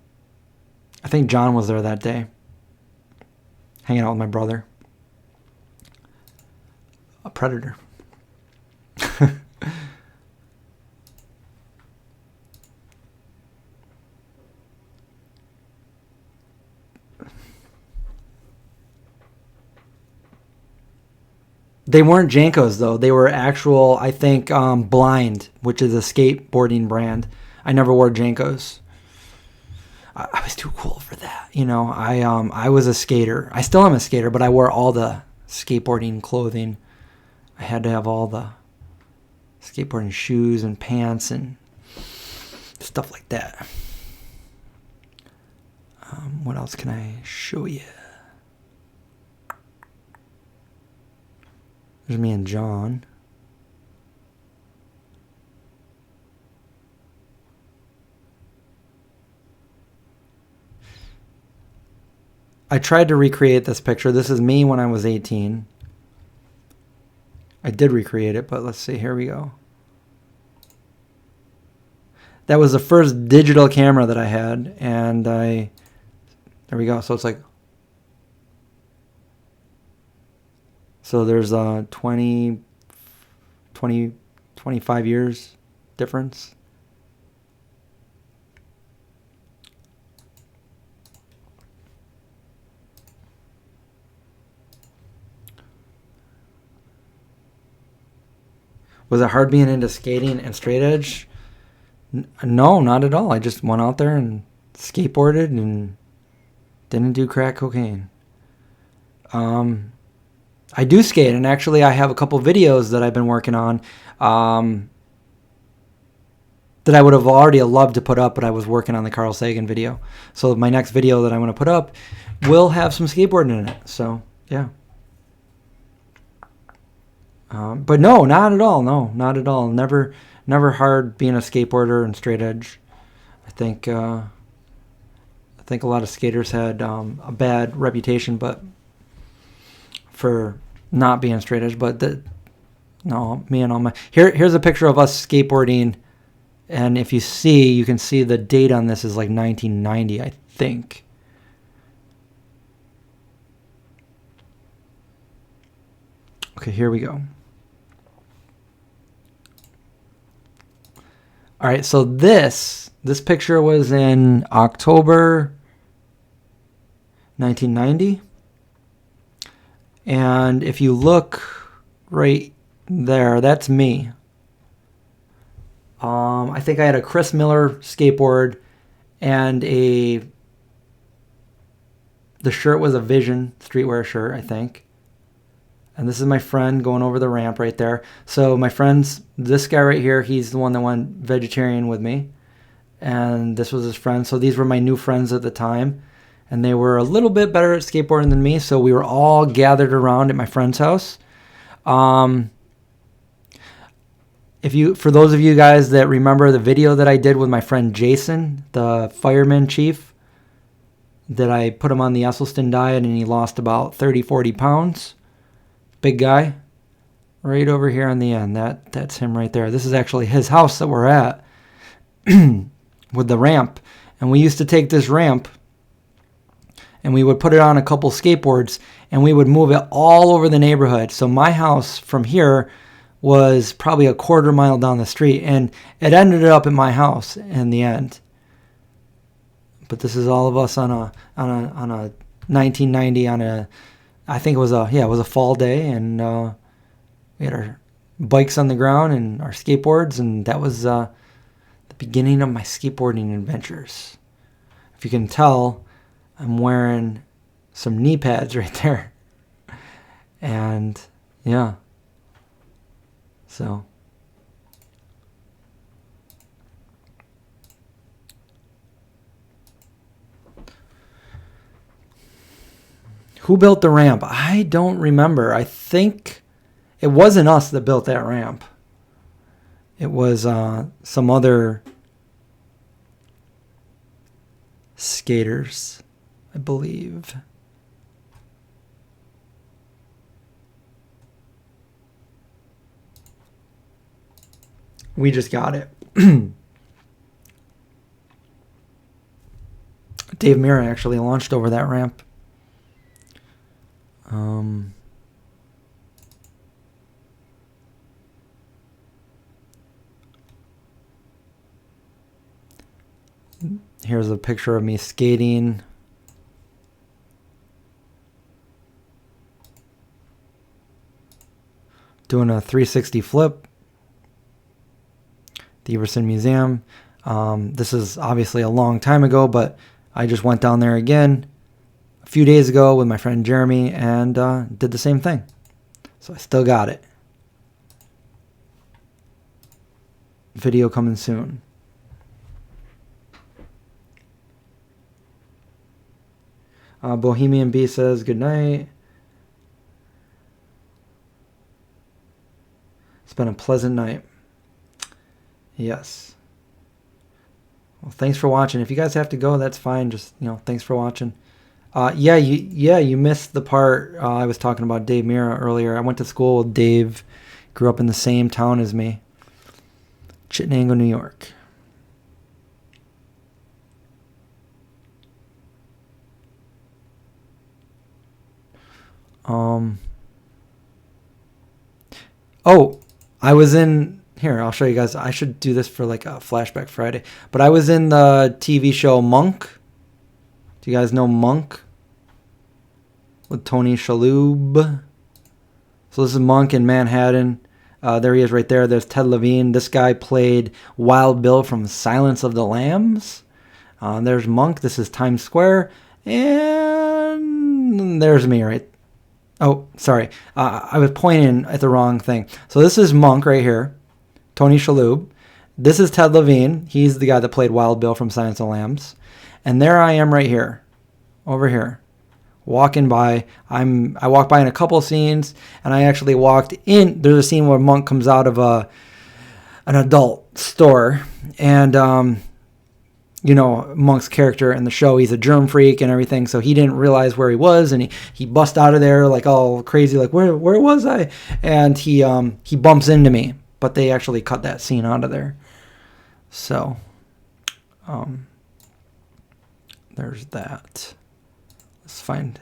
A: I think John was there that day, hanging out with my brother. A Predator. They weren't Jankos, though. They were actual, I think, Blind, which is a skateboarding brand. I never wore Jankos. I was too cool for that. You know, I was a skater. I still am a skater, but I wore all the skateboarding clothing. I had to have all the skateboarding shoes and pants and stuff like that. What else can I show you? There's me and John. I tried to recreate this picture. This is me when I was 18. I did recreate it, but let's see. Here we go. That was the first digital camera that I had, and there we go. So it's like, so there's 25 years difference. Was it hard being into skating and straight edge? No, not at all. I just went out there and skateboarded and didn't do crack cocaine. I do skate, and actually I have a couple videos that I've been working on that I would have already loved to put up, but I was working on the Carl Sagan video. So my next video that I'm going to put up will have some skateboarding in it. So, yeah. But no, not at all. No, not at all. Never hard being a skateboarder and straight edge. I think a lot of skaters had a bad reputation, but for not being straight edge. But no, me and all my here's a picture of us skateboarding, and if you see, you can see the date on this is like 1990, I think. Okay, here we go. All right, so this picture was in October 1990. And if you look right there, that's me. I think I had a Chris Miller skateboard, and the shirt was a Vision streetwear shirt, I think. And this is my friend going over the ramp right there. So my friend's, this guy right here, he's the one that went vegetarian with me. And this was his friend. So these were my new friends at the time. And they were a little bit better at skateboarding than me. So we were all gathered around at my friend's house. For those of you guys that remember the video that I did with my friend Jason, the fireman chief, that I put him on the Esselstyn diet and he lost about 30, 40 pounds. Big guy right over here on the end. That's him right there. This is actually his house that we're at with the ramp. And we used to take this ramp and we would put it on a couple skateboards and we would move it all over the neighborhood. So my house from here was probably a quarter mile down the street, and it ended up at my house in the end. But this is all of us on a 1990 I think it was a fall day, and we had our bikes on the ground and our skateboards, and that was the beginning of my skateboarding adventures. If you can tell, I'm wearing some knee pads right there. And yeah. So Who built the ramp? I don't remember. I think it wasn't us that built that ramp. It was some other skaters, I believe. We just got it. Dave Mirra actually launched over that ramp. Here's a picture of me skating. Doing a 360 flip. The Everson Museum. This is obviously a long time ago, but I just went down there again a few days ago with my friend Jeremy and did the same thing. So I still got it. Video coming soon. Bohemian Bee says good night. It's been a pleasant night. Yes. Well, thanks for watching. If you guys have to go, that's fine. Just, thanks for watching. You missed the part I was talking about Dave Mirra earlier. I went to school with Dave. Grew up in the same town as me. Chittenango, New York. I was in here. I'll show you guys. I should do this for like a flashback Friday. But I was in the TV show Monk. Do you guys know Monk? With Tony Shalhoub. So this is Monk in Manhattan. There he is right there. There's Ted Levine. This guy played Wild Bill from Silence of the Lambs. There's Monk. This is Times Square. And there's me right. Oh, sorry. I was pointing at the wrong thing. So this is Monk right here. Tony Shalhoub. This is Ted Levine. He's the guy that played Wild Bill from Silence of the Lambs. And there I am right here. Over here. Walking by. I walked by in a couple scenes. And I actually walked in. There's a scene where Monk comes out of an adult store. And, Monk's character in the show, he's a germ freak and everything. So he didn't realize where he was. And he bust out of there like all crazy. Like, where was I? And he bumps into me. But they actually cut that scene out of there. So, there's that. Let's find.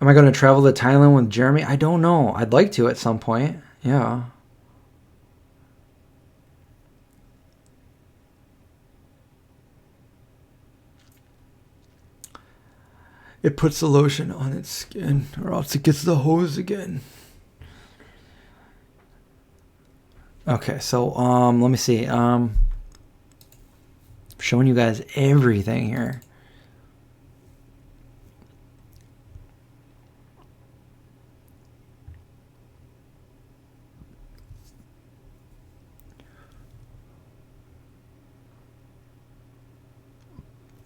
A: Am I going to travel to Thailand with Jeremy? I don't know. I'd like to at some point. Yeah. It puts the lotion on its skin, or else it gets the hose again. Okay, so let me see. Showing you guys everything here.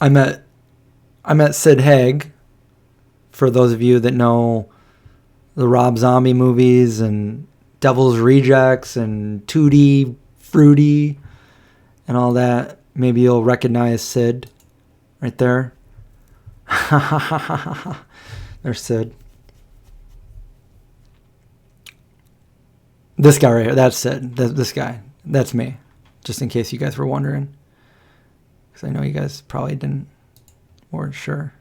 A: I met Sid Haig. For those of you that know the Rob Zombie movies and Devil's Rejects and Tutti Frutti and all that, maybe you'll recognize Sid right there. There's Sid. This guy right here, that's Sid. This guy, that's me. Just in case you guys were wondering. Because I know you guys probably weren't sure.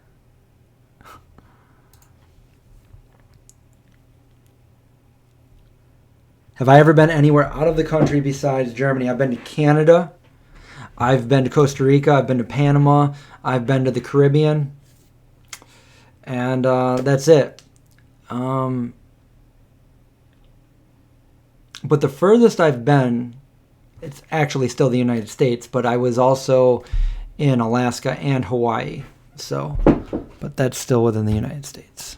A: Have I ever been anywhere out of the country besides Germany? I've been to Canada. I've been to Costa Rica. I've been to Panama. I've been to the Caribbean. And that's it. But the furthest I've been it's actually still the United States, but I was also in Alaska and Hawaii. So, but that's still within the United States.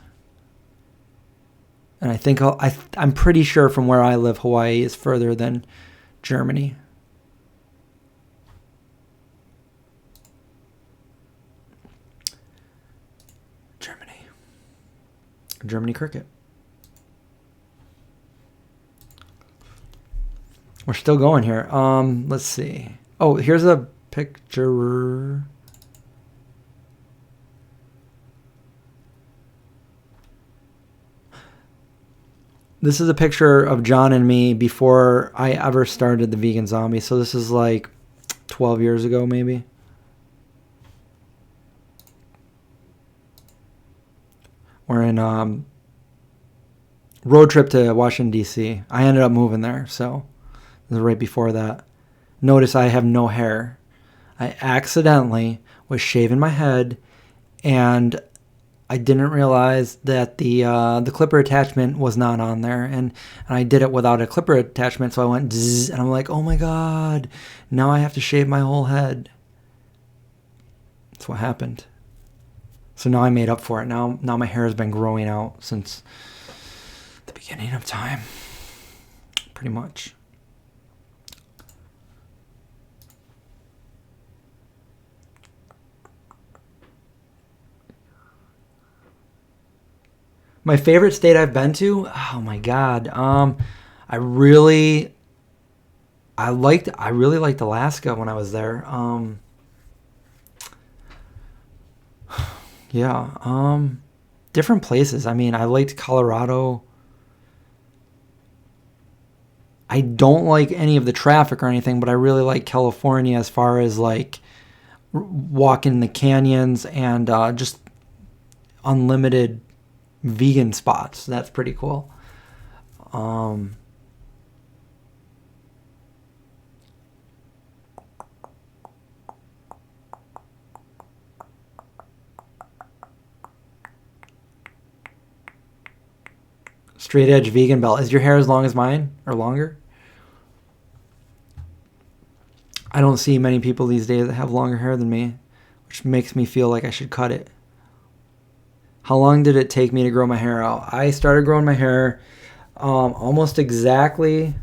A: And I think I'm pretty sure from where I live, Hawaii is further than Germany. Germany cricket. We're still going here. Let's see. Oh, here's a picture. This is a picture of John and me before I ever started the Vegan Zombie. So this is like 12 years ago, maybe. We're in road trip to Washington, D.C. I ended up moving there, so this is right before that. Notice I have no hair. I accidentally was shaving my head, and I didn't realize that the clipper attachment was not on there, and I did it without a clipper attachment, so I went zzz, and I'm like, oh my god, now I have to shave my whole head. That's what happened. So now I made up for it. Now my hair has been growing out since the beginning of time, pretty much. My favorite state I've been to? Oh my god. I really liked Alaska when I was there. Yeah, different places. I mean, I liked Colorado. I don't like any of the traffic or anything, but I really like California as far as like walking in the canyons and just unlimited vegan spots. That's pretty cool. Straight edge vegan belt. Is your hair as long as mine or longer? I don't see many people these days that have longer hair than me, which makes me feel like I should cut it. How long did it take me to grow my hair out? I started growing my hair almost exactly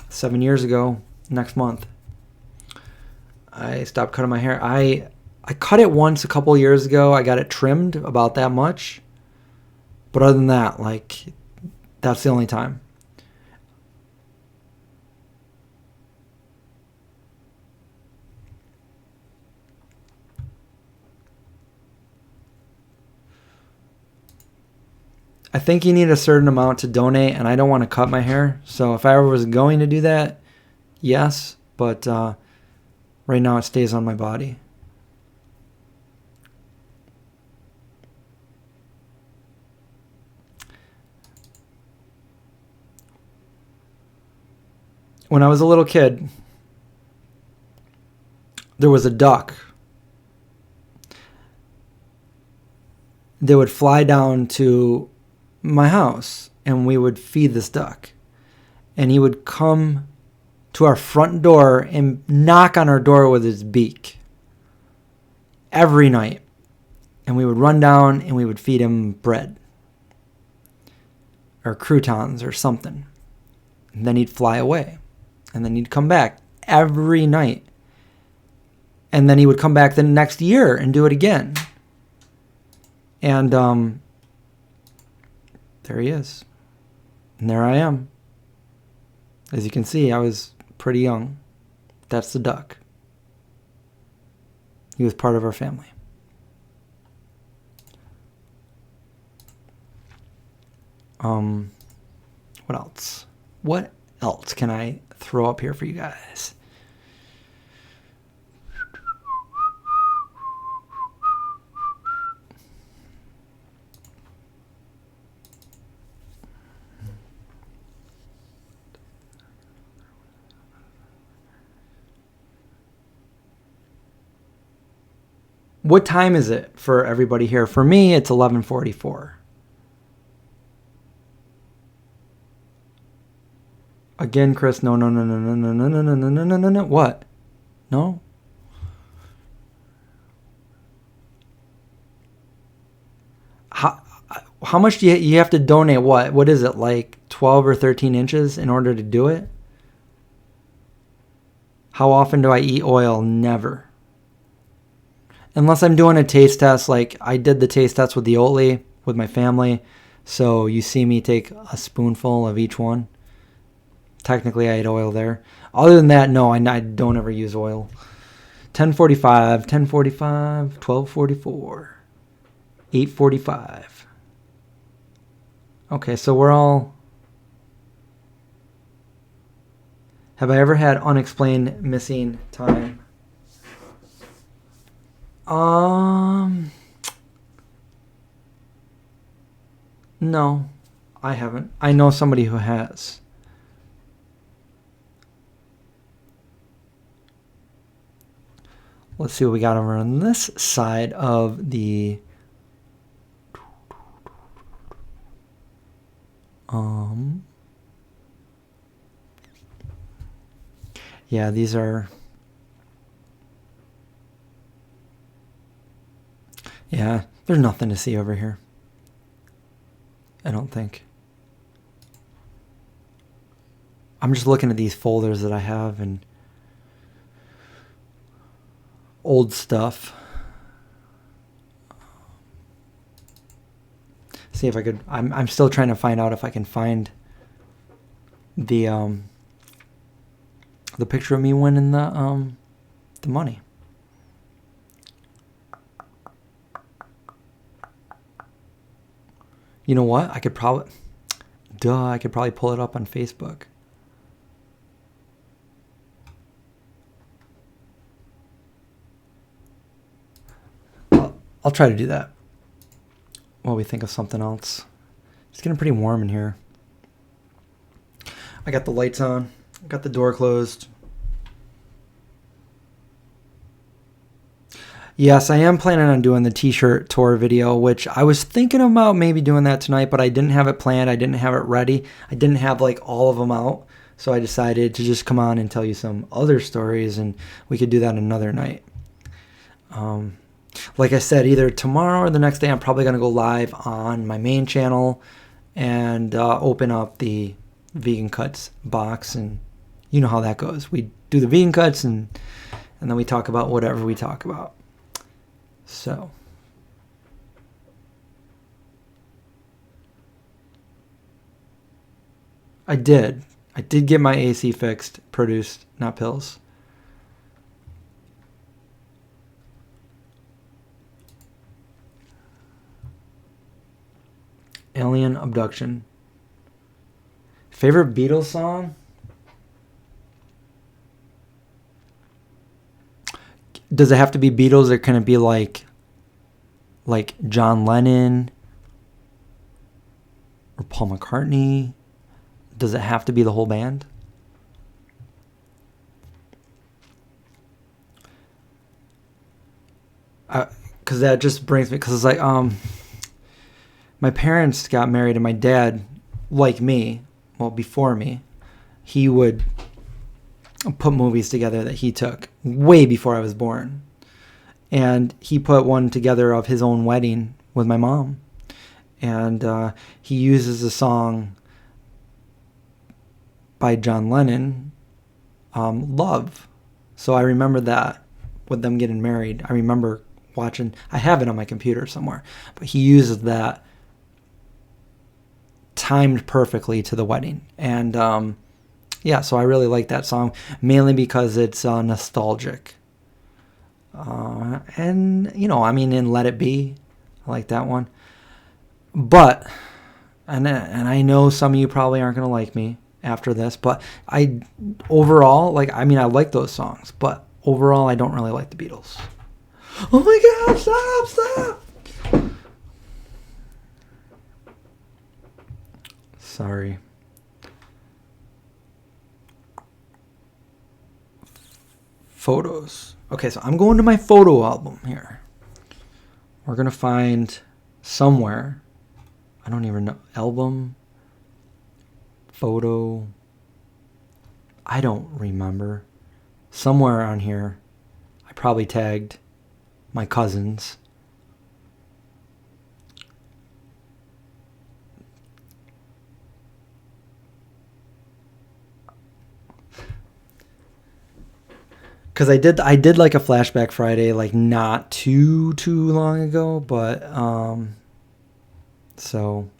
A: 7 years ago, next month. I stopped cutting my hair. I cut it once a couple years ago. I got it trimmed about that much. But other than that, like, that's the only time. I think you need a certain amount to donate, and I don't want to cut my hair. So if I ever was going to do that, yes. But right now it stays on my body. When I was a little kid, there was a duck that would fly down to my house, and we would feed this duck. And he would come to our front door and knock on our door with his beak every night. And we would run down and we would feed him bread or croutons or something. And then he'd fly away. And then he'd come back every night. And then he would come back the next year and do it again. And there he is. And there I am. As you can see, I was pretty young. That's the duck. He was part of our family. What else? What else can I throw up here for you guys? What time is it for everybody here? For me, it's 11:44. Again, Chris. No, no, no, no, no, no, no, no, no, no, no, no, no, no. What? No? How much do you have to donate? What is it, like 12 or 13 inches in order to do it? How often do I eat oil? Never. Unless I'm doing a taste test, like I did the taste test with the Oatly with my family. So you see me take a spoonful of each one. Technically, I ate oil there. Other than that, no, I don't ever use oil. 10:45, 10:45, 12:44, 8:45. Okay, so we're all... Have I ever had unexplained missing time? No, I haven't. I know somebody who has. Let's see what we got over on this side of the... Yeah, these are... Yeah, there's nothing to see over here. I don't think. I'm just looking at these folders that I have and old stuff. See if I could... I'm still trying to find out if I can find the picture of me winning the money. You know what? I could probably pull it up on Facebook. I'll try to do that while we think of something else. It's getting pretty warm in here. I got the lights on. I got the door closed. Yes, I am planning on doing the t-shirt tour video, which I was thinking about maybe doing that tonight, but I didn't have it planned. I didn't have it ready. I didn't have like all of them out. So I decided to just come on and tell you some other stories, and we could do that another night. Like I said, either tomorrow or the next day, I'm probably going to go live on my main channel and open up the vegan cuts box, and you know how that goes. We do the vegan cuts and then we talk about whatever we talk about. So I did get my AC fixed, produced, not pills. Alien abduction. Favorite Beatles song? Does it have to be Beatles, or can it be like John Lennon or Paul McCartney? Does it have to be the whole band? Because that just brings me, because it's like my parents got married, and my dad, like me, well, before me, he would put movies together that he took way before I was born. And he put one together of his own wedding with my mom. And he uses a song by John Lennon, Love. So I remember that with them getting married. I remember watching, I have it on my computer somewhere, but he uses that timed perfectly to the wedding. And yeah, so I really like that song, mainly because it's nostalgic. And, you know, I mean, in Let It Be, I like that one. But, and I know some of you probably aren't going to like me after this, but overall, like, I mean, I like those songs, but overall, I don't really like the Beatles. Oh my God, stop! Sorry. Photos. Okay, so I'm going to my photo album here. We're going to find somewhere, I don't even know, album, photo. I don't remember. Somewhere on here, I probably tagged my cousins. Because I did like a Flashback Friday, like not too long ago, but so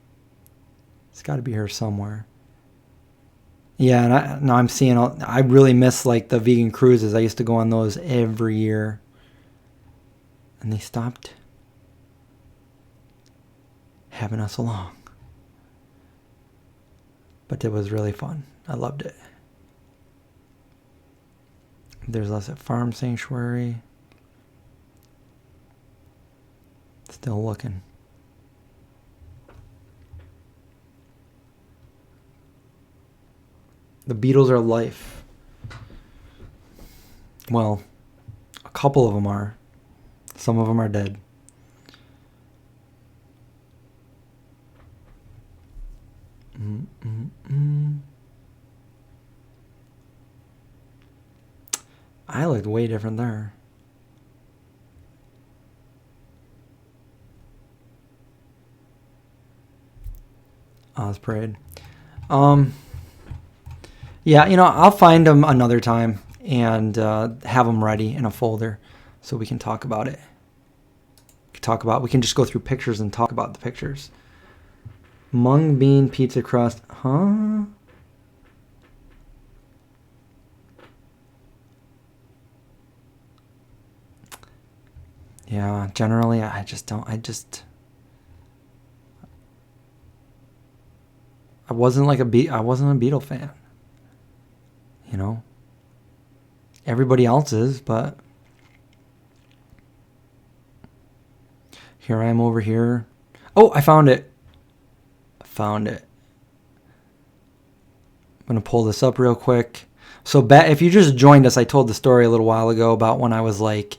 A: it's got to be here somewhere. Yeah, and now I'm seeing. I really miss like the vegan cruises. I used to go on those every year, and they stopped having us along. But it was really fun. I loved it. There's us at Farm Sanctuary. Still looking. The Beatles are life. Well, a couple of them are. Some of them are dead. I looked way different there. Oz Parade. Yeah, I'll find them another time and have them ready in a folder so we can talk about it. We can just go through pictures and talk about the pictures. Mung bean pizza crust. Huh? Yeah, generally I wasn't a Beatle fan. Everybody else is, but here I am over here. Oh, I found it. I'm going to pull this up real quick. So if you just joined us, I told the story a little while ago about when I was like,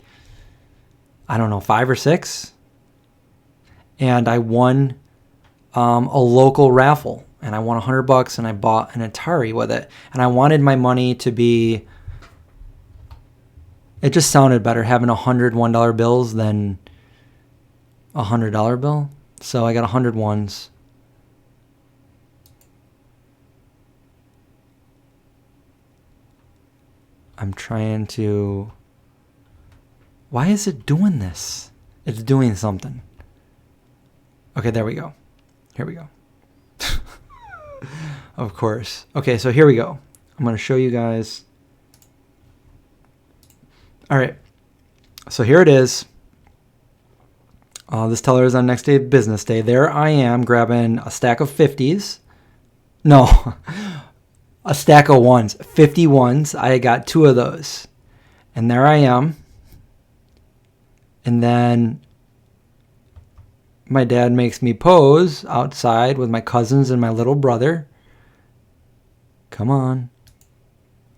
A: I don't know, 5 or 6. And I won a local raffle. And I won $100 and I bought an Atari with it. And I wanted my money to be, it just sounded better having $101 bills than a $100 bill. So I got 100 ones. I'm trying to, why is it doing this? It's doing something. Okay, there we go. Here we go. Of course. Okay, so here we go. I'm going to show you guys. All right. So here it is. This teller is on next day, business day. There I am grabbing a stack of 50s. No, a stack of ones. 51s. I got 2 of those. And there I am. And then my dad makes me pose outside with my cousins and my little brother. Come on.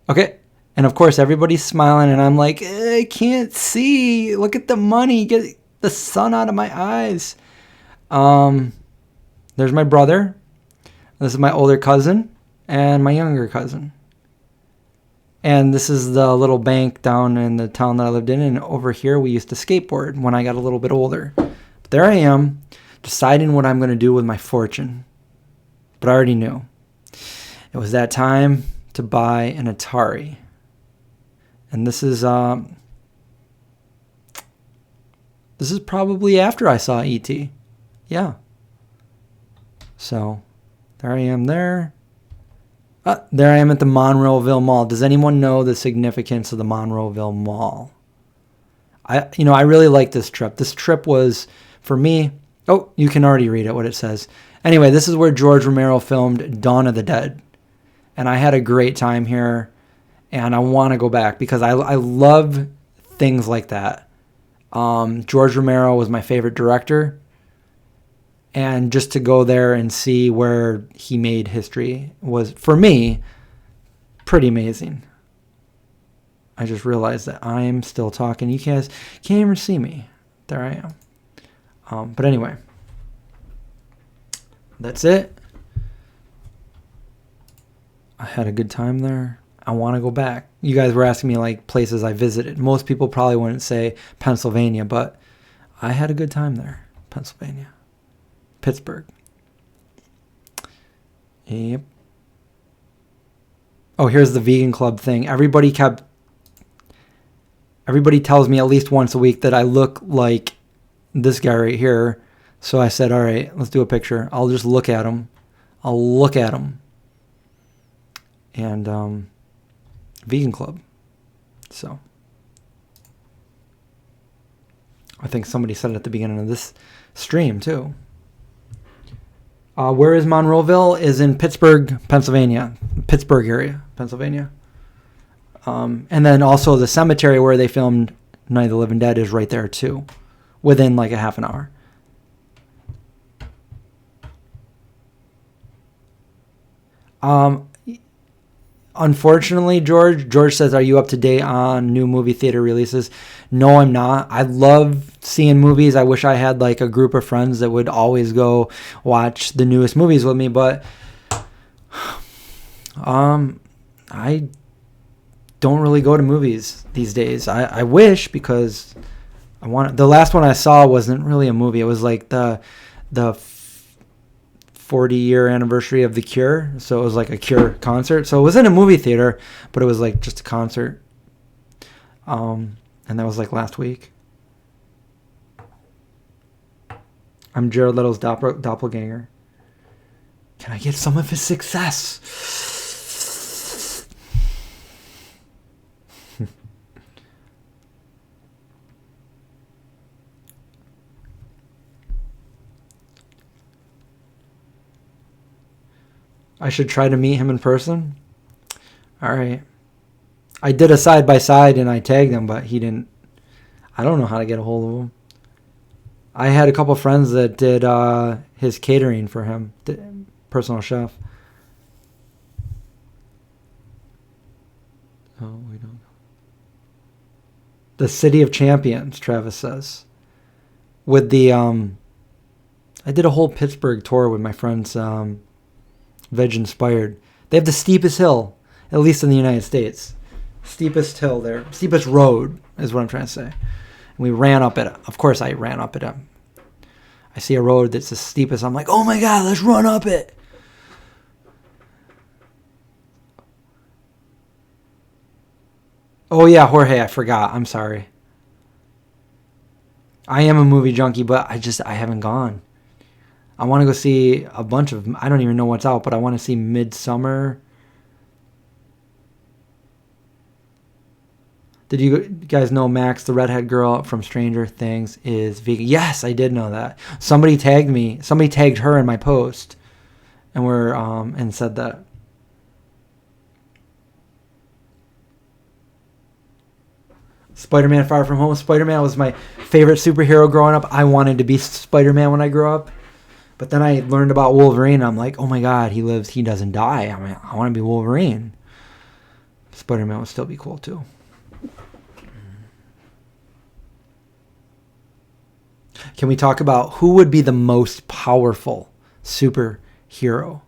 A: Okay. And of course, everybody's smiling, and I'm like, I can't see. Look at the money. Get the sun out of my eyes. There's my brother. This is my older cousin and my younger cousin. And this is the little bank down in the town that I lived in. And over here, we used to skateboard when I got a little bit older. But there I am, deciding what I'm going to do with my fortune. But I already knew. It was that time to buy an Atari. And this is probably after I saw E.T. Yeah. So there I am there. There I am at the Monroeville Mall. Does anyone know the significance of the Monroeville Mall? I really like this trip. This trip was, for me, oh, you can already read it, what it says. Anyway, this is where George Romero filmed Dawn of the Dead. And I had a great time here. And I want to go back because I love things like that. George Romero was my favorite director. And just to go there and see where he made history was, for me, pretty amazing. I just realized that I'm still talking. You guys can't even see me. There I am. But anyway, that's it. I had a good time there. I want to go back. You guys were asking me like places I visited. Most people probably wouldn't say Pennsylvania, but I had a good time there. Pennsylvania. Pittsburgh. Yep. Oh, here's the vegan club thing. Everybody tells me at least once a week that I look like this guy right here. So I said, all right, let's do a picture. I'll just look at him. And vegan club. So I think somebody said it at the beginning of this stream too. Where is Monroeville? Is in Pittsburgh, Pennsylvania. Pittsburgh area, Pennsylvania. And then also the cemetery where they filmed Night of the Living Dead is right there too, within like a half an hour. Unfortunately, George says, are you up to date on new movie theater releases? No, I'm not. I love seeing movies. I wish I had like a group of friends that would always go watch the newest movies with me, but I don't really go to movies these days. I wish, because the last one I saw wasn't really a movie. It was like the 40-year anniversary of The Cure. So it was like a Cure concert. So it was in a movie theater, but it was like just a concert. And that was like last week. I'm Jared Leto's doppelganger. Can I get some of his success? I should try to meet him in person. All right. I did a side-by-side and I tagged him, but he didn't. I don't know how to get a hold of him. I had a couple friends that did his catering for him, personal chef. Oh, we don't know. The City of Champions, Travis says. With the, I did a whole Pittsburgh tour with my friends, Veg Inspired. They have the steepest hill, at least in the United States. Steepest hill there. Steepest road is what I'm trying to say. And we ran up it. Of course I ran up it. I see a road that's the steepest. I'm like, oh my God, let's run up it. Oh yeah, Jorge, I forgot. I'm sorry. I am a movie junkie, but I haven't gone. I want to go see a bunch of, I don't even know what's out, but I want to see Midsummer. Did you guys know Max, the redhead girl from Stranger Things, is vegan? Yes, I did know that. Somebody tagged me. Somebody tagged her in my post, and and said that. Spider-Man Far From Home. Spider-Man was my favorite superhero growing up. I wanted to be Spider-Man when I grew up. But then I learned about Wolverine. And I'm like, oh my God, he lives. He doesn't die. I mean, I want to be Wolverine. Spider-Man would still be cool too. Can we talk about who would be the most powerful superhero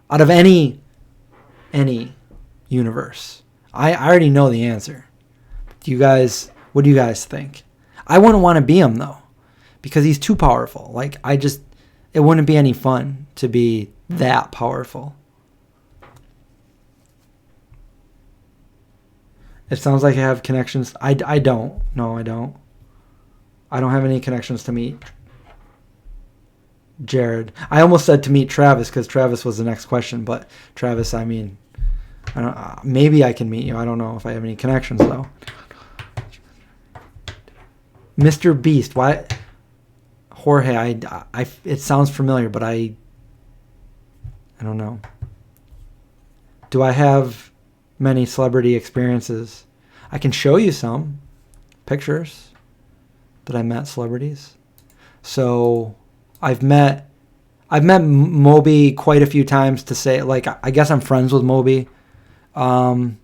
A: out of any universe? I already know the answer. What do you guys think? I wouldn't want to be him though, because he's too powerful. Like it wouldn't be any fun to be that powerful. It sounds like I have connections. I don't. No, I don't. I don't have any connections to meet Jared. I almost said to meet Travis because Travis was the next question, but Travis, I mean, I don't. Maybe I can meet you. I don't know if I have any connections though. Mr. Beast. Why? Jorge, it sounds familiar, but I don't know. Do I have many celebrity experiences? I can show you some pictures that I met celebrities. So I've met Moby quite a few times to say, like, I guess I'm friends with Moby. Let's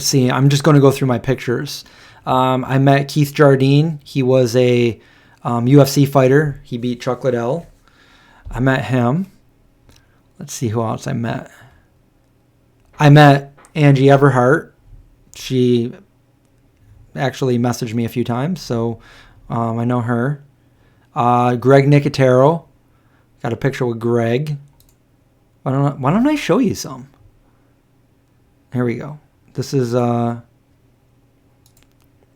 A: see. I'm just going to go through my pictures. I met Keith Jardine. He was a UFC fighter. He beat Chuck Liddell. I met him. Let's see who else I met. I met Angie Everhart. She actually messaged me a few times, so I know her. Greg Nicotero. Got a picture with Greg. Why don't I show you some? Here we go. This is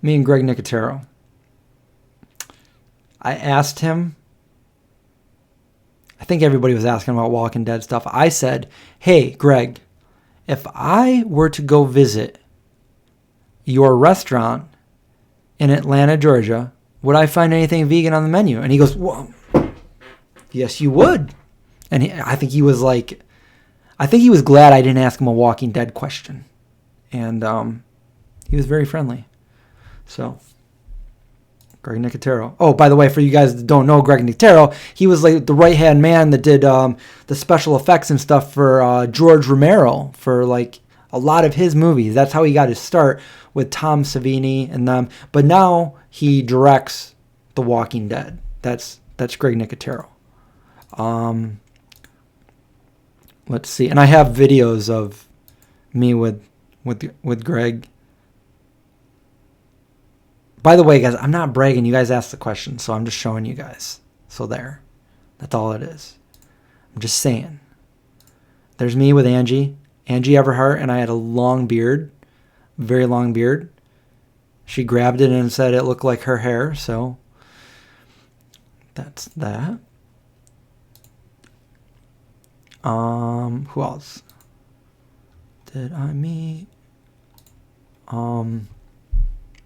A: me and Greg Nicotero. I asked him, I think everybody was asking about Walking Dead stuff. I said, hey, Greg, if I were to go visit your restaurant in Atlanta, Georgia, would I find anything vegan on the menu? And he goes, well, yes, you would. And I think he was glad I didn't ask him a Walking Dead question. And he was very friendly. So, Greg Nicotero. Oh, by the way, for you guys that don't know Greg Nicotero, he was like the right-hand man that did the special effects and stuff for George Romero for like a lot of his movies. That's how he got his start with Tom Savini and them. But now he directs The Walking Dead. That's Greg Nicotero. Let's see. And I have videos of me with Greg. By the way, guys, I'm not bragging. You guys asked the question, so I'm just showing you guys. So there. That's all it is. I'm just saying. There's me with Angie Everhart, and I had a long beard, very long beard. She grabbed it and said it looked like her hair, so that's that. Who else did I meet?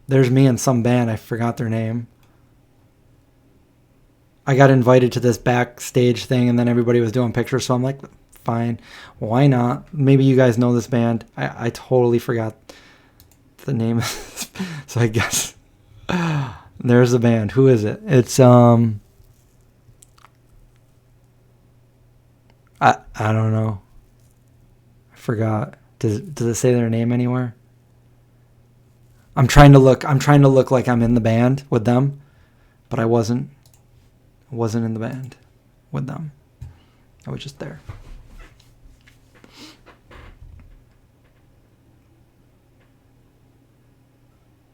A: There's me and some band. I forgot their name. I got invited to this backstage thing, and then everybody was doing pictures, so I'm like, fine, why not? Maybe you guys know this band. I totally forgot the name. So I guess there's the band. Who is it? It's I don't know. I forgot. Does it say their name anywhere? I'm trying to look like I'm in the band with them, but I wasn't in the band with them. I was just there.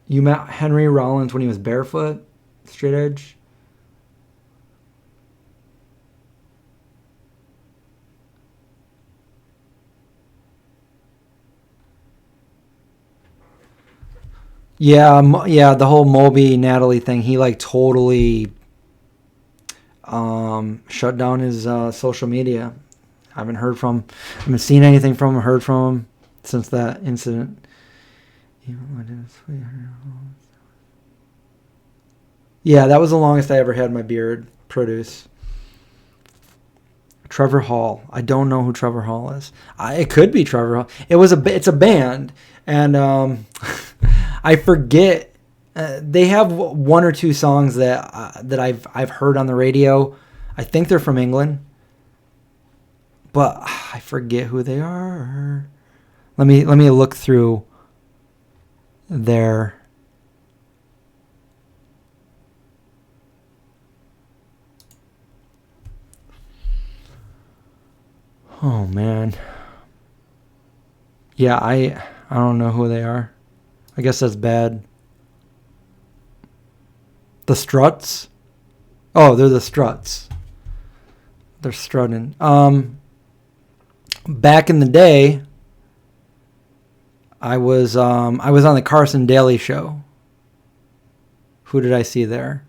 A: You met Henry Rollins when he was barefoot, straight edge? Yeah, the whole Moby Natalie thing. He like totally shut down his social media. I haven't seen anything from him, heard from him since that incident. Yeah, that was the longest I ever had my beard produce. Trevor Hall. I don't know who Trevor Hall is. It could be Trevor Hall. It's a band, and I forget. They have one or two songs that I've heard on the radio. I think they're from England, but I forget who they are. Let me look through their. Oh man. Yeah, I don't know who they are. I guess that's bad. The Struts? Oh, they're the Struts. They're strutting. Back in the day, I was on the Carson Daly Show. Who did I see there?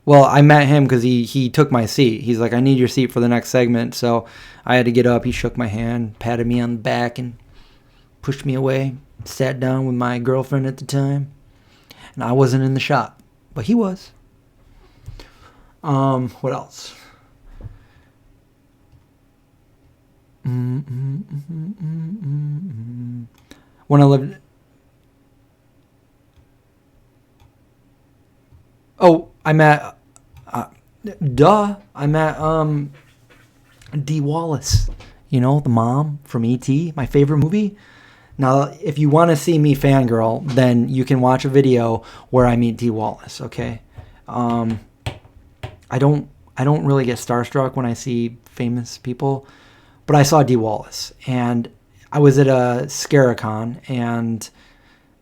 A: Well, I met him because he took my seat. He's like, I need your seat for the next segment. So I had to get up. He shook my hand, patted me on the back, and pushed me away. Sat down with my girlfriend at the time. And I wasn't in the shot, but he was. What else? When I lived... Oh, I met... I met Dee Wallace. You know, the mom from E.T., my favorite movie. Now, if you want to see me fangirl, then you can watch a video where I meet Dee Wallace, okay? I don't really get starstruck when I see famous people, but I saw Dee Wallace, and I was at a Scaricon, and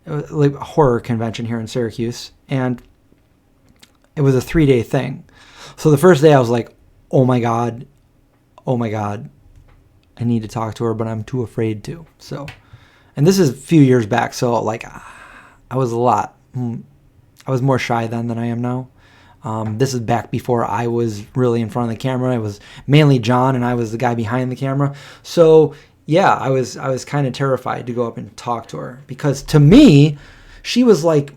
A: it was like a horror convention here in Syracuse, and it was a 3-day thing. So the first day I was like, oh my God, I need to talk to her, but I'm too afraid to. So, and this is a few years back, so like I was more shy then than I am now. This is back before I was really in front of the camera. It was mainly John, and I was the guy behind the camera. So yeah, I was kind of terrified to go up and talk to her, because to me, she was like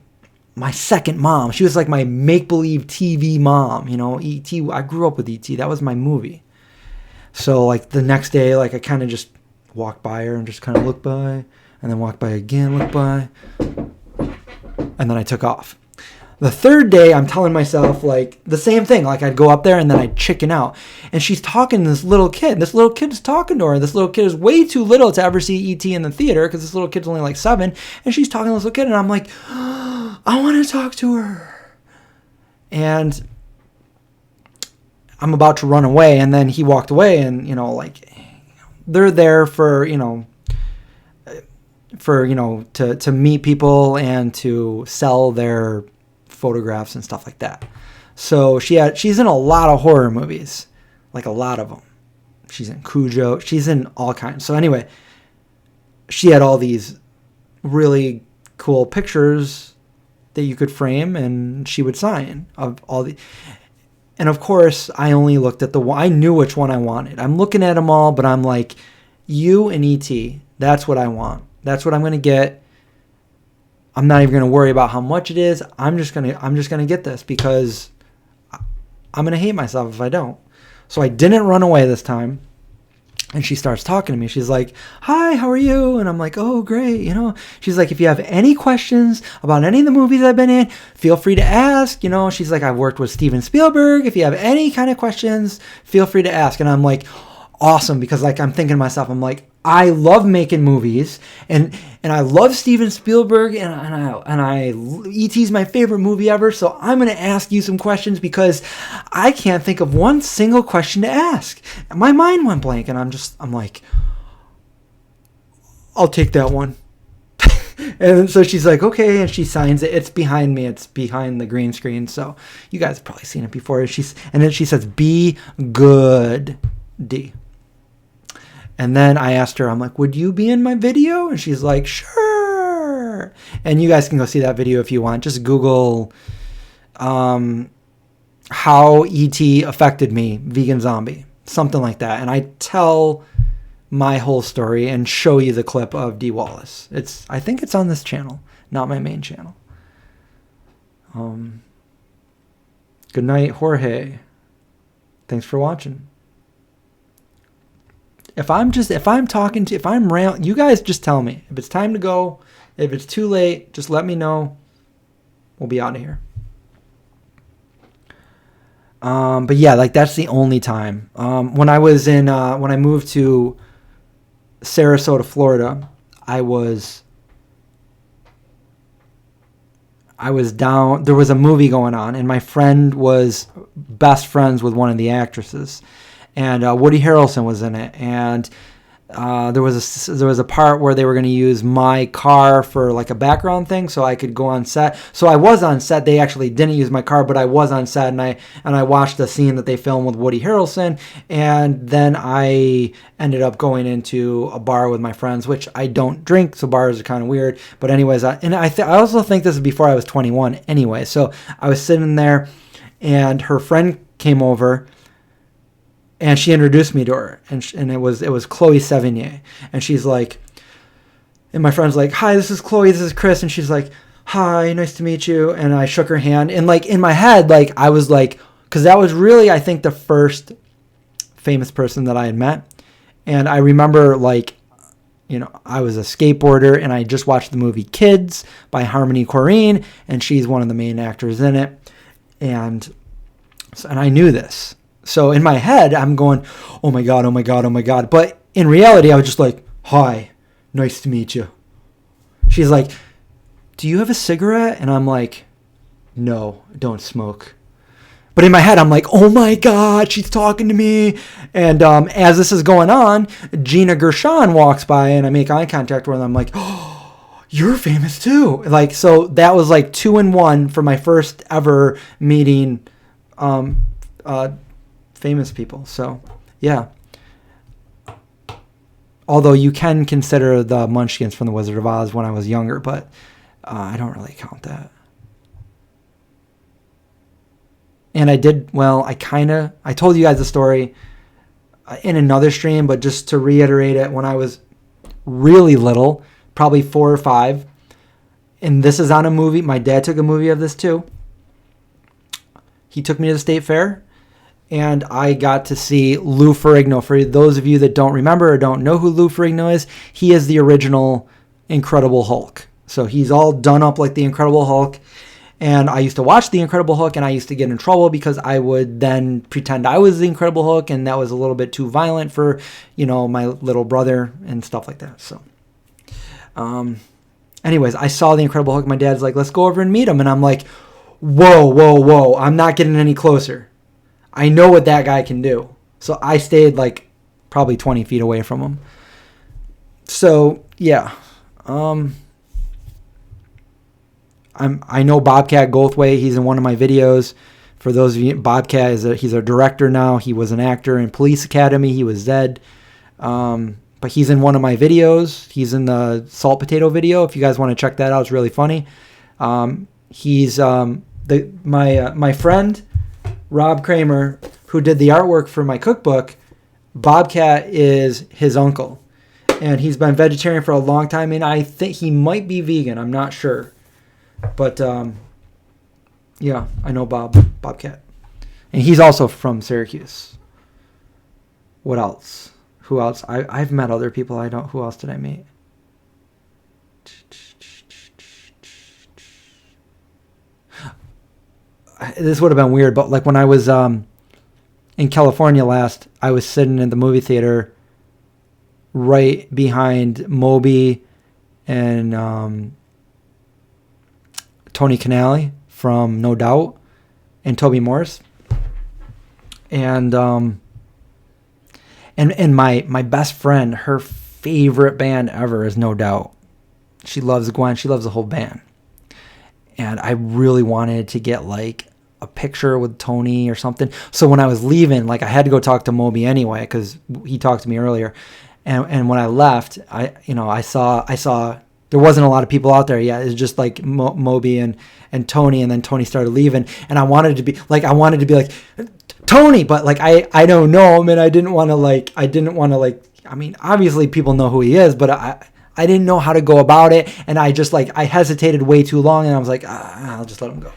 A: my second mom. She was like my make-believe TV mom. You know, E.T. I grew up with E.T. That was my movie. So like the next day, like I kind of just walked by her and just kind of looked by, and then walked by again, looked by, and then I took off. The third day, I'm telling myself like the same thing. Like I'd go up there and then I'd chicken out. And she's talking to this little kid. This little kid is talking to her. This little kid is way too little to ever see E.T. in the theater, because this little kid's only like 7. And she's talking to this little kid, and I'm like, oh, I want to talk to her. And I'm about to run away, and then he walked away, and you know, like they're there for to meet people and to sell their photographs and stuff like that. So she's in a lot of horror movies, like a lot of them. She's in Cujo. She's in all kinds. So anyway, she had all these really cool pictures that you could frame, and she would sign of all the. And of course, I only looked at the one. I knew which one I wanted. I'm looking at them all, but I'm like, you and E.T. That's what I want. That's what I'm going to get. I'm not even going to worry about how much it is. I'm just going to get this, because I'm going to hate myself if I don't. So I didn't run away this time. And she starts talking to me. She's like, hi, how are you? And I'm like, oh, great. You know, she's like, if you have any questions about any of the movies I've been in, feel free to ask. You know, she's like, I've worked with Steven Spielberg. If you have any kind of questions, feel free to ask. And I'm like, awesome. Because like, I'm thinking to myself, I'm like, I love making movies, and I love Steven Spielberg, and E.T.'s my favorite movie ever. So I'm going to ask you some questions, because I can't think of one single question to ask. My mind went blank, and I'm like, I'll take that one. And so she's like, okay, and she signs it. It's behind me. It's behind the green screen. So you guys have probably seen it before. And then she says, be good, D. And then I asked her, I'm like, would you be in my video? And she's like, sure. And you guys can go see that video if you want. Just Google how E.T. affected me, vegan zombie, something like that. And I tell my whole story and show you the clip of D. Wallace. I think it's on this channel, not my main channel. Good night, Jorge. Thanks for watching. If I'm around, you guys just tell me. If it's time to go, if it's too late, just let me know. We'll be out of here. But yeah, like that's the only time. When I moved to Sarasota, Florida, I was down. There was a movie going on, and my friend was best friends with one of the actresses. And Woody Harrelson was in it, and there was a part where they were going to use my car for like a background thing, so I could go on set. So I was on set. They actually didn't use my car, but I was on set, and I watched the scene that they filmed with Woody Harrelson, and then I ended up going into a bar with my friends, which I don't drink, so bars are kind of weird. But anyways, I also think this is before I was 21. Anyway, so I was sitting there, and her friend came over. And she introduced me to her, and it was Chloe Sevigny, and she's like, and my friend's like, hi, this is Chloe, this is Chris, and she's like, hi, nice to meet you, and I shook her hand, and like in my head, like I was like, because that was really, I think, the first famous person that I had met, and I remember like, you know, I was a skateboarder, and I just watched the movie Kids by Harmony Korine, and she's one of the main actors in it, and I knew this. So in my head, I'm going, oh my God, oh my God, oh my God. But in reality, I was just like, hi, nice to meet you. She's like, do you have a cigarette? And I'm like, no, don't smoke. But in my head, I'm like, oh my God, she's talking to me. And as this is going on, Gina Gershon walks by and I make eye contact with her. And I'm like, oh, you're famous too. Like, so that was like 2 in 1 for my first ever meeting famous people. So, yeah. Although you can consider the Munchkins from The Wizard of Oz when I was younger, but I don't really count that. And I told you guys the story in another stream, but just to reiterate it, when I was really little, probably 4 or 5, and this is on a movie. My dad took a movie of this too. He took me to the State Fair, and I got to see Lou Ferrigno. For those of you that don't remember or don't know who Lou Ferrigno is, he is the original Incredible Hulk. So he's all done up like the Incredible Hulk. And I used to watch The Incredible Hulk, and I used to get in trouble because I would then pretend I was the Incredible Hulk, and that was a little bit too violent for, my little brother and stuff like that. So, anyways, I saw The Incredible Hulk. My dad's like, let's go over and meet him. And I'm like, whoa. I'm not getting any closer. I know what that guy can do. So I stayed like probably 20 feet away from him. So, yeah. I know Bobcat Goldthwait. He's in one of my videos. For those of you, Bobcat he's a director now. He was an actor in Police Academy. He was Zed. But he's in one of my videos. He's in the Salt Potato video. If you guys want to check that out, it's really funny. He's my friend Rob Kramer, who did the artwork for my cookbook. Bobcat is his uncle, and he's been vegetarian for a long time. And I think he might be vegan. I'm not sure. But, yeah, I know Bobcat. And he's also from Syracuse. What else? Who else? I've met other people I don't. Who else did I meet? This would have been weird, but like when I was in California last, I was sitting in the movie theater right behind Moby and Tony Canale from No Doubt and Toby Morris. And my best friend, her favorite band ever is No Doubt. She loves Gwen. She loves the whole band. And I really wanted to get like a picture with Tony or something. So when I was leaving, like I had to go talk to Moby anyway because he talked to me earlier. And when I left, I saw there wasn't a lot of people out there yet. It was just like Moby and Tony, and then Tony started leaving, and I wanted to be like Tony, but like I don't know him, and I didn't want to I mean, obviously people know who he is, but I didn't know how to go about it, and I hesitated way too long, and I was like, I'll just let him go.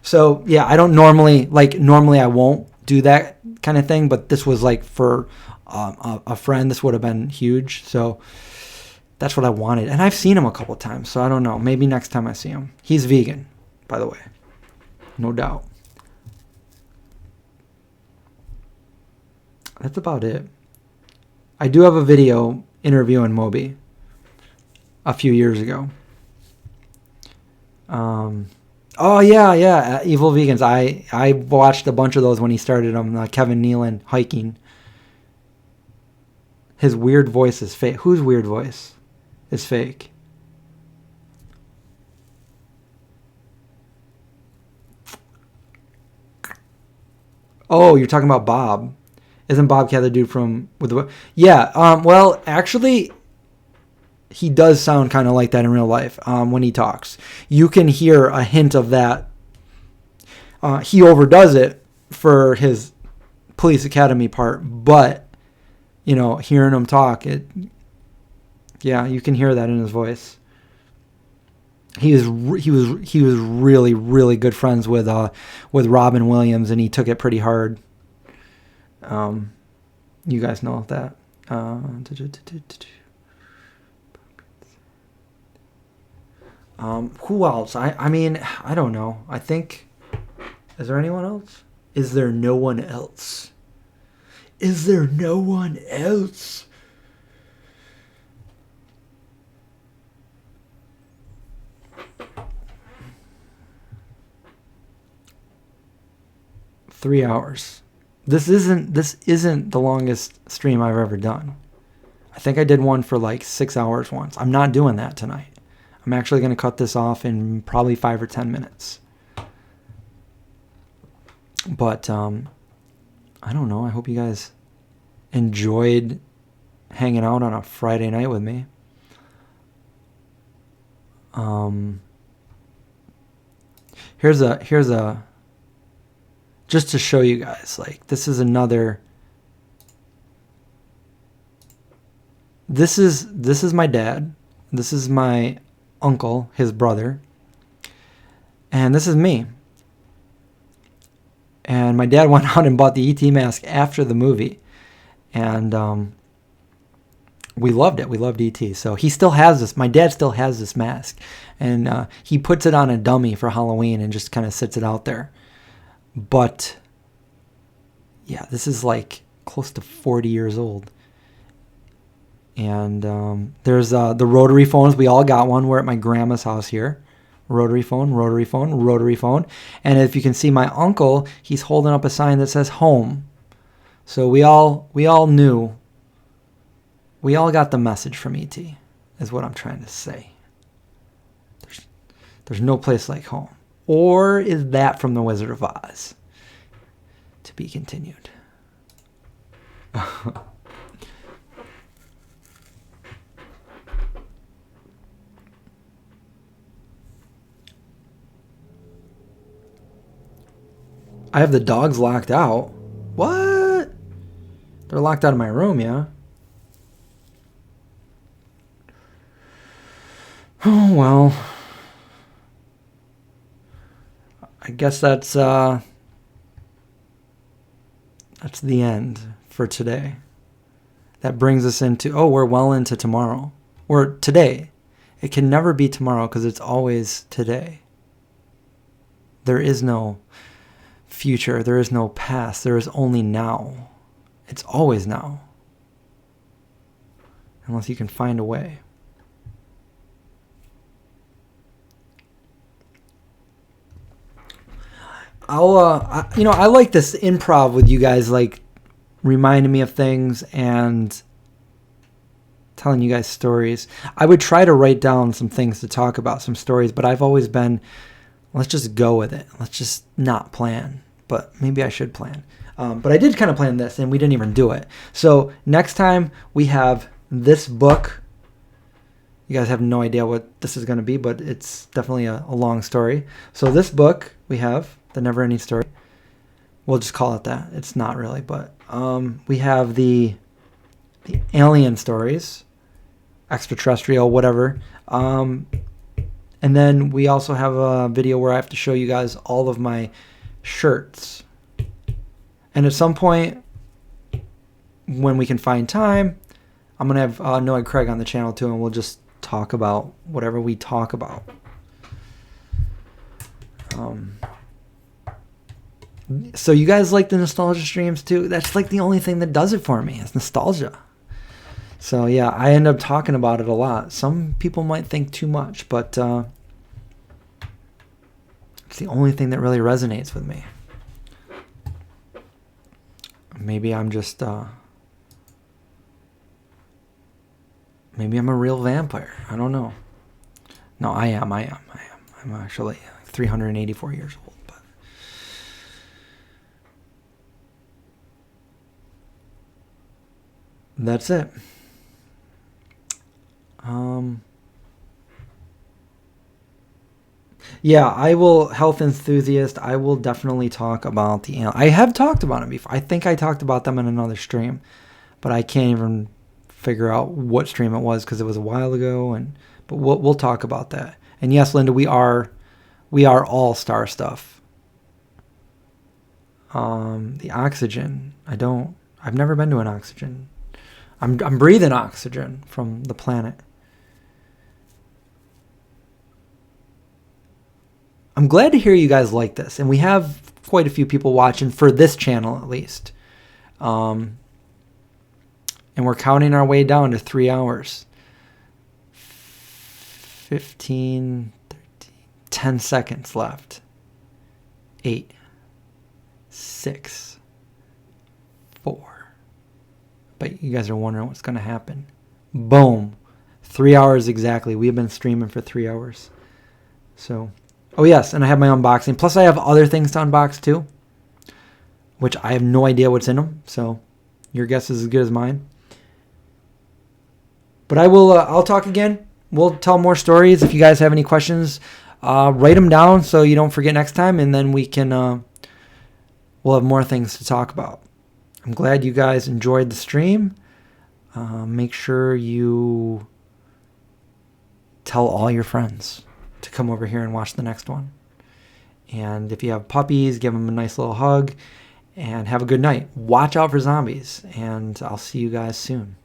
A: So yeah, I don't normally I won't do that kind of thing, but this was like for a friend. This would have been huge, so that's what I wanted. And I've seen him a couple times, so I don't know. Maybe next time I see him. He's vegan, by the way. No doubt. That's about it. I do have a video interviewing Moby a few years ago. Oh, yeah. Evil Vegans. I watched a bunch of those when he started them. Kevin Nealon hiking. His weird voice is fake. Whose weird voice is fake? Oh, you're talking about Bob. Isn't Bobcat the dude from with the? Yeah. Well, actually, he does sound kind of like that in real life. When he talks, you can hear a hint of that. He overdoes it for his Police Academy part, but hearing him talk, you can hear that in his voice. He was really, really good friends with Robin Williams, and he took it pretty hard. You guys know that. Who else? I mean, I don't know. I think, is there anyone else? Is there no one else? Is there no one else? 3 hours. This isn't the longest stream I've ever done. I think I did one for like 6 hours once. I'm not doing that tonight. I'm actually going to cut this off in probably 5 or 10 minutes. But I don't know. I hope you guys enjoyed hanging out on a Friday night with me. Here's a just to show you guys, like, this is another. This is my dad. This is my uncle, his brother. And this is me. And my dad went out and bought the E.T. mask after the movie. And we loved it. We loved E.T. So he still has this. My dad still has this mask. And he puts it on a dummy for Halloween and just kind of sits it out there. But, yeah, this is like close to 40 years old. And there's the rotary phones. We all got one. We're at my grandma's house here. Rotary phone, rotary phone, rotary phone. And if you can see my uncle, he's holding up a sign that says home. So we all knew. We all got the message from E.T. is what I'm trying to say. There's no place like home. Or is that from The Wizard of Oz? To be continued. I have the dogs locked out. What? They're locked out of my room, yeah? Oh, well. I guess that's the end for today. That brings us into, we're well into tomorrow. Or today. It can never be tomorrow because it's always today. There is no future. There is no past. There is only now. It's always now. Unless you can find a way. I like this improv with you guys, like reminding me of things and telling you guys stories. I would try to write down some things to talk about, some stories, but I've always been, let's just go with it. Let's just not plan. But maybe I should plan. But I did kind of plan this, and we didn't even do it. So next time we have this book. You guys have no idea what this is going to be, but it's definitely a long story. So this book we have, The Never Ending Story. We'll just call it that. It's not really, but we have the alien stories, extraterrestrial, whatever. And then we also have a video where I have to show you guys all of my shirts. And at some point, when we can find time, I'm going to have Noah Craig on the channel too, and we'll just talk about whatever we talk about. So you guys like the nostalgia streams too? That's like the only thing that does it for me. It's nostalgia. So yeah, I end up talking about it a lot. Some people might think too much, but it's the only thing that really resonates with me. Maybe I'm just maybe I'm a real vampire. I don't know. No, I am. I'm actually 384 years old. But that's it. Yeah, I will, health enthusiast, I will definitely talk about the, I have talked about them before. I think I talked about them in another stream, but I can't even figure out what stream it was because it was a while ago. But we'll talk about that. And yes, Linda, we are all star stuff. The oxygen, I've never been to an oxygen. I'm breathing oxygen from the planet. I'm glad to hear you guys like this, and we have quite a few people watching for this channel at least. And we're counting our way down to 3 hours. 15, 13, 10 seconds left. 8, 6, 4. But you guys are wondering what's going to happen. Boom. 3 hours exactly. We've been streaming for 3 hours. So, oh yes, and I have my unboxing. Plus I have other things to unbox too, which I have no idea what's in them. So your guess is as good as mine. But I'll talk again. We'll tell more stories. If you guys have any questions, write them down so you don't forget next time. And then we'll have more things to talk about. I'm glad you guys enjoyed the stream. Make sure you tell all your friends to come over here and watch the next one. And if you have puppies, give them a nice little hug and have a good night. Watch out for zombies, and I'll see you guys soon.